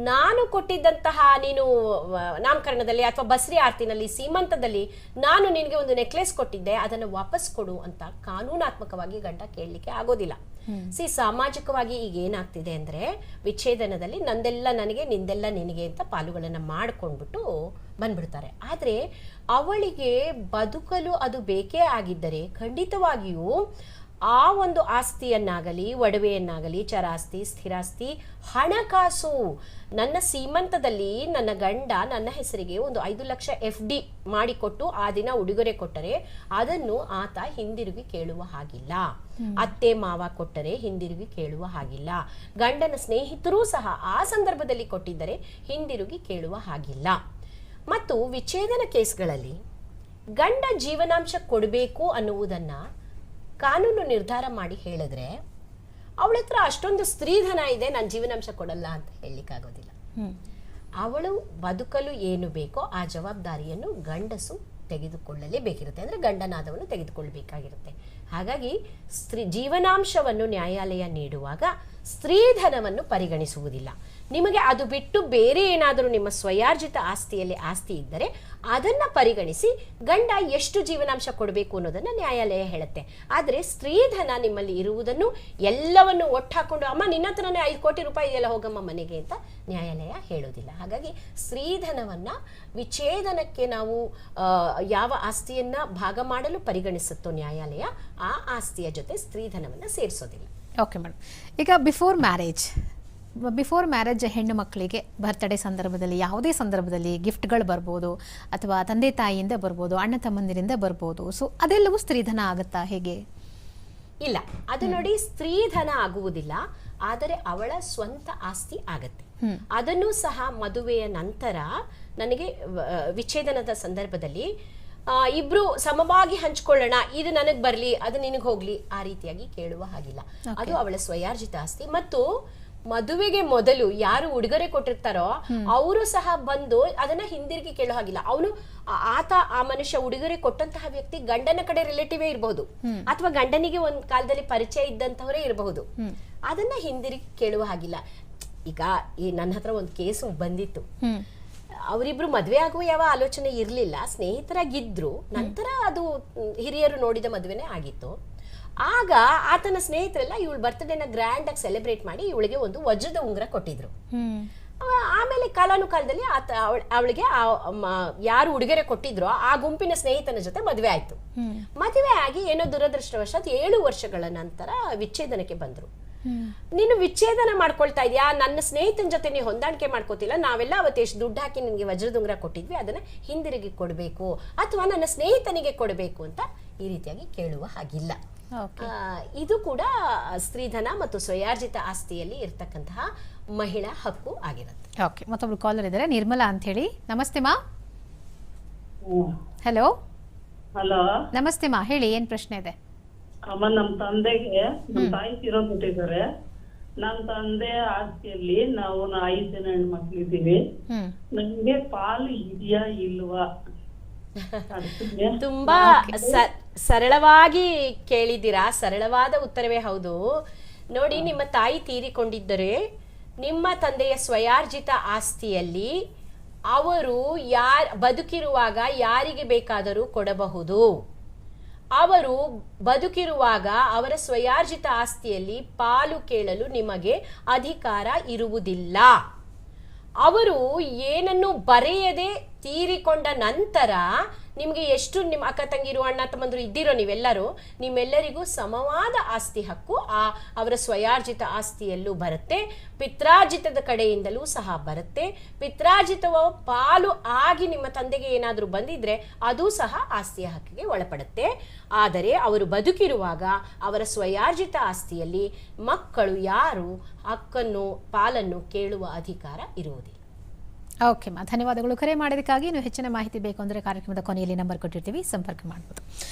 ನಾನು ಕೊಟ್ಟಿದ್ದಂತಹ, ನೀನು ನಾಮಕರಣದಲ್ಲಿ ಅಥವಾ ಬಸ್ರಿ ಆರ್ತಿನಲ್ಲಿ ಸೀಮಂತದಲ್ಲಿ ನಾನು ನಿನಗೆ ಒಂದು ನೆಕ್ಲೆಸ್ ಕೊಟ್ಟಿದ್ದೆ ಅದನ್ನು ವಾಪಸ್ ಕೊಡು ಅಂತ ಕಾನೂನಾತ್ಮಕವಾಗಿ ಗಂಡ ಕೇಳಲಿಕ್ಕೆ ಆಗೋದಿಲ್ಲ. ಸಾಮಾಜಿಕವಾಗಿ ಈಗ ಏನಾಗ್ತಿದೆ ಅಂದ್ರೆ ವಿಚ್ಛೇದನದಲ್ಲಿ ನಂದೆಲ್ಲ ನನಗೆ ನಿಂದೆಲ್ಲ ನಿನಗೆ ಅಂತ ಪಾಲುಗಳನ್ನ ಮಾಡ್ಕೊಂಡ್ಬಿಟ್ಟು ಬಂದ್ಬಿಡ್ತಾರೆ. ಆದ್ರೆ ಅವಳಿಗೆ ಬದುಕಲು ಅದು ಬೇಕೇ ಆಗಿದ್ದರೆ ಖಂಡಿತವಾಗಿಯೂ ಆ ಒಂದು ಆಸ್ತಿಯನ್ನಾಗಲಿ ಒಡವೆಯನ್ನಾಗಲಿ ಚರಾಸ್ತಿ ಸ್ಥಿರಾಸ್ತಿ ಹಣಕಾಸು, ನನ್ನ ಸೀಮಂತದಲ್ಲಿ ನನ್ನ ಗಂಡ ನನ್ನ ಹೆಸರಿಗೆ ಒಂದು 5 ಲಕ್ಷ FD ಮಾಡಿಕೊಟ್ಟು ಆ ದಿನ ಉಡುಗೊರೆ ಕೊಟ್ಟರೆ ಅದನ್ನು ಆತ ಹಿಂದಿರುಗಿ ಕೇಳುವ ಹಾಗಿಲ್ಲ. ಅತ್ತೆ ಮಾವ ಕೊಟ್ಟರೆ ಹಿಂದಿರುಗಿ ಕೇಳುವ ಹಾಗಿಲ್ಲ. ಗಂಡನ ಸ್ನೇಹಿತರೂ ಸಹ ಆ ಸಂದರ್ಭದಲ್ಲಿ ಕೊಟ್ಟಿದ್ದರೆ ಹಿಂದಿರುಗಿ ಕೇಳುವ ಹಾಗಿಲ್ಲ. ಮತ್ತು ವಿಚ್ಛೇದನ ಕೇಸ್ಗಳಲ್ಲಿ ಗಂಡ ಜೀವನಾಂಶ ಕೊಡಬೇಕು ಅನ್ನುವುದನ್ನ ಕಾನೂನು ನಿರ್ಧಾರ ಮಾಡಿ ಹೇಳಿದ್ರೆ ಅವಳ ಹತ್ರ ಅಷ್ಟೊಂದು ಸ್ತ್ರೀಧನ ಇದೆ ನಾನು ಜೀವನಾಂಶ ಕೊಡಲ್ಲ ಅಂತ ಹೇಳಲಿಕ್ಕಾಗೋದಿಲ್ಲ. ಅವಳು ಬದುಕಲು ಏನು ಬೇಕೋ ಆ ಜವಾಬ್ದಾರಿಯನ್ನು ಗಂಡಸು ತೆಗೆದುಕೊಳ್ಳಲೇಬೇಕಿರುತ್ತೆ, ಅಂದ್ರೆ ಗಂಡನಾದವನು ತೆಗೆದುಕೊಳ್ಳಬೇಕಾಗಿರುತ್ತೆ. ಹಾಗಾಗಿ ಜೀವನಾಂಶವನ್ನು ನ್ಯಾಯಾಲಯ ನೀಡುವಾಗ ಸ್ತ್ರೀಧನವನ್ನು ಪರಿಗಣಿಸುವುದಿಲ್ಲ. ನಿಮಗೆ ಅದು ಬಿಟ್ಟು ಬೇರೆ ಏನಾದರೂ ನಿಮ್ಮ ಸ್ವಯಾರ್ಜಿತ ಆಸ್ತಿಯಲ್ಲಿ ಆಸ್ತಿ ಇದ್ದರೆ ಅದನ್ನ ಪರಿಗಣಿಸಿ ಗಂಡ ಎಷ್ಟು ಜೀವನಾಂಶ ಕೊಡಬೇಕು ಅನ್ನೋದನ್ನ ನ್ಯಾಯಾಲಯ ಹೇಳುತ್ತೆ. ಆದ್ರೆ ಸ್ತ್ರೀಧನ ನಿಮ್ಮಲ್ಲಿ ಇರುವುದನ್ನು ಎಲ್ಲವನ್ನು ಒಟ್ಟಾಕೊಂಡು ಅಮ್ಮ ನಿನ್ನ ಹತ್ರನೇ 5 ಕೋಟಿ ರೂಪಾಯಿ ಇದೆಯಲ್ಲ ಹೋಗಮ್ಮ ಮನೆಗೆ ಅಂತ ನ್ಯಾಯಾಲಯ ಹೇಳೋದಿಲ್ಲ. ಹಾಗಾಗಿ ಸ್ತ್ರೀಧನವನ್ನ ವಿಚ್ಛೇದನಕ್ಕೆ ನಾವು ಯಾವ ಆಸ್ತಿಯನ್ನ ಭಾಗ ಮಾಡಲು ಪರಿಗಣಿಸುತ್ತೋ ನ್ಯಾಯಾಲಯ ಆ ಆಸ್ತಿಯ ಜೊತೆ ಸ್ತ್ರೀಧನವನ್ನ ಸೇರಿಸೋದಿಲ್ಲ. ಓಕೆ ಮೇಡಮ್, ಈಗ ಬಿಫೋರ್ ಮ್ಯಾರೇಜ್ ಹೆಣ್ಣು ಮಕ್ಕಳಿಗೆ ಬರ್ತ್ಡೇ ಸಂದರ್ಭದಲ್ಲಿ ಯಾವುದೇ ಸಂದರ್ಭದಲ್ಲಿ ಗಿಫ್ಟ್ಗಳು ಬರ್ಬೋದು, ಅಥವಾ ತಂದೆ ತಾಯಿಯಿಂದ ಬರ್ಬೋದು, ಅಣ್ಣ ತಮ್ಮಂದಿರಿಂದ ಬರ್ಬೋದು. ಸೊ ಅದೆಲ್ಲವೂ ಸ್ತ್ರೀಧನ ಆಗುತ್ತಾ, ಹೇಗೆ? ಇಲ್ಲ, ಅದು ನೋಡಿ ಸ್ತ್ರೀಧನ ಆಗುವುದಿಲ್ಲ, ಆದರೆ ಅವಳ ಸ್ವಂತ ಆಸ್ತಿ ಆಗತ್ತೆ. ಅದನ್ನು ಸಹ ಮದುವೆಯ ನಂತರ ನನಗೆ ವಿಚ್ಛೇದನದ ಸಂದರ್ಭದಲ್ಲಿ ಇಬ್ರು ಸಮವಾಗಿ ಹಂಚ್ಕೊಳ್ಳೋಣ, ಇದು ನನಗ್ ಬರ್ಲಿ ಅದು ನಿನಗ್ ಹೋಗ್ಲಿ ಆ ರೀತಿಯಾಗಿ ಕೇಳುವ ಹಾಗಿಲ್ಲ. ಅದು ಅವಳ ಸ್ವಯಾರ್ಜಿತ ಆಸ್ತಿ. ಮತ್ತು ಮದುವೆಗೆ ಮೊದಲು ಯಾರು ಉಡುಗೊರೆ ಕೊಟ್ಟಿರ್ತಾರೋ ಅವರು ಸಹ ಬಂದು ಅದನ್ನ ಹಿಂದಿರುಗಿ ಕೇಳೋ ಹಾಗಿಲ್ಲ. ಆ ಮನುಷ್ಯ ಉಡುಗೊರೆ ಕೊಟ್ಟಂತಹ ವ್ಯಕ್ತಿ ಗಂಡನ ಕಡೆ ರಿಲೇಟಿವೇ ಇರಬಹುದು, ಅಥವಾ ಗಂಡನಿಗೆ ಒಂದ್ ಕಾಲದಲ್ಲಿ ಪರಿಚಯ ಇದ್ದಂತವರೇ ಇರಬಹುದು. ಅದನ್ನ ಹಿಂದಿರುಗಿ ಕೇಳುವ ಹಾಗಿಲ್ಲ. ಈಗ ನನ್ನ ಹತ್ರ ಒಂದು ಕೇಸು ಬಂದಿತ್ತು. ಅವರಿಬ್ರು ಮದ್ವೆ ಆಗುವ ಯಾವ ಆಲೋಚನೆ ಇರ್ಲಿಲ್ಲ, ಸ್ನೇಹಿತರಾಗಿದ್ರು. ನಂತರ ಅದು ಹಿರಿಯರು ನೋಡಿದ ಮದುವೆನೇ ಆಗಿತ್ತು. ಆಗ ಆತನ ಸ್ನೇಹಿತರೆಲ್ಲ ಇವಳ ಬರ್ತ್ಡೇನ ಗ್ರ್ಯಾಂಡ್ ಆಗಿ ಸೆಲೆಬ್ರೇಟ್ ಮಾಡಿ ಇವಳಿಗೆ ಒಂದು ವಜ್ರದ ಉಂಗುರ ಕೊಟ್ಟಿದ್ರು. ಆಮೇಲೆ ಕಾಲಾನುಕಾಲದಲ್ಲಿ ಅವಳಿಗೆ ಯಾರು ಉಡುಗೊರೆ ಕೊಟ್ಟಿದ್ರೋ ಆ ಗುಂಪಿನ ಸ್ನೇಹಿತನ ಜೊತೆ ಮದುವೆ ಆಯ್ತು. ಮದುವೆ ಆಗಿ ಏನೋ ದುರದೃಷ್ಟವಶಾತ್ 7 ವರ್ಷಗಳ ನಂತರ ವಿಚ್ಛೇದನಕ್ಕೆ ಬಂದ್ರು. ನೀನು ವಿಚ್ಛೇದನ ಮಾಡ್ಕೊಳ್ತಾ ಇದೀಯಾ, ನನ್ನ ಸ್ನೇಹಿತನ ಜೊತೆ ನೀವು ಹೊಂದಾಣಿಕೆ ಮಾಡ್ಕೋತಿಲ್ಲ, ನಾವೆಲ್ಲ ಅವತ್ತು ಎಷ್ಟು ದುಡ್ಡು ಹಾಕಿ ನಿನ್ಗೆ ವಜ್ರದ ಉಂಗುರ ಕೊಟ್ಟಿದ್ವಿ ಅದನ್ನ ಹಿಂದಿರುಗಿ ಕೊಡಬೇಕು ಅಥವಾ ನನ್ನ ಸ್ನೇಹಿತನಿಗೆ ಕೊಡಬೇಕು ಅಂತ ಈ ರೀತಿಯಾಗಿ ಕೇಳುವ ಹಾಗಿಲ್ಲ. ಇದು ಕೂಡ ಸ್ತ್ರೀಧನ ಮತ್ತು ಸ್ವಯಾರ್ಜಿತ ಆಸ್ತಿಯಲ್ಲಿ ಇರ್ತಕ್ಕಂತಹ ಮಹಿಳಾ ಹಕ್ಕು ಆಗಿರುತ್ತೆ. ಓಕೆ, ಮತ್ತೊಬ್ರು ಕಾಲರ್ ಇದ್ದಾರೆ, ನಿರ್ಮಲಾ ಅಂತ ಹೇಳಿ. ನಮಸ್ತೆ ಮಾ. ಹಲೋ. ಹಲೋ, ನಮಸ್ತೆ ಮಾ, ಹೇಳಿ, ಏನ್ ಪ್ರಶ್ನೆ ಇದೆ? ಅಮ್ಮ, ನಮ್ ತಂದೆಗೆ ನಮ್ ತಾಯಿ ತೀರೋಗ್ಬಿಟ್ಟಿದ್ದಾರೆ. ನಮ್ ತಂದೆ ಆಸ್ತಿಯಲ್ಲಿ ನಾವು 5 ಜನ ಹೆಣ್ಮಕ್ಳಿದ್ದೀವಿ. ನಮ್ಗೆ ಪಾಲು ಇದೆಯಾ ಇಲ್ವಾ? ತುಂಬಾ ಸರಳವಾಗಿ ಕೇಳಿದ್ದೀರಾ. ಸರಳವಾದ ಉತ್ತರವೇ ಹೌದು. ನೋಡಿ, ನಿಮ್ಮ ತಾಯಿ ತೀರಿಕೊಂಡಿದ್ದರೆ ನಿಮ್ಮ ತಂದೆಯ ಸ್ವಯಾರ್ಜಿತ ಆಸ್ತಿಯಲ್ಲಿ ಅವರು ಬದುಕಿರುವಾಗ ಯಾರಿಗೆ ಬೇಕಾದರೂ ಕೊಡಬಹುದು. ಅವರು ಬದುಕಿರುವಾಗ ಅವರ ಸ್ವಯಾರ್ಜಿತ ಆಸ್ತಿಯಲ್ಲಿ ಪಾಲು ಕೇಳಲು ನಿಮಗೆ ಅಧಿಕಾರ ಇರುವುದಿಲ್ಲ. ಅವರು ಏನನ್ನು ಬರೆಯದೆ ತೀರಿಕೊಂಡ ನಂತರ ನಿಮಗೆ ಎಷ್ಟು ನಿಮ್ಮ ಅಕ್ಕ ತಂಗಿರು ಅಣ್ಣ ತಮ್ಮಂದ್ರು ಇದ್ದೀರೋ ನೀವೆಲ್ಲರೂ, ನಿಮ್ಮೆಲ್ಲರಿಗೂ ಸಮವಾದ ಆಸ್ತಿ ಹಕ್ಕು ಅವರ ಸ್ವಯಾರ್ಜಿತ ಆಸ್ತಿಯಲ್ಲೂ ಬರುತ್ತೆ, ಪಿತ್ರಾರ್ಜಿತದ ಕಡೆಯಿಂದಲೂ ಸಹ ಬರುತ್ತೆ. ಪಿತ್ರಾರ್ಜಿತವ ಪಾಲು ಆಗಿ ನಿಮ್ಮ ತಂದೆಗೆ ಏನಾದರೂ ಬಂದಿದ್ರೆ ಅದು ಸಹ ಆಸ್ತಿಯ ಹಕ್ಕಿಗೆ ಒಳಪಡುತ್ತೆ. ಆದರೆ ಅವರು ಬದುಕಿರುವಾಗ ಅವರ ಸ್ವಯಾರ್ಜಿತ ಆಸ್ತಿಯಲ್ಲಿ ಮಕ್ಕಳು ಯಾರು ಹಕ್ಕನ್ನು ಪಾಲನ್ನು ಕೇಳುವ ಅಧಿಕಾರ ಇರುವುದಿಲ್ಲ. ಓಕೆ ಮಾ, ಧನ್ಯವಾದಗಳು ಕರೆ ಮಾಡೋದಕ್ಕಾಗಿ. ನೀವು ಹೆಚ್ಚಿನ ಮಾಹಿತಿ ಬೇಕು ಅಂದರೆ ಕಾರ್ಯಕ್ರಮದ ಕೊನೆಯಲ್ಲಿ ನಂಬರ್ ಕೊಟ್ಟಿರ್ತೀವಿ, ಸಂಪರ್ಕ ಮಾಡ್ಬೋದು.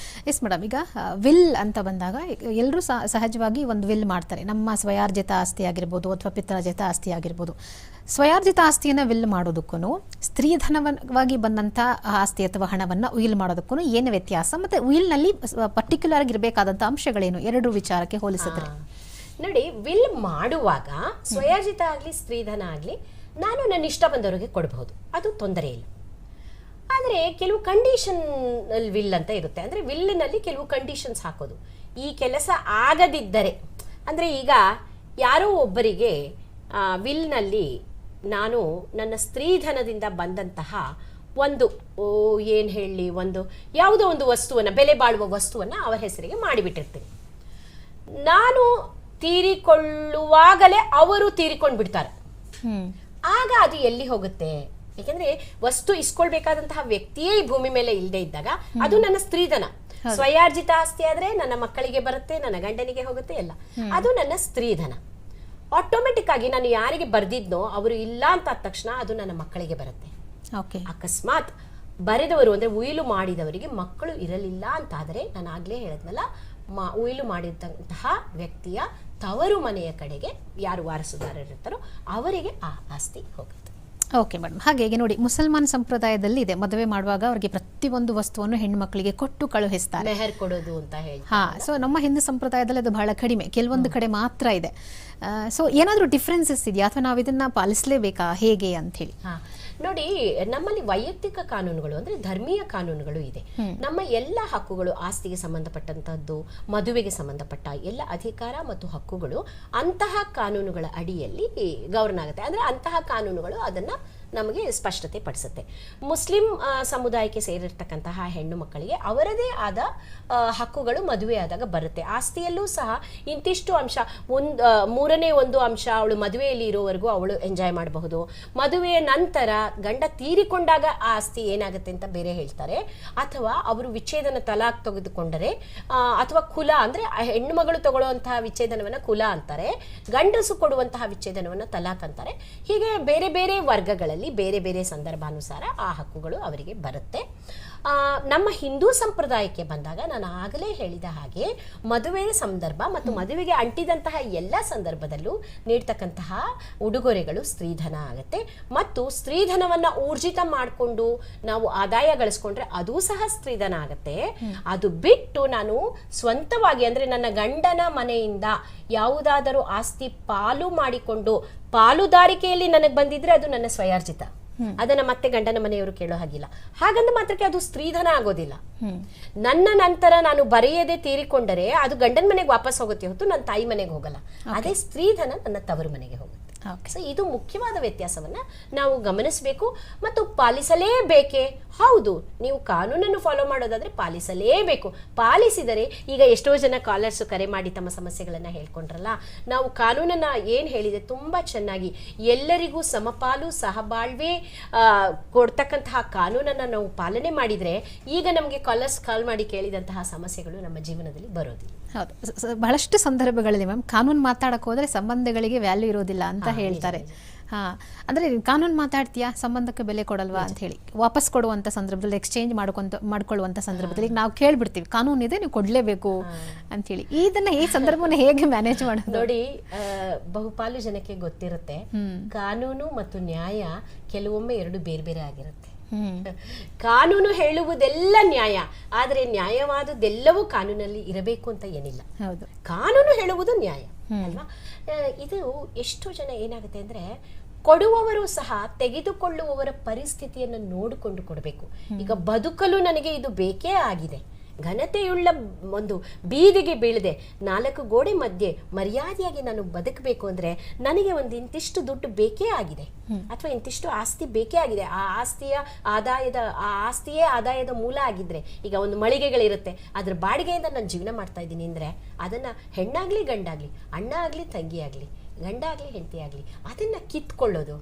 ಎಸ್ ಮೇಡಮ್, ಈಗ ವಿಲ್ ಅಂತ ಬಂದಾಗ ಎಲ್ಲರೂ ಸಹಜವಾಗಿ ಒಂದು ವಿಲ್ ಮಾಡ್ತಾರೆ. ನಮ್ಮ ಸ್ವಯಾರ್ಜಿತ ಆಸ್ತಿ ಆಗಿರ್ಬೋದು ಅಥವಾ ಪಿತ್ರಾರ್ಜಿತ ಆಸ್ತಿ ಆಗಿರ್ಬೋದು. ಸ್ವಯಾರ್ಜಿತ ಆಸ್ತಿಯನ್ನು ವಿಲ್ ಮಾಡೋದಕ್ಕೂ ಸ್ತ್ರೀಧನವಾಗಿ ಬಂದಂಥ ಆಸ್ತಿ ಅಥವಾ ಹಣವನ್ನು ಉಯಿಲ್ ಮಾಡೋದಕ್ಕೂ ಏನು ವ್ಯತ್ಯಾಸ, ಮತ್ತು ಉಯಿಲ್ನಲ್ಲಿ ಪರ್ಟಿಕ್ಯುಲರ್ ಆಗಿರಬೇಕಾದಂಥ ಅಂಶಗಳೇನು, ಎರಡು ವಿಚಾರಕ್ಕೆ ಹೋಲಿಸಿದ್ರೆ? ನೋಡಿ, ವಿಲ್ ಮಾಡುವಾಗ ಸ್ವಯಾರ್ಜಿತ ಆಗಲಿ ಸ್ತ್ರೀಧನ ಆಗಲಿ ನಾನು ನನ್ನ ಇಷ್ಟ ಬಂದವರಿಗೆ ಕೊಡಬಹುದು, ಅದು ತೊಂದರೆ ಇಲ್ಲ. ಆದರೆ ಕೆಲವು ಕಂಡೀಷನ್ ವಿಲ್ ಅಂತ ಇರುತ್ತೆ. ಅಂದರೆ ವಿಲ್ಲಿನಲ್ಲಿ ಕೆಲವು ಕಂಡೀಷನ್ಸ್ ಹಾಕೋದು. ಈ ಕೆಲಸ ಆಗದಿದ್ದರೆ, ಅಂದರೆ ಈಗ ಯಾರೋ ಒಬ್ಬರಿಗೆ ವಿಲ್ನಲ್ಲಿ ನಾನು ನನ್ನ ಸ್ತ್ರೀಧನದಿಂದ ಬಂದಂತಹ ಒಂದು ಏನು ಹೇಳಿ ಒಂದು ಯಾವುದೋ ಒಂದು ವಸ್ತುವನ್ನು, ಬೆಲೆ ಬಾಳುವ ವಸ್ತುವನ್ನು ಅವರ ಹೆಸರಿಗೆ ಮಾಡಿಬಿಟ್ಟಿರ್ತೀನಿ. ನಾನು ತೀರಿಕೊಳ್ಳುವಾಗಲೇ ಅವರು ತೀರಿಕೊಂಡು ಬಿಡ್ತಾರೆ. ಆಗ ಅದು ಎಲ್ಲಿ ಹೋಗುತ್ತೆ? ಯಾಕಂದ್ರೆ ವಸ್ತು ಇಸ್ಕೊಳ್ಬೇಕಾದಂತಹ ವ್ಯಕ್ತಿಯೇ ಈ ಭೂಮಿ ಮೇಲೆ ಇಲ್ಲದೆ ಇದ್ದಾಗ ಅದು ನನ್ನ ಸ್ತ್ರೀಧನ. ಸ್ವಯಾರ್ಜಿತ ಆಸ್ತಿ ಆದ್ರೆ ನನ್ನ ಮಕ್ಕಳಿಗೆ ಬರುತ್ತೆ, ನನ್ನ ಗಂಡನಿಗೆ ಹೋಗುತ್ತೆ, ಎಲ್ಲ ಅದು ನನ್ನ ಸ್ತ್ರೀಧನ. ಆಟೋಮೆಟಿಕ್ ಆಗಿ ನಾನು ಯಾರಿಗೆ ಬರ್ದಿದ್ನೋ ಅವರು ಇಲ್ಲ ಅಂತ ಆದ ತಕ್ಷಣ ಅದು ನನ್ನ ಮಕ್ಕಳಿಗೆ ಬರುತ್ತೆ. ಅಕಸ್ಮಾತ್ ಬರೆದವರು ಅಂದ್ರೆ ಉಯಿಲು ಮಾಡಿದವರಿಗೆ ಮಕ್ಕಳು ಇರಲಿಲ್ಲ ಅಂತಾದರೆ, ನಾನು ಆಗ್ಲೇ ಹೇಳಿದ್ನಲ್ಲ, ಉಯಿಲು ಮಾಡಿದಂತಹ ವ್ಯಕ್ತಿಯ ತವರು ಮನೆಯ ಕಡೆಗೆ ಯಾರು ವಾರಸುದಾರರಿರ್ತಾರೋ ಅವರಿಗೆ ಆ ಆಸ್ತಿ ಹೋಗುತ್ತೆ. ಓಕೆ ಮೇಡಮ್, ಹಾಗೆ ನೋಡಿ, ಮುಸಲ್ಮಾನ್ ಸಂಪ್ರದಾಯದಲ್ಲಿ ಇದೆ, ಮದುವೆ ಮಾಡುವಾಗ ಅವರಿಗೆ ಪ್ರತಿಯೊಂದು ವಸ್ತುವನ್ನು ಹೆಣ್ಣು ಮಕ್ಕಳಿಗೆ ಕೊಟ್ಟು ಕಳುಹಿಸ್ತಾರೆ, ಮೆಹರ್ ಕೊಡೋದು ಅಂತ ಹೇಳಿ. ಸೊ ನಮ್ಮ ಹಿಂದೂ ಸಂಪ್ರದಾಯದಲ್ಲಿ ಅದು ಬಹಳ ಕಡಿಮೆ, ಕೆಲವೊಂದು ಕಡೆ ಮಾತ್ರ ಇದೆ. ಸೊ ಏನಾದರೂ ಡಿಫ್ರೆನ್ಸಸ್ ಇದೆಯಾ ಅಥವಾ ನಾವು ಇದನ್ನ ಪಾಲಿಸಲೇಬೇಕಾ, ಹೇಗೆ ಅಂತ ಹೇಳಿ? ನೋಡಿ, ನಮ್ಮಲ್ಲಿ ವೈಯಕ್ತಿಕ ಕಾನೂನುಗಳು ಅಂದ್ರೆ ಧರ್ಮೀಯ ಕಾನೂನುಗಳು ಇದೆ. ನಮ್ಮ ಎಲ್ಲ ಹಕ್ಕುಗಳು, ಆಸ್ತಿಗೆ ಸಂಬಂಧಪಟ್ಟಂತದ್ದು, ಮದುವೆಗೆ ಸಂಬಂಧಪಟ್ಟ ಎಲ್ಲ ಅಧಿಕಾರ ಮತ್ತು ಹಕ್ಕುಗಳು ಅಂತಹ ಕಾನೂನುಗಳ ಅಡಿಯಲ್ಲಿ ಗೌರವ ಆಗುತ್ತೆ. ಅಂದ್ರೆ ಅಂತಹ ಕಾನೂನುಗಳು ಅದನ್ನ ನಮಗೆ ಸ್ಪಷ್ಟತೆ ಪಡಿಸುತ್ತೆ. ಮುಸ್ಲಿಂ ಸಮುದಾಯಕ್ಕೆ ಸೇರಿರ್ತಕ್ಕಂತಹ ಹೆಣ್ಣು ಮಕ್ಕಳಿಗೆ ಅವರದೇ ಆದ ಹಕ್ಕುಗಳು ಮದುವೆ ಆದಾಗ ಬರುತ್ತೆ. ಆಸ್ತಿಯಲ್ಲೂ ಸಹ ಇಂತಿಷ್ಟು ಅಂಶ, ಮೂರನೇ ಒಂದು ಅಂಶ ಅವಳು ಮದುವೆಯಲ್ಲಿ ಇರೋವರೆಗೂ ಅವಳು ಎಂಜಾಯ್ ಮಾಡಬಹುದು. ಮದುವೆಯ ನಂತರ ಗಂಡ ತೀರಿಕೊಂಡಾಗ ಆ ಆಸ್ತಿ ಏನಾಗುತ್ತೆ ಅಂತ ಬೇರೆ ಹೇಳ್ತಾರೆ. ಅಥವಾ ಅವರು ವಿಚ್ಛೇದನ ತಲಾಕ್ ತೆಗೆದುಕೊಂಡರೆ ಅಥವಾ ಕುಲ ಅಂದ್ರೆ ಹೆಣ್ಣು ಮಗಳು ತಗೊಳ್ಳುವಂತಹ ವಿಚ್ಛೇದನವನ್ನ ಕುಲ ಅಂತಾರೆ, ಗಂಡಸು ಕೊಡುವಂತಹ ವಿಚ್ಛೇದನವನ್ನ ತಲಾಕ್ ಅಂತಾರೆ. ಹೀಗೆ ಬೇರೆ ಬೇರೆ ವರ್ಗಗಳಲ್ಲಿ ಬೇರೆ ಬೇರೆ ಸಂದರ್ಭಾನುಸಾರ ಆ ಹಕ್ಕುಗಳು ಅವರಿಗೆ ಬರುತ್ತೆ. ನಮ್ಮ ಹಿಂದೂ ಸಂಪ್ರದಾಯಕ್ಕೆ ಬಂದಾಗ ನಾನು ಆಗಲೇ ಹೇಳಿದ ಹಾಗೆ ಮದುವೆಯ ಸಂದರ್ಭ ಮತ್ತು ಮದುವೆಗೆ ಅಂಟಿದಂತಹ ಎಲ್ಲ ಸಂದರ್ಭದಲ್ಲೂ ನೀಡ್ತಕ್ಕಂತಹ ಉಡುಗೊರೆಗಳು ಸ್ತ್ರೀಧನ ಆಗುತ್ತೆ. ಮತ್ತು ಸ್ತ್ರೀಧನವನ್ನ ಊರ್ಜಿತ ಮಾಡಿಕೊಂಡು ನಾವು ಆದಾಯ ಗಳಿಸ್ಕೊಂಡ್ರೆ ಅದು ಸಹ ಸ್ತ್ರೀಧನ ಆಗುತ್ತೆ. ಅದು ಬಿಟ್ಟು ನಾನು ಸ್ವಂತವಾಗಿ ಅಂದ್ರೆ ನನ್ನ ಗಂಡನ ಮನೆಯಿಂದ ಯಾವುದಾದರೂ ಆಸ್ತಿ ಪಾಲು ಮಾಡಿಕೊಂಡು ಪಾಲುದಾರಿಕೆಯಲ್ಲಿ ನನಗೆ ಬಂದಿದ್ರೆ ಅದು ನನ್ನ ಸ್ವಯಾರ್ಜಿತ, ಅದನ್ನ ಮತ್ತೆ ಗಂಡನ ಮನೆಯವರು ಕೇಳೋ ಹಾಗಿಲ್ಲ. ಹಾಗಂದ ಮಾತ್ರಕ್ಕೆ ಅದು ಸ್ತ್ರೀಧನ ಆಗೋದಿಲ್ಲ. ನನ್ನ ನಂತರ ನಾನು ಬರೆಯದೆ ತೀರಿಕೊಂಡರೆ ಅದು ಗಂಡನ ಮನೆಗೆ ವಾಪಸ್ ಹೋಗುತ್ತೆ ಹೊತ್ತು ನನ್ನ ತಾಯಿ ಮನೆಗೆ ಹೋಗಲ್ಲ. ಅದೇ ಸ್ತ್ರೀಧನ ನನ್ನ ತವರು ಮನೆಗೆ ಹೋಗುತ್ತೆ. ಸೊ ಇದು ಮುಖ್ಯವಾದ ವ್ಯತ್ಯಾಸವನ್ನ ನಾವು ಗಮನಿಸಬೇಕು ಮತ್ತು ಪಾಲಿಸಲೇಬೇಕೆ? ಹೌದು, ನೀವು ಕಾನೂನನ್ನು ಫಾಲೋ ಮಾಡೋದಾದ್ರೆ ಪಾಲಿಸಲೇಬೇಕು. ಪಾಲಿಸಿದರೆ ಈಗ ಎಷ್ಟೋ ಜನ ಕಾಲರ್ಸ್ ಕರೆ ಮಾಡಿ ತಮ್ಮ ಸಮಸ್ಯೆಗಳನ್ನ ಹೇಳ್ಕೊಂಡ್ರಲ್ಲ, ನಾವು ಕಾನೂನನ್ನ ಏನ್ ಹೇಳಿದೆ ತುಂಬಾ ಚೆನ್ನಾಗಿ, ಎಲ್ಲರಿಗೂ ಸಮಪಾಲು ಸಹಬಾಳ್ವೆ ಕೊಡ್ತಕ್ಕಂತಹ ಕಾನೂನನ್ನ ನಾವು ಪಾಲನೆ ಮಾಡಿದ್ರೆ ಈಗ ನಮಗೆ ಕಾಲರ್ಸ್ ಕಾಲ್ ಮಾಡಿ ಕೇಳಿದಂತಹ ಸಮಸ್ಯೆಗಳು ನಮ್ಮ ಜೀವನದಲ್ಲಿ ಬರೋದಿಲ್ಲ. ಹೌದು, ಬಹಳಷ್ಟು ಸಂದರ್ಭಗಳಲ್ಲಿ ಮ್ಯಾಮ್ ಕಾನೂನು ಮಾತಾಡಕ್ಕೆ ಹೋದ್ರೆ ಸಂಬಂಧಗಳಿಗೆ ವ್ಯಾಲ್ಯೂ ಇರೋದಿಲ್ಲ ಅಂತ ಹೇಳ್ತಾರೆ. ಅಂದ್ರೆ ಕಾನೂನು ಮಾತಾಡ್ತೀಯಾ, ಸಂಬಂಧಕ್ಕೆ ಬೆಲೆ ಕೊಡಲ್ವಾ ಅಂತ ಹೇಳಿ ವಾಪಸ್ ಕೊಡುವಂತ ಸಂದರ್ಭದಲ್ಲಿ, ಎಕ್ಸ್ಚೇಂಜ್ ಮಾಡ್ಕೊಳ್ಳುವಂತ ಸಂದರ್ಭದಲ್ಲಿ ನಾವು ಕೇಳ್ಬಿಡ್ತೀವಿ ಕಾನೂನು ಇದೆ ನೀವು ಕೊಡ್ಲೇಬೇಕು ಅಂತ ಹೇಳಿ. ಇದನ್ನ ಈ ಸಂದರ್ಭವನ್ನ ಹೇಗೆ ಮ್ಯಾನೇಜ್ ಮಾಡೋದು? ನೋಡಿ, ಬಹುಪಾಲು ಜನಕ್ಕೆ ಗೊತ್ತಿರುತ್ತೆ ಕಾನೂನು ಮತ್ತು ನ್ಯಾಯ ಕೆಲವೊಮ್ಮೆ ಎರಡು ಬೇರೆ ಬೇರೆ ಆಗಿರುತ್ತೆ. ಕಾನೂನು ಹೇಳುವುದೆಲ್ಲ ನ್ಯಾಯ, ಆದರೆ ನ್ಯಾಯವಾದದ್ದೆಲ್ಲವೂ ಕಾನೂನಲ್ಲಿ ಇರಬೇಕು ಅಂತ ಏನಿಲ್ಲ. ಕಾನೂನು ಹೇಳುವುದು ನ್ಯಾಯ ಅಲ್ವಾ? ಇದು ಎಷ್ಟೋ ಜನ ಏನಾಗುತ್ತೆ ಅಂದ್ರೆ, ಕೊಡುವವರು ಸಹ ತೆಗೆದುಕೊಳ್ಳುವವರ ಪರಿಸ್ಥಿತಿಯನ್ನು ನೋಡಿಕೊಂಡು ಕೊಡಬೇಕು. ಈಗ ಬದುಕಲು ನನಗೆ ಇದು ಬೇಕೇ ಆಗಿದೆ, ಘನತೆಯುಳ್ಳ ಒಂದು ಬೀದಿಗೆ ಬೀಳದೆ 4 ಗೋಡೆ ಮಧ್ಯೆ ಮರ್ಯಾದೆಯಾಗಿ ನಾನು ಬದುಕಬೇಕು ಅಂದ್ರೆ ನನಗೆ ಒಂದು ಇಂತಿಷ್ಟು ದುಡ್ಡು ಬೇಕೇ ಆಗಿದೆ, ಅಥವಾ ಇಂತಿಷ್ಟು ಆಸ್ತಿ ಬೇಕೇ ಆಗಿದೆ. ಆ ಆಸ್ತಿಯೇ ಆದಾಯದ ಮೂಲ ಆಗಿದ್ರೆ, ಈಗ ಒಂದು ಮಳಿಗೆಗಳಿರುತ್ತೆ, ಅದ್ರ ಬಾಡಿಗೆಯಿಂದ ನಾನು ಜೀವನ ಮಾಡ್ತಾ ಇದ್ದೀನಿ ಅಂದ್ರೆ ಅದನ್ನ ಹೆಣ್ಣಾಗ್ಲಿ ಗಂಡಾಗ್ಲಿ, ಅಣ್ಣ ಆಗ್ಲಿ ತಂಗಿ ಆಗ್ಲಿ, ಗಂಡ ಆಗ್ಲಿ ಹೆಂಡತಿ ಆಗ್ಲಿ, ಅದನ್ನ ಕಿತ್ಕೊಳ್ಳೋದು,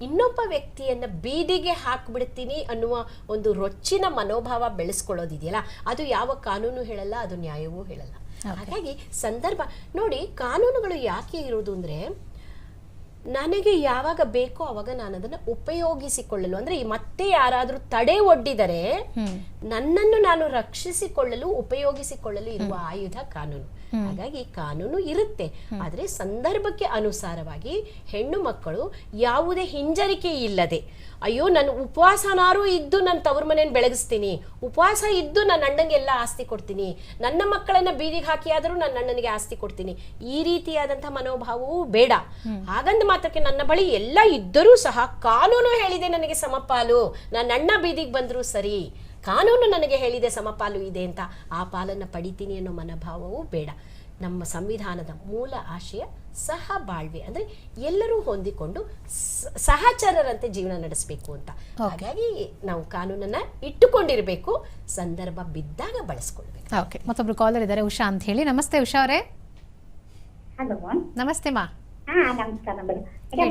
ಇನ್ನೊಬ್ಬ ವ್ಯಕ್ತಿಯನ್ನ ಬೀದಿಗೆ ಹಾಕ್ಬಿಡ್ತೀನಿ ಅನ್ನುವ ಒಂದು ರೊಚ್ಚಿನ ಮನೋಭಾವ ಬೆಳೆಸ್ಕೊಳ್ಳೋದಿದೆಯಲ್ಲ, ಅದು ಯಾವ ಕಾನೂನು ಹೇಳಲ್ಲ, ಅದು ನ್ಯಾಯವೂ ಹೇಳಲ್ಲ. ಹಾಗಾಗಿ ಸಂದರ್ಭ ನೋಡಿ, ಕಾನೂನುಗಳು ಯಾಕೆ ಇರೋದು ಅಂದ್ರೆ, ನನಗೆ ಯಾವಾಗ ಬೇಕೋ ಅವಾಗ ನಾನು ಅದನ್ನ ಉಪಯೋಗಿಸಿಕೊಳ್ಳಲು, ಅಂದ್ರೆ ಮತ್ತೆ ಯಾರಾದ್ರೂ ತಡೆ ಒಡ್ಡಿದರೆ ನನ್ನನ್ನು ನಾನು ರಕ್ಷಿಸಿಕೊಳ್ಳಲು ಉಪಯೋಗಿಸಿಕೊಳ್ಳಲು ಇರುವ ಆಯುಧ ಕಾನೂನು. ಹಾಗಾಗಿ ಕಾನೂನು ಇರುತ್ತೆ, ಆದ್ರೆ ಸಂದರ್ಭಕ್ಕೆ ಅನುಸಾರವಾಗಿ ಹೆಣ್ಣು ಮಕ್ಕಳು ಯಾವುದೇ ಹಿಂಜರಿಕೆ ಇಲ್ಲದೆ, ಅಯ್ಯೋ ನಾನು ಉಪವಾಸನಾರು ಇದ್ದು ನನ್ನ ತವ್ರ ಮನೆಯನ್ನು ಬೆಳಗಿಸ್ತೀನಿ, ಉಪವಾಸ ಇದ್ದು ನನ್ನ ಅಣ್ಣಂಗೆಲ್ಲ ಆಸ್ತಿ ಕೊಡ್ತೀನಿ, ನನ್ನ ಮಕ್ಕಳನ್ನ ಬೀದಿಗೆ ಹಾಕಿ ಆದರೂ ನನ್ನ ಅಣ್ಣನಿಗೆ ಆಸ್ತಿ ಕೊಡ್ತೀನಿ, ಈ ರೀತಿಯಾದಂತಹ ಮನೋಭಾವವೂ ಬೇಡ. ಹಾಗಂದ ಮಾತ್ರಕ್ಕೆ ನನ್ನ ಬಳಿ ಎಲ್ಲ ಇದ್ದರೂ ಸಹ ಕಾನೂನು ಹೇಳಿದೆ ನನಗೆ ಸಮಪಾಲು, ನನ್ನ ಅಣ್ಣ ಬೀದಿಗೆ ಬಂದರೂ ಸರಿ, ಕಾನೂನು ನನಗೆ ಹೇಳಿದೆ ಸಮಪಾಲು ಇದೆ ಅಂತ ಆ ಪಾಲನ್ನು ಪಡಿತೀನಿ ಅನ್ನೋ ಮನೋಭಾವವೂ ಬೇಡ. ನಮ್ಮ ಸಂವಿಧಾನದ ಮೂಲ ಆಶಯ ಸಹಬಾಳ್ವೆ, ಅಂದ್ರೆ ಎಲ್ಲರೂ ಹೊಂದಿಕೊಂಡು ಸಹಚರರಂತೆ ಜೀವನ ನಡೆಸಬೇಕು ಅಂತ. ಹಾಗಾಗಿ ನಾವು ಕಾನೂನನ್ನ ಇಟ್ಟುಕೊಂಡಿರಬೇಕು, ಸಂದರ್ಭ ಬಿದ್ದಾಗ ಬಳಸ್ಕೊಳ್ಬೇಕು. ಓಕೆ, ಮತ್ತೊಬ್ರು ಕಾಲರ್ ಇದ್ದಾರೆ, ಉಷಾ ಅಂತ ಹೇಳಿ. ನಮಸ್ತೆ ಉಷಾ ಅವರೇ. ಹಲೋ, ನಮಸ್ತೆ ಮಾ. ನಮಸ್ಕಾರ ಮೇಡಮ್.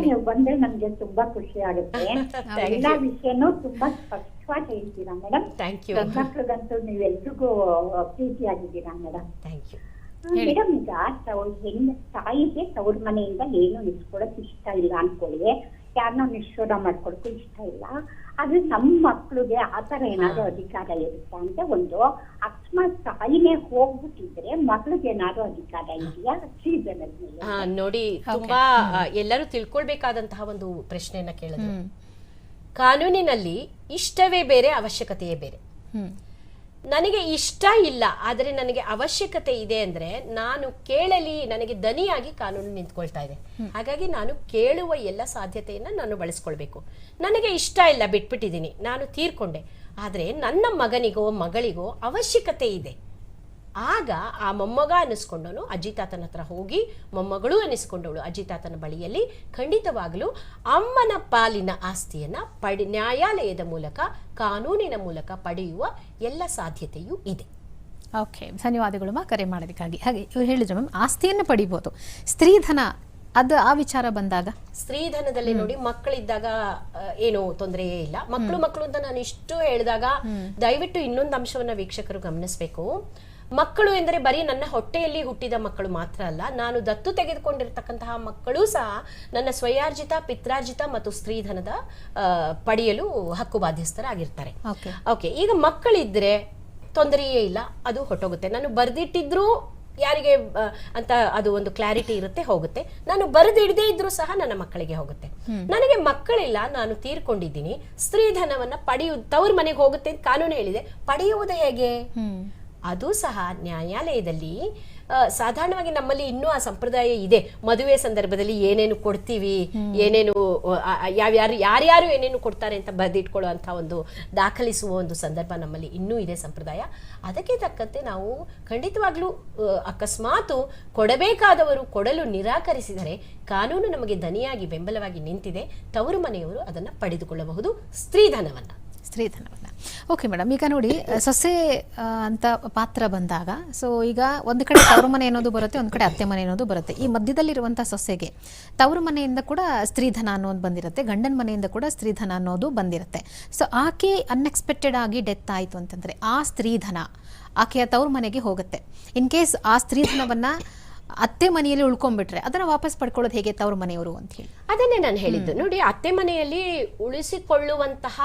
ನೀವು ಬಂದ್ರೆ ನಮ್ಗೆ ತುಂಬಾ ಖುಷಿ ಆಗುತ್ತೆ. ಎಲ್ಲಾ ವಿಷಯನೂ ತುಂಬಾ ಸ್ಪಷ್ಟವಾಗಿ ಹೇಳ್ತೀರಾ ಮೇಡಮ್. ಮಕ್ಕಳಿಗಂತೂ ನೀವೆಲ್ರಿಗೂ ಪ್ರೀತಿಯಾಗಿದ್ದೀರಾ ಮೇಡಮ್. Thank you madam. ಈಗ ಹೆಣ್ಣು ತಾಯಿಗೆ ತವ್ರ ಮನೆಯಿಂದ ಏನು ಇಸ್ಕೊಳಕ್ ಇಷ್ಟ ಇಲ್ಲ ಅನ್ಕೊಳ್ಳಿ, ಯಾರನ್ನೋ ನಿಷ್ಠೂರ ಮಾಡ್ಕೊಳಕ್ಕೂ ಇಷ್ಟ ಇಲ್ಲ. ಆದ್ರೆ ನಮ್ಮ ಮಕ್ಳಿಗೆ ಆತರ ಏನಾದ್ರು ಅಧಿಕಾರ ಇರುತ್ತಾ ಅಂತ ಒಂದು, ಅಕಸ್ಮಾತ್ ತಾಯಿನೇ ಹೋಗ್ಬಿಟ್ಟಿದ್ರೆ ಮಕ್ಳಿಗೆ ಏನಾದ್ರು ಅಧಿಕಾರ ಇದೆಯಾ ಸೀಸನ್ ಮೇಲೆ? ನೋಡಿ, ತುಂಬಾ ಎಲ್ಲರೂ ತಿಳ್ಕೊಳ್ಬೇಕಾದಂತಹ ಒಂದು ಪ್ರಶ್ನೆಯನ್ನ ಕೇಳಿದ್ರು. ಕಾನೂನಿನಲ್ಲಿ ಇಷ್ಟವೇ ಬೇರೆ, ಅವಶ್ಯಕತೆಯೇ ಬೇರೆ. ನನಗೆ ಇಷ್ಟ ಇಲ್ಲ ಆದರೆ ನನಗೆ ಅವಶ್ಯಕತೆ ಇದೆ ಅಂದ್ರೆ ನಾನು ಕೇಳಲಿ, ನನಗೆ ದನಿಯಾಗಿ ಕಾನೂನು ನಿಂತ್ಕೊಳ್ತಾ ಇದೆ. ಹಾಗಾಗಿ ನಾನು ಕೇಳುವ ಎಲ್ಲ ಸಾಧ್ಯತೆಯನ್ನ ನಾನು ಬಳಸ್ಕೊಳ್ಬೇಕು. ನನಗೆ ಇಷ್ಟ ಇಲ್ಲ, ಬಿಟ್ಬಿಟ್ಟಿದ್ದೀನಿ, ನಾನು ತೀರ್ಕೊಂಡೆ, ಆದ್ರೆ ನನ್ನ ಮಗನಿಗೋ ಮಗಳಿಗೋ ಅವಶ್ಯಕತೆ ಇದೆ. ಆಗ ಆ ಮೊಮ್ಮಗ ಅನ್ನಿಸ್ಕೊಂಡವನು ಅಜ್ಜಿ ತಾತನ ಹತ್ರ ಹೋಗಿ, ಮೊಮ್ಮಗಳು ಅನ್ನಿಸ್ಕೊಂಡವಳು ಅಜ್ಜಿ ತಾತನ ಬಳಿಯಲ್ಲಿ ಖಂಡಿತವಾಗಲೂ ಅಮ್ಮನ ಪಾಲಿನ ಆಸ್ತಿಯನ್ನ ನ್ಯಾಯಾಲಯದ ಮೂಲಕ, ಕಾನೂನಿನ ಮೂಲಕ ಪಡೆಯುವ ಎಲ್ಲ ಸಾಧ್ಯತೆಯೂ ಇದೆ. ಓಕೆ, ಧನ್ಯವಾದಗಳು ಮಾ ಕರೆ ಮಾಡೋದಕ್ಕಾಗಿ. ಹಾಗೆ ಇವ್ರು ಹೇಳಿದ್ರು ಮ್ಯಾಮ್, ಆಸ್ತಿಯನ್ನು ಪಡಿಬೋದು, ಸ್ತ್ರೀಧನ ಅದು ಆ ವಿಚಾರ ಬಂದಾಗ ಸ್ತ್ರೀಧನದಲ್ಲಿ ನೋಡಿ, ಮಕ್ಕಳಿದ್ದಾಗ ಏನು ತೊಂದರೆಯೇ ಇಲ್ಲ. ಮಕ್ಕಳು ಅಂತ ನಾನು ಇಷ್ಟು ಹೇಳಿದಾಗ ದಯವಿಟ್ಟು ಇನ್ನೊಂದು ಅಂಶವನ್ನ ವೀಕ್ಷಕರು ಗಮನಿಸಬೇಕು. ಮಕ್ಕಳು ಎಂದರೆ ಬರೀ ನನ್ನ ಹೊಟ್ಟೆಯಲ್ಲಿ ಹುಟ್ಟಿದ ಮಕ್ಕಳು ಮಾತ್ರ ಅಲ್ಲ, ನಾನು ದತ್ತು ತೆಗೆದುಕೊಂಡಿರ್ತಕ್ಕಂತಹ ಮಕ್ಕಳು ಸಹ ನನ್ನ ಸ್ವಯಾರ್ಜಿತ, ಪಿತ್ರಾರ್ಜಿತ ಮತ್ತು ಸ್ತ್ರೀಧನದ ಪಡೆಯಲು ಹಕ್ಕು ಬಾಧ್ಯಸ್ಥರಾಗಿರ್ತಾರೆ. ಓಕೆ, ಈಗ ಮಕ್ಕಳಿದ್ರೆ ತೊಂದರೆಯೇ ಇಲ್ಲ, ಅದು ಹೊಟ್ಟೋಗುತ್ತೆ. ನಾನು ಬರ್ದಿಟ್ಟಿದ್ರು ಯಾರಿಗೆ ಅಂತ ಅದು ಒಂದು ಕ್ಲಾರಿಟಿ ಇರುತ್ತೆ, ಹೋಗುತ್ತೆ. ನಾನು ಬರೆದಿಡದೇ ಇದ್ರೂ ಸಹ ನನ್ನ ಮಕ್ಕಳಿಗೆ ಹೋಗುತ್ತೆ. ನನಗೆ ಮಕ್ಕಳಿಲ್ಲ, ನಾನು ತೀರ್ಕೊಂಡಿದ್ದೀನಿ, ಸ್ತ್ರೀಧನವನ್ನ ತವ್ರ ಮನೆಗೆ ಹೋಗುತ್ತೆ ಅಂತ ಕಾನೂನು ಹೇಳಿದೆ, ಪಡೆಯುವುದು ಹೇಗೆ? ಅದು ಸಹ ನ್ಯಾಯಾಲಯದಲ್ಲಿ ಸಾಧಾರಣವಾಗಿ ನಮ್ಮಲ್ಲಿ ಇನ್ನೂ ಆ ಸಂಪ್ರದಾಯ ಇದೆ. ಮದುವೆ ಸಂದರ್ಭದಲ್ಲಿ ಏನೇನು ಕೊಡ್ತೀವಿ, ಏನೇನು ಯಾರ್ಯಾರು ಏನೇನು ಕೊಡ್ತಾರೆ ಅಂತ ಬರೆದಿಟ್ಕೊಳ್ಳುವಂಥ ಒಂದು ದಾಖಲಿಸುವ ಒಂದು ಸಂದರ್ಭ ನಮ್ಮಲ್ಲಿ ಇನ್ನೂ ಇದೆ ಸಂಪ್ರದಾಯ. ಅದಕ್ಕೆ ತಕ್ಕಂತೆ ನಾವು ಖಂಡಿತವಾಗ್ಲೂ ಅಕಸ್ಮಾತ್ ಕೊಡಬೇಕಾದವರು ಕೊಡಲು ನಿರಾಕರಿಸಿದರೆ ಕಾನೂನು ನಮಗೆ ದನಿಯಾಗಿ ಬೆಂಬಲವಾಗಿ ನಿಂತಿದೆ. ತವರು ಮನೆಯವರು ಅದನ್ನು ಪಡೆದುಕೊಳ್ಳಬಹುದು, ಸ್ತ್ರೀಧನವನ್ನ. ಓಕೆ ಮೇಡಮ್, ಈಗ ನೋಡಿ ಸೊಸೆ ಅಂತ ಪಾತ್ರ ಬಂದಾಗ, ಸೊ ಈಗ ಒಂದು ಕಡೆ ತವರು ಮನೆ ಅನ್ನೋದು ಬರುತ್ತೆ, ಒಂದು ಕಡೆ ಅತ್ತೆ ಮನೆ ಅನ್ನೋದು ಬರುತ್ತೆ. ಈ ಮಧ್ಯದಲ್ಲಿರುವಂಥ ಸೊಸೆಗೆ ತವರು ಮನೆಯಿಂದ ಕೂಡ ಸ್ತ್ರೀಧನ ಅನ್ನೋದು ಬಂದಿರುತ್ತೆ, ಗಂಡನ ಮನೆಯಿಂದ ಕೂಡ ಸ್ತ್ರೀಧನ ಅನ್ನೋದು ಬಂದಿರುತ್ತೆ. ಸೊ ಆಕೆ ಅನ್ಎಕ್ಸ್ಪೆಕ್ಟೆಡ್ ಆಗಿ ಡೆತ್ ಆಯಿತು ಅಂತಂದರೆ ಆ ಸ್ತ್ರೀಧನ ಆಕೆಯ ತವರು ಮನೆಗೆ ಹೋಗುತ್ತೆ. ಇನ್ ಕೇಸ್ ಆ ಸ್ತ್ರೀಧನವನ್ನ ಅತ್ತೆ ಮನೆಯಲ್ಲಿ ಉಳ್ಕೊಂಡ್ಬಿಟ್ರೆ ಅದನ್ನ ವಾಪಸ್ ಪಡ್ಕೊಳ್ಳೋದು ಹೇಗೆ ತವರು ಮನೆಯವರು ಅಂತ ಹೇಳಿ? ಅದನ್ನೇ ನಾನು ಹೇಳಿದ್ದು ನೋಡಿ, ಅತ್ತೆ ಮನೆಯಲ್ಲಿ ಉಳಿಸಿಕೊಳ್ಳುವಂತಹ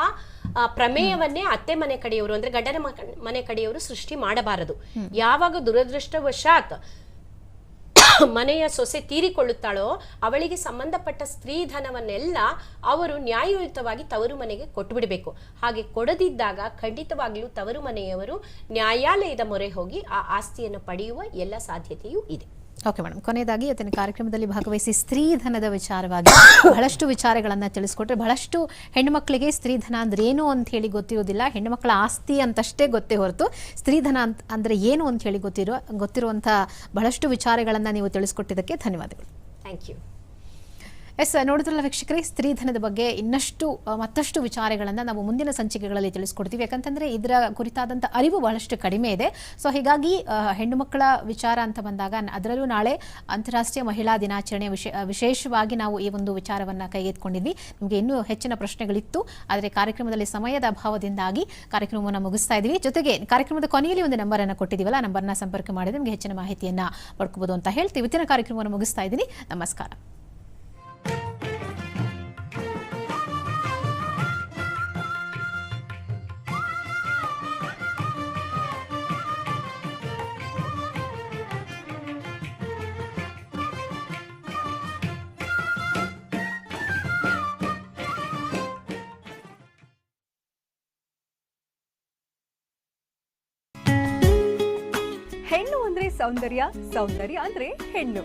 ಪ್ರಮೇಯವನ್ನೇ ಅತ್ತೆ ಮನೆ ಕಡೆಯವರು ಅಂದ್ರೆ ಗಂಡನ ಮನೆ ಕಡೆಯವರು ಸೃಷ್ಟಿ ಮಾಡಬಾರದು. ಯಾವಾಗ ದುರದೃಷ್ಟವಶಾತ್ ಮನೆಯ ಸೊಸೆ ತೀರಿಕೊಳ್ಳುತ್ತಾಳೋ ಅವಳಿಗೆ ಸಂಬಂಧಪಟ್ಟ ಸ್ತ್ರೀಧನವನ್ನೆಲ್ಲ ಅವರು ನ್ಯಾಯಯುತವಾಗಿ ತವರು ಮನೆಗೆ ಕೊಟ್ಟು ಬಿಡಬೇಕು. ಹಾಗೆ ಕೊಡದಿದ್ದಾಗ ಖಂಡಿತವಾಗ್ಲೂ ತವರು ಮನೆಯವರು ನ್ಯಾಯಾಲಯದ ಮೊರೆ ಹೋಗಿ ಆ ಆಸ್ತಿಯನ್ನು ಪಡೆಯುವ ಎಲ್ಲ ಸಾಧ್ಯತೆಯೂ ಇದೆ. ಓಕೆ ಮೇಡಮ್, ಕೊನೆಯದಾಗಿ ಇವತ್ತಿನ ಕಾರ್ಯಕ್ರಮದಲ್ಲಿ ಭಾಗವಹಿಸಿ ಸ್ತ್ರೀಧನದ ವಿಚಾರವಾಗಿ ಬಹಳಷ್ಟು ವಿಚಾರಗಳನ್ನು ತಿಳಿಸ್ಕೊಟ್ರೆ, ಬಹಳಷ್ಟು ಹೆಣ್ಣುಮಕ್ಕಳಿಗೆ ಸ್ತ್ರೀಧನ ಅಂದ್ರೆ ಏನು ಅಂತ ಹೇಳಿ ಗೊತ್ತಿರೋದಿಲ್ಲ. ಹೆಣ್ಣುಮಕ್ಕಳ ಆಸ್ತಿ ಅಂತಷ್ಟೇ ಗೊತ್ತೇ ಹೊರತು ಸ್ತ್ರೀಧನ ಅಂದರೆ ಏನು ಅಂತ ಹೇಳಿ ಗೊತ್ತಿರುವಂಥ ಬಹಳಷ್ಟು ವಿಚಾರಗಳನ್ನು ನೀವು ತಿಳಿಸ್ಕೊಟ್ಟಿದ್ದಕ್ಕೆ ಧನ್ಯವಾದಗಳು. Thank you. ಎಸ್, ನೋಡಿದ್ರಲ್ಲ ವೀಕ್ಷಕರೇ, ಸ್ತ್ರೀಧನದ ಬಗ್ಗೆ ಇನ್ನಷ್ಟು ಮತ್ತಷ್ಟು ವಿಚಾರಗಳನ್ನು ನಾವು ಮುಂದಿನ ಸಂಚಿಕೆಗಳಲ್ಲಿ ತಿಳಿಸ್ಕೊಡ್ತೀವಿ. ಯಾಕಂತಂದರೆ ಇದರ ಕುರಿತಾದಂಥ ಅರಿವು ಬಹಳಷ್ಟು ಕಡಿಮೆ ಇದೆ. ಸೊ ಹೀಗಾಗಿ ಹೆಣ್ಣು ಮಕ್ಕಳ ವಿಚಾರ ಅಂತ ಬಂದಾಗ, ಅದರಲ್ಲೂ ನಾಳೆ ಅಂತಾರಾಷ್ಟ್ರೀಯ ಮಹಿಳಾ ದಿನಾಚರಣೆ ವಿಶೇಷವಾಗಿ ನಾವು ಈ ಒಂದು ವಿಚಾರವನ್ನು ಕೈಗೆತ್ತಿಕೊಂಡಿದ್ವಿ. ನಿಮಗೆ ಇನ್ನೂ ಹೆಚ್ಚಿನ ಪ್ರಶ್ನೆಗಳಿತ್ತು, ಆದರೆ ಕಾರ್ಯಕ್ರಮದಲ್ಲಿ ಸಮಯದ ಅಭಾವದಿಂದಾಗಿ ಕಾರ್ಯಕ್ರಮವನ್ನು ಮುಗಿಸ್ತಾ ಇದ್ದೀವಿ. ಜೊತೆಗೆ ಕಾರ್ಯಕ್ರಮದ ಕೊನೆಯಲ್ಲಿ ಒಂದು ನಂಬರನ್ನು ಕೊಟ್ಟಿದ್ದೀವಲ್ಲ, ನಂಬರ್ನ ಸಂಪರ್ಕ ಮಾಡಿದ್ರೆ ನಿಮಗೆ ಹೆಚ್ಚಿನ ಮಾಹಿತಿಯನ್ನು ಪಡ್ಕೋಬೋದು ಅಂತ ಹೇಳ್ತೀವಿ. ಇವತ್ತಿನ ಕಾರ್ಯಕ್ರಮವನ್ನು ಮುಗಿಸ್ತಾ ಇದ್ದೀನಿ. ನಮಸ್ಕಾರ. ಹೆಣ್ಣು ಅಂದ್ರೆ ಸೌಂದರ್ಯ, ಸೌಂದರ್ಯ ಅಂದ್ರೆ ಹೆಣ್ಣು.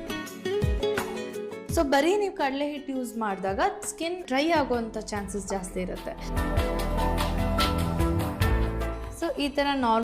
ಸೊ ಬರೀ ನೀವು ಕಡಲೆ ಹಿಟ್ಟು ಯೂಸ್ ಮಾಡಿದಾಗ ಸ್ಕಿನ್ ಡ್ರೈ ಆಗುವಂಥ ಚಾನ್ಸಸ್ ಜಾಸ್ತಿ ಇರುತ್ತೆ. ಸೊ ಈ ಥರ ನಾರ್ಮಲ್